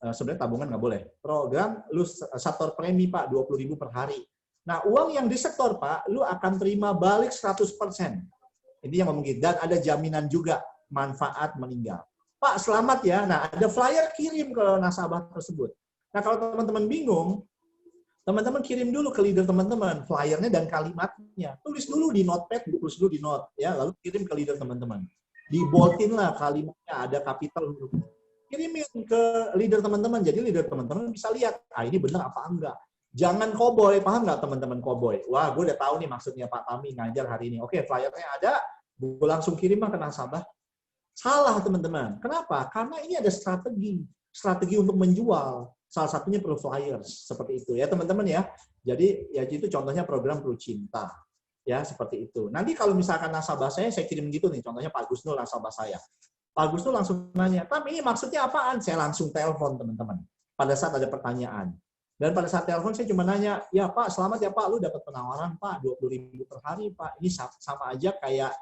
sebenarnya tabungan nggak boleh. Program lu setor premi Pak 20.000 per hari. Nah, uang yang disetor Pak, lu akan terima balik 100%. Ini yang ngomong gitu. Dan ada jaminan juga manfaat meninggal. Pak, selamat ya. Nah, ada flyer kirim ke nasabah tersebut. Nah, kalau teman-teman bingung, teman-teman kirim dulu ke leader teman-teman flyernya dan kalimatnya. Tulis dulu di notepad, tulis dulu di note, ya, lalu kirim ke leader teman-teman. Diboltin lah kalimatnya, ada capital huruf. Kirimin ke leader teman-teman. Jadi leader teman-teman bisa lihat, ini benar apa enggak. Jangan cowboy, paham nggak teman-teman cowboy? Wah, gue udah tahu nih maksudnya Pak Tami ngajar hari ini. Oke, flyernya ada, gue langsung kirim ke nasabah. Salah teman-teman. Kenapa? Karena ini ada strategi untuk menjual. Salah satunya proof flyers seperti itu ya teman-teman ya. Jadi ya itu contohnya program Prucinta. Ya, seperti itu. Nanti kalau misalkan nasabah saya kirim gitu nih, contohnya Pak Gusnul nasabah saya. Pak Gusnul langsung nanya, "Tapi ini maksudnya apaan?" Saya langsung telepon teman-teman. Pada saat ada pertanyaan. Dan pada saat telepon saya cuma nanya, "Ya Pak, selamat ya Pak, lu dapat penawaran Pak 20.000 per hari Pak. Ini sama aja kayak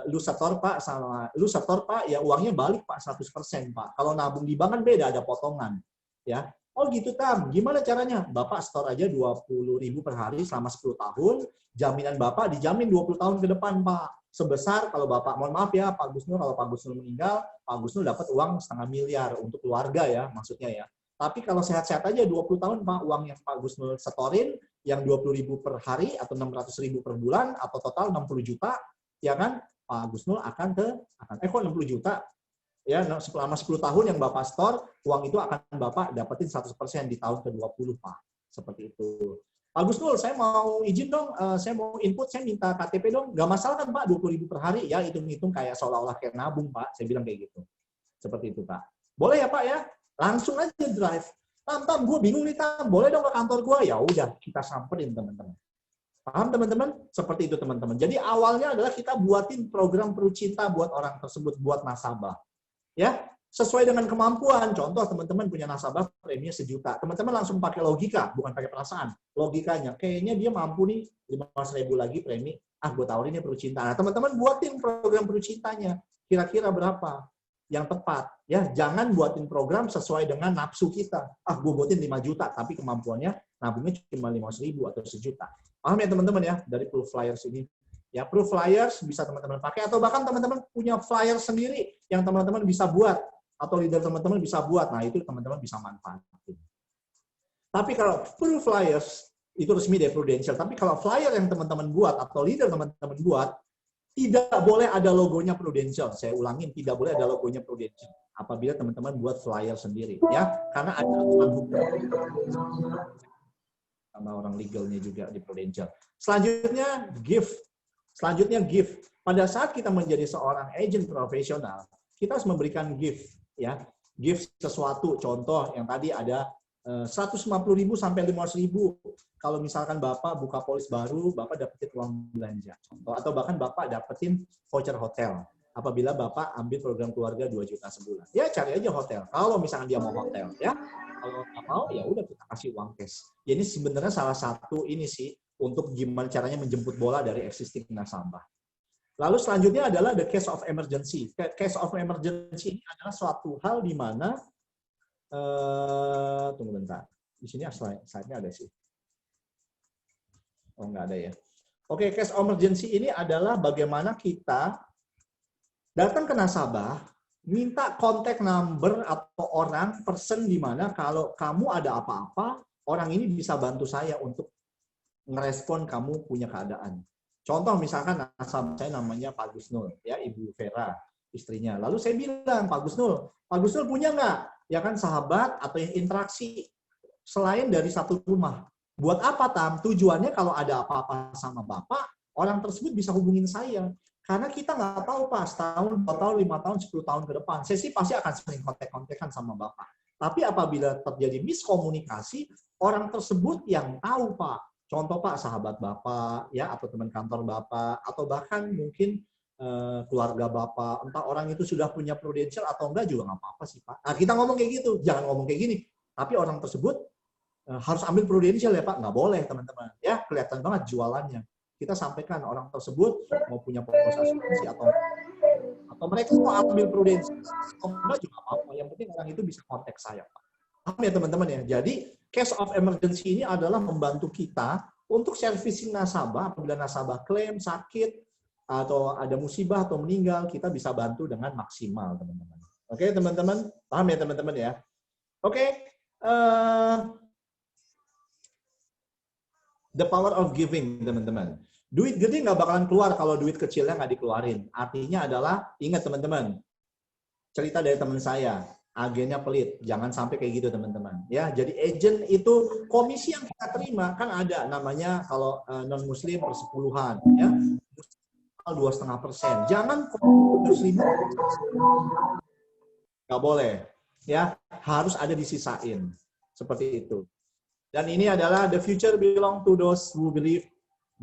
lu setor Pak sama lu setor Pak, ya uangnya balik Pak 100% Pak. Kalau nabung di bank kan beda, ada potongan." Ya. Oh gitu Tam, gimana caranya? Bapak store aja 20.000 per hari selama 10 tahun, jaminan Bapak dijamin 20 tahun ke depan Pak. Sebesar kalau Bapak, mohon maaf ya Pak Gusnul, kalau Pak Gusnul meninggal, Pak Gusnul dapat uang 500 miliar untuk keluarga ya, maksudnya ya. Tapi kalau sehat-sehat aja 20 tahun Pak, uang yang Pak Gusnul setorin, yang 20.000 per hari atau 600.000 per bulan, atau total 60 juta, ya kan? Pak Gusnul akan 60 juta. Ya, selama 10 tahun yang Bapak store, uang itu akan Bapak dapetin 100% di tahun ke-20, Pak. Seperti itu. Pak Gusnul, saya mau izin dong, saya mau input, saya minta KTP dong. Nggak masalah kan, Pak, 20.000 per hari? Ya, hitung-hitung kayak seolah-olah kayak nabung, Pak. Saya bilang kayak gitu. Seperti itu, Pak. Boleh ya, Pak, ya? Langsung aja drive. Tam, gue bingung nih, Tam. Boleh dong ke kantor gue? Ya udah, kita samperin, teman-teman. Paham teman-teman? Seperti itu teman-teman. Jadi awalnya adalah kita buatin program Perucinta buat orang tersebut, buat nasabah. Ya, sesuai dengan kemampuan. Contoh teman-teman punya nasabah preminya 1 juta. Teman-teman langsung pakai logika, bukan pakai perasaan. Logikanya, kayaknya dia mampu nih 15.000 lagi premi. Gue tawarin dia Perucinta. Nah, teman-teman buatin program Perucintanya. Kira-kira berapa? Yang tepat. Ya, jangan buatin program sesuai dengan nafsu kita. Gue buatin 5 juta, tapi kemampuannya nabungnya cuma 5.000 atau 1 juta. Paham ya teman-teman ya, dari Proof Flyers ini. Ya, Proof Flyers bisa teman-teman pakai, atau bahkan teman-teman punya flyer sendiri yang teman-teman bisa buat, atau leader teman-teman bisa buat. Nah, itu teman-teman bisa manfaatin. Tapi kalau Proof Flyers, itu resmi dari Prudential. Tapi kalau flyer yang teman-teman buat, atau leader teman-teman buat, tidak boleh ada logonya Prudential. Saya ulangin, tidak boleh ada logonya Prudential. Apabila teman-teman buat flyer sendiri. Ya, karena ada aturan hukum. Sama orang legalnya juga di Prudential. Selanjutnya gift. Pada saat kita menjadi seorang agent profesional, kita harus memberikan gift, ya. Gift sesuatu. Contoh yang tadi ada 150.000 sampai 500.000. Kalau misalkan Bapak buka polis baru, Bapak dapetin uang belanja. Contoh, atau bahkan Bapak dapetin voucher hotel. Apabila Bapak ambil program keluarga 2 juta sebulan. Ya cari aja hotel. Kalau misalkan dia mau hotel, ya. Kalau nggak mau, ya udah kita kasih uang cash. Ya, ini sebenarnya salah satu ini sih untuk gimana caranya menjemput bola dari existing nasabah. Lalu selanjutnya adalah the case of emergency. Case of emergency ini adalah suatu hal di mana tunggu bentar. Di sini slide-nya ada sih. Oh, nggak ada ya. Oke, case of emergency ini adalah bagaimana kita datang ke nasabah, minta kontak number atau orang, person di mana kalau kamu ada apa-apa, orang ini bisa bantu saya untuk ngerespon kamu punya keadaan. Contoh misalkan nasabah saya namanya Pak Gusnul, ya Ibu Vera, istrinya. Lalu saya bilang, Pak Gusnul punya nggak? Ya kan sahabat atau yang interaksi selain dari satu rumah. Buat apa, Tam? Tujuannya kalau ada apa-apa sama Bapak, orang tersebut bisa hubungin saya. Karena kita nggak tahu Pak, setahun, 2 tahun, 5 tahun, 10 tahun ke depan. Saya sih pasti akan sering kontak-kontakan sama Bapak. Tapi apabila terjadi miskomunikasi, orang tersebut yang tahu Pak. Contoh Pak, sahabat Bapak, ya atau teman kantor Bapak, atau bahkan mungkin keluarga Bapak, entah orang itu sudah punya Prudential atau enggak juga nggak apa-apa sih Pak. Nah, kita ngomong kayak gitu, jangan ngomong kayak gini. Tapi orang tersebut harus ambil Prudential ya Pak, nggak boleh teman-teman. Ya kelihatan banget jualannya. Kita sampaikan orang tersebut mau punya polis asuransi atau mereka mau ambil Prudential atau enggak juga apa-apa. Yang penting orang itu bisa kontak saya Pak. Paham ya teman-teman ya. Jadi case of emergency ini adalah membantu kita untuk servicing nasabah apabila nasabah klaim, sakit, atau ada musibah atau meninggal, kita bisa bantu dengan maksimal teman-teman. Oke teman-teman, paham ya teman-teman ya. Oke. The power of giving, teman-teman. Duit gede nggak bakalan keluar kalau duit kecilnya nggak dikeluarin. Artinya adalah, ingat teman-teman, cerita dari teman saya, agennya pelit. Jangan sampai kayak gitu, teman-teman. Ya, jadi agent itu komisi yang kita terima kan ada namanya kalau non-muslim persepuluhan, ya, 2,5%. Jangan muslim nggak boleh, ya, harus ada disisain seperti itu. Dan ini adalah the future belong to those who believe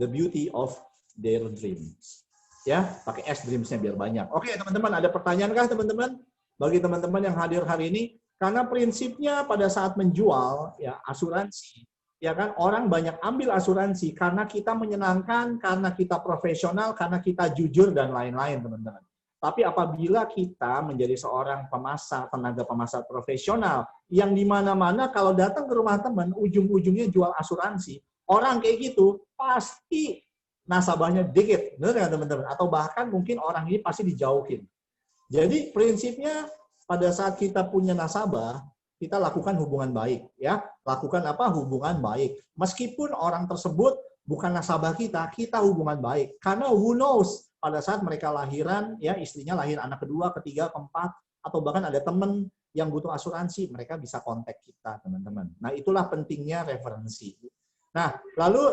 the beauty of their dreams. Ya, pakai S dreams-nya biar banyak. Oke, teman-teman, ada pertanyaan kah teman-teman? Bagi teman-teman yang hadir hari ini, karena prinsipnya pada saat menjual ya asuransi, ya kan orang banyak ambil asuransi karena kita menyenangkan, karena kita profesional, karena kita jujur dan lain-lain, teman-teman. Tapi apabila kita menjadi seorang pemasar, tenaga pemasar profesional, yang di mana-mana kalau datang ke rumah teman, ujung-ujungnya jual asuransi, orang kayak gitu pasti nasabahnya dikit, benar nggak teman-teman? Atau bahkan mungkin orang ini pasti dijauhin. Jadi prinsipnya pada saat kita punya nasabah, kita lakukan hubungan baik, ya. Lakukan apa? Hubungan baik. Meskipun orang tersebut bukan nasabah kita, kita hubungan baik. Karena who knows, pada saat mereka lahiran, ya istrinya lahir anak kedua, ketiga, keempat, atau bahkan ada teman yang butuh asuransi, mereka bisa kontak kita, teman-teman. Nah, itulah pentingnya referensi. Nah, lalu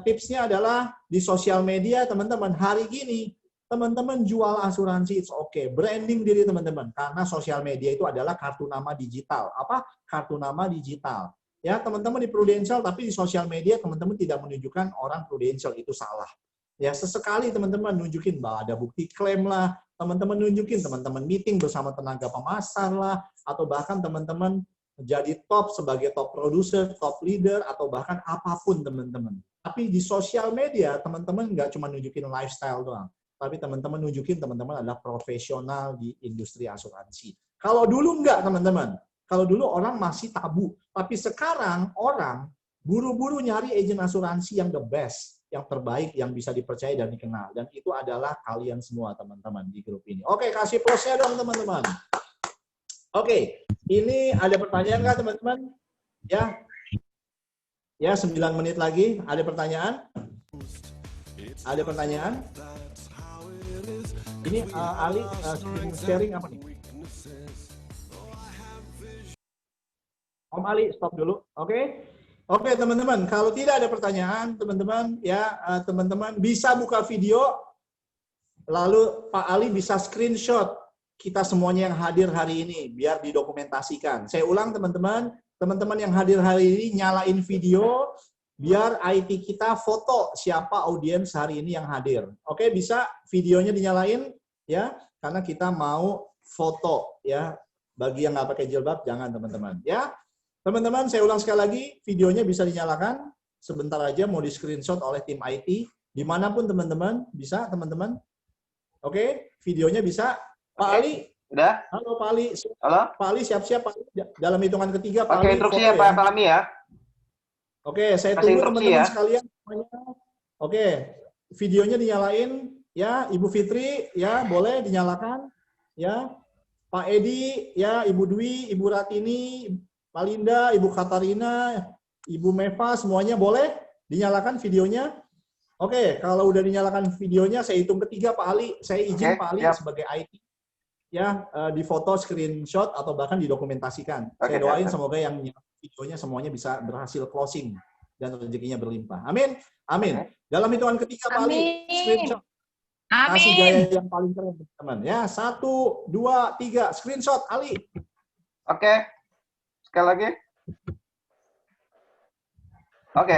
tipsnya adalah di sosial media, teman-teman. Hari gini, teman-teman jual asuransi, it's okay. Branding diri teman-teman. Karena sosial media itu adalah kartu nama digital. Apa? Kartu nama digital. ya teman-teman di Prudential, tapi di sosial media teman-teman tidak menunjukkan orang Prudential, itu salah. Ya sesekali teman-teman nunjukin bahwa ada bukti klaim lah, teman-teman nunjukin teman-teman meeting bersama tenaga pemasar lah, atau bahkan teman-teman jadi top sebagai top producer, top leader, atau bahkan apapun teman-teman. Tapi di sosial media teman-teman nggak cuma nunjukin lifestyle doang, tapi teman-teman nunjukin teman-teman adalah profesional di industri asuransi. Kalau dulu enggak teman-teman, kalau dulu orang masih tabu, tapi sekarang orang buru-buru nyari agen asuransi yang the best, yang terbaik, yang bisa dipercaya dan dikenal. Dan itu adalah kalian semua teman-teman di grup ini. Oke, kasih plus-nya dong teman-teman. Oke, ini ada pertanyaan nggak teman-teman? Ya, 9 menit lagi. Ada pertanyaan? Ada pertanyaan? Ini Ali sharing apa nih? Om Ali, stop dulu. Oke. Oke teman-teman, kalau tidak ada pertanyaan, teman-teman ya teman-teman bisa buka video, lalu Pak Ali bisa screenshot kita semuanya yang hadir hari ini, biar didokumentasikan. Saya ulang teman-teman, teman-teman yang hadir hari ini nyalain video, biar IT kita foto siapa audiens hari ini yang hadir. Oke, bisa videonya dinyalain ya, karena kita mau foto ya. Bagi yang nggak pakai jilbab, jangan teman-teman ya. Teman-teman, saya ulang sekali lagi, videonya bisa dinyalakan. Sebentar aja mau di-screenshot oleh tim IT. Dimanapun teman-teman, bisa teman-teman. Oke, videonya bisa. Pak Ali. Udah? Halo Pak Ali. Halo? Pak Ali, siap-siap Pak Ali. Dalam hitungan ketiga, Pak Oke, Ali. instruksi ya Pak Ami ya. Oke, saya Kasih tunggu instruksi teman-teman ya. sekalian. Oke, videonya dinyalain. Ya, Ibu Fitri, ya boleh dinyalakan. Ya, Pak Edi, ya Ibu Dwi, Ibu Ratini, Pak Linda, Ibu Katarina, Ibu Meva, semuanya boleh dinyalakan videonya. Oke, kalau udah dinyalakan videonya, saya hitung ketiga Pak Ali. Saya izin Pak Ali sebagai IT. Ya, di foto, screenshot, atau bahkan didokumentasikan. Saya doain semoga yang videonya semuanya bisa berhasil closing dan rezekinya berlimpah. Amin. Amin. Dalam hitungan ketiga Pak Ali, screenshot. Kasih gaya yang paling keren teman-teman. Ya, 1, 2, 3, screenshot Ali. Oke. Sekali lagi. Oke.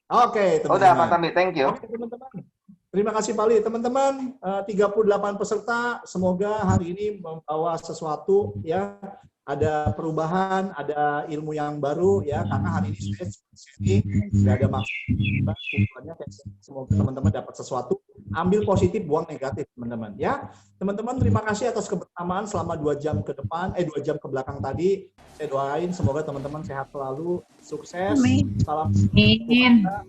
Oke, teman-teman. Udah, Pak Tami, thank you. Oke, teman-teman. Terima kasih Pak Ali. Teman-teman, 38 peserta, semoga hari ini membawa sesuatu ya, ada perubahan, ada ilmu yang baru ya, karena hari ini saya tidak ada maksud. Semoga teman-teman dapat sesuatu, ambil positif, buang negatif teman-teman ya. Teman-teman, terima kasih atas kebersamaan selama 2 jam ke depan, 2 jam ke belakang tadi. Saya doain semoga teman-teman sehat selalu, sukses. Salam. Terima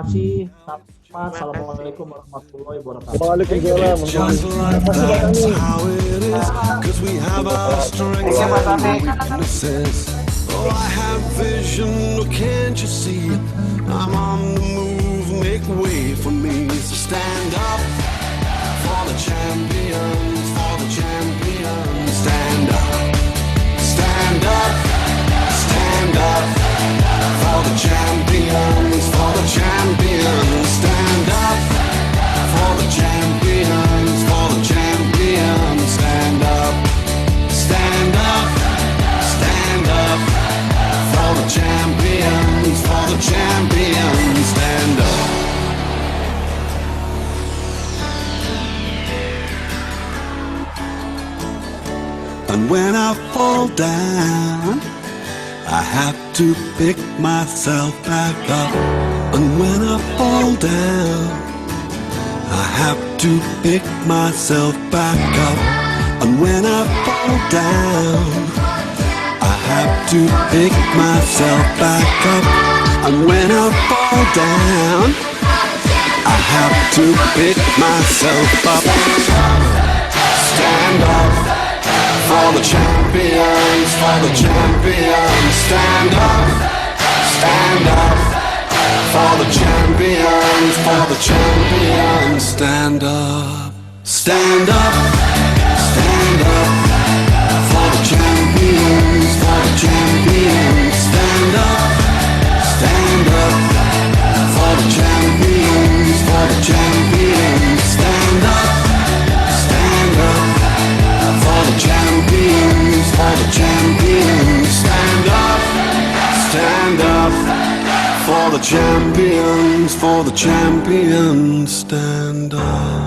kasih. Assalamualaikum warahmatullahi wabarakatuh. Waalaikumsalam. Oh, I have vision, can't you see? I'm on the move, make way for me. So stand up for the champions, for the champions. Stand up, stand up, stand up for the champions, for the champions. Stand up for the champions, for the champions. Stand up, stand up, stand up for the champions, for the champions. Stand up. And when I fall down, I have to pick myself back up. And when I fall down, I have to pick myself back up. And when I fall down, I have to pick myself back up. And when I fall down, I have to pick myself up. Stand up for the champions, for the champions. Stand up for the champions, for the champions. Stand up, stand up, stand up for the champions, for the champions. Stand up for the champions, for the champions. Stand up for the champions, for the champions. Stand up. champions, stand up.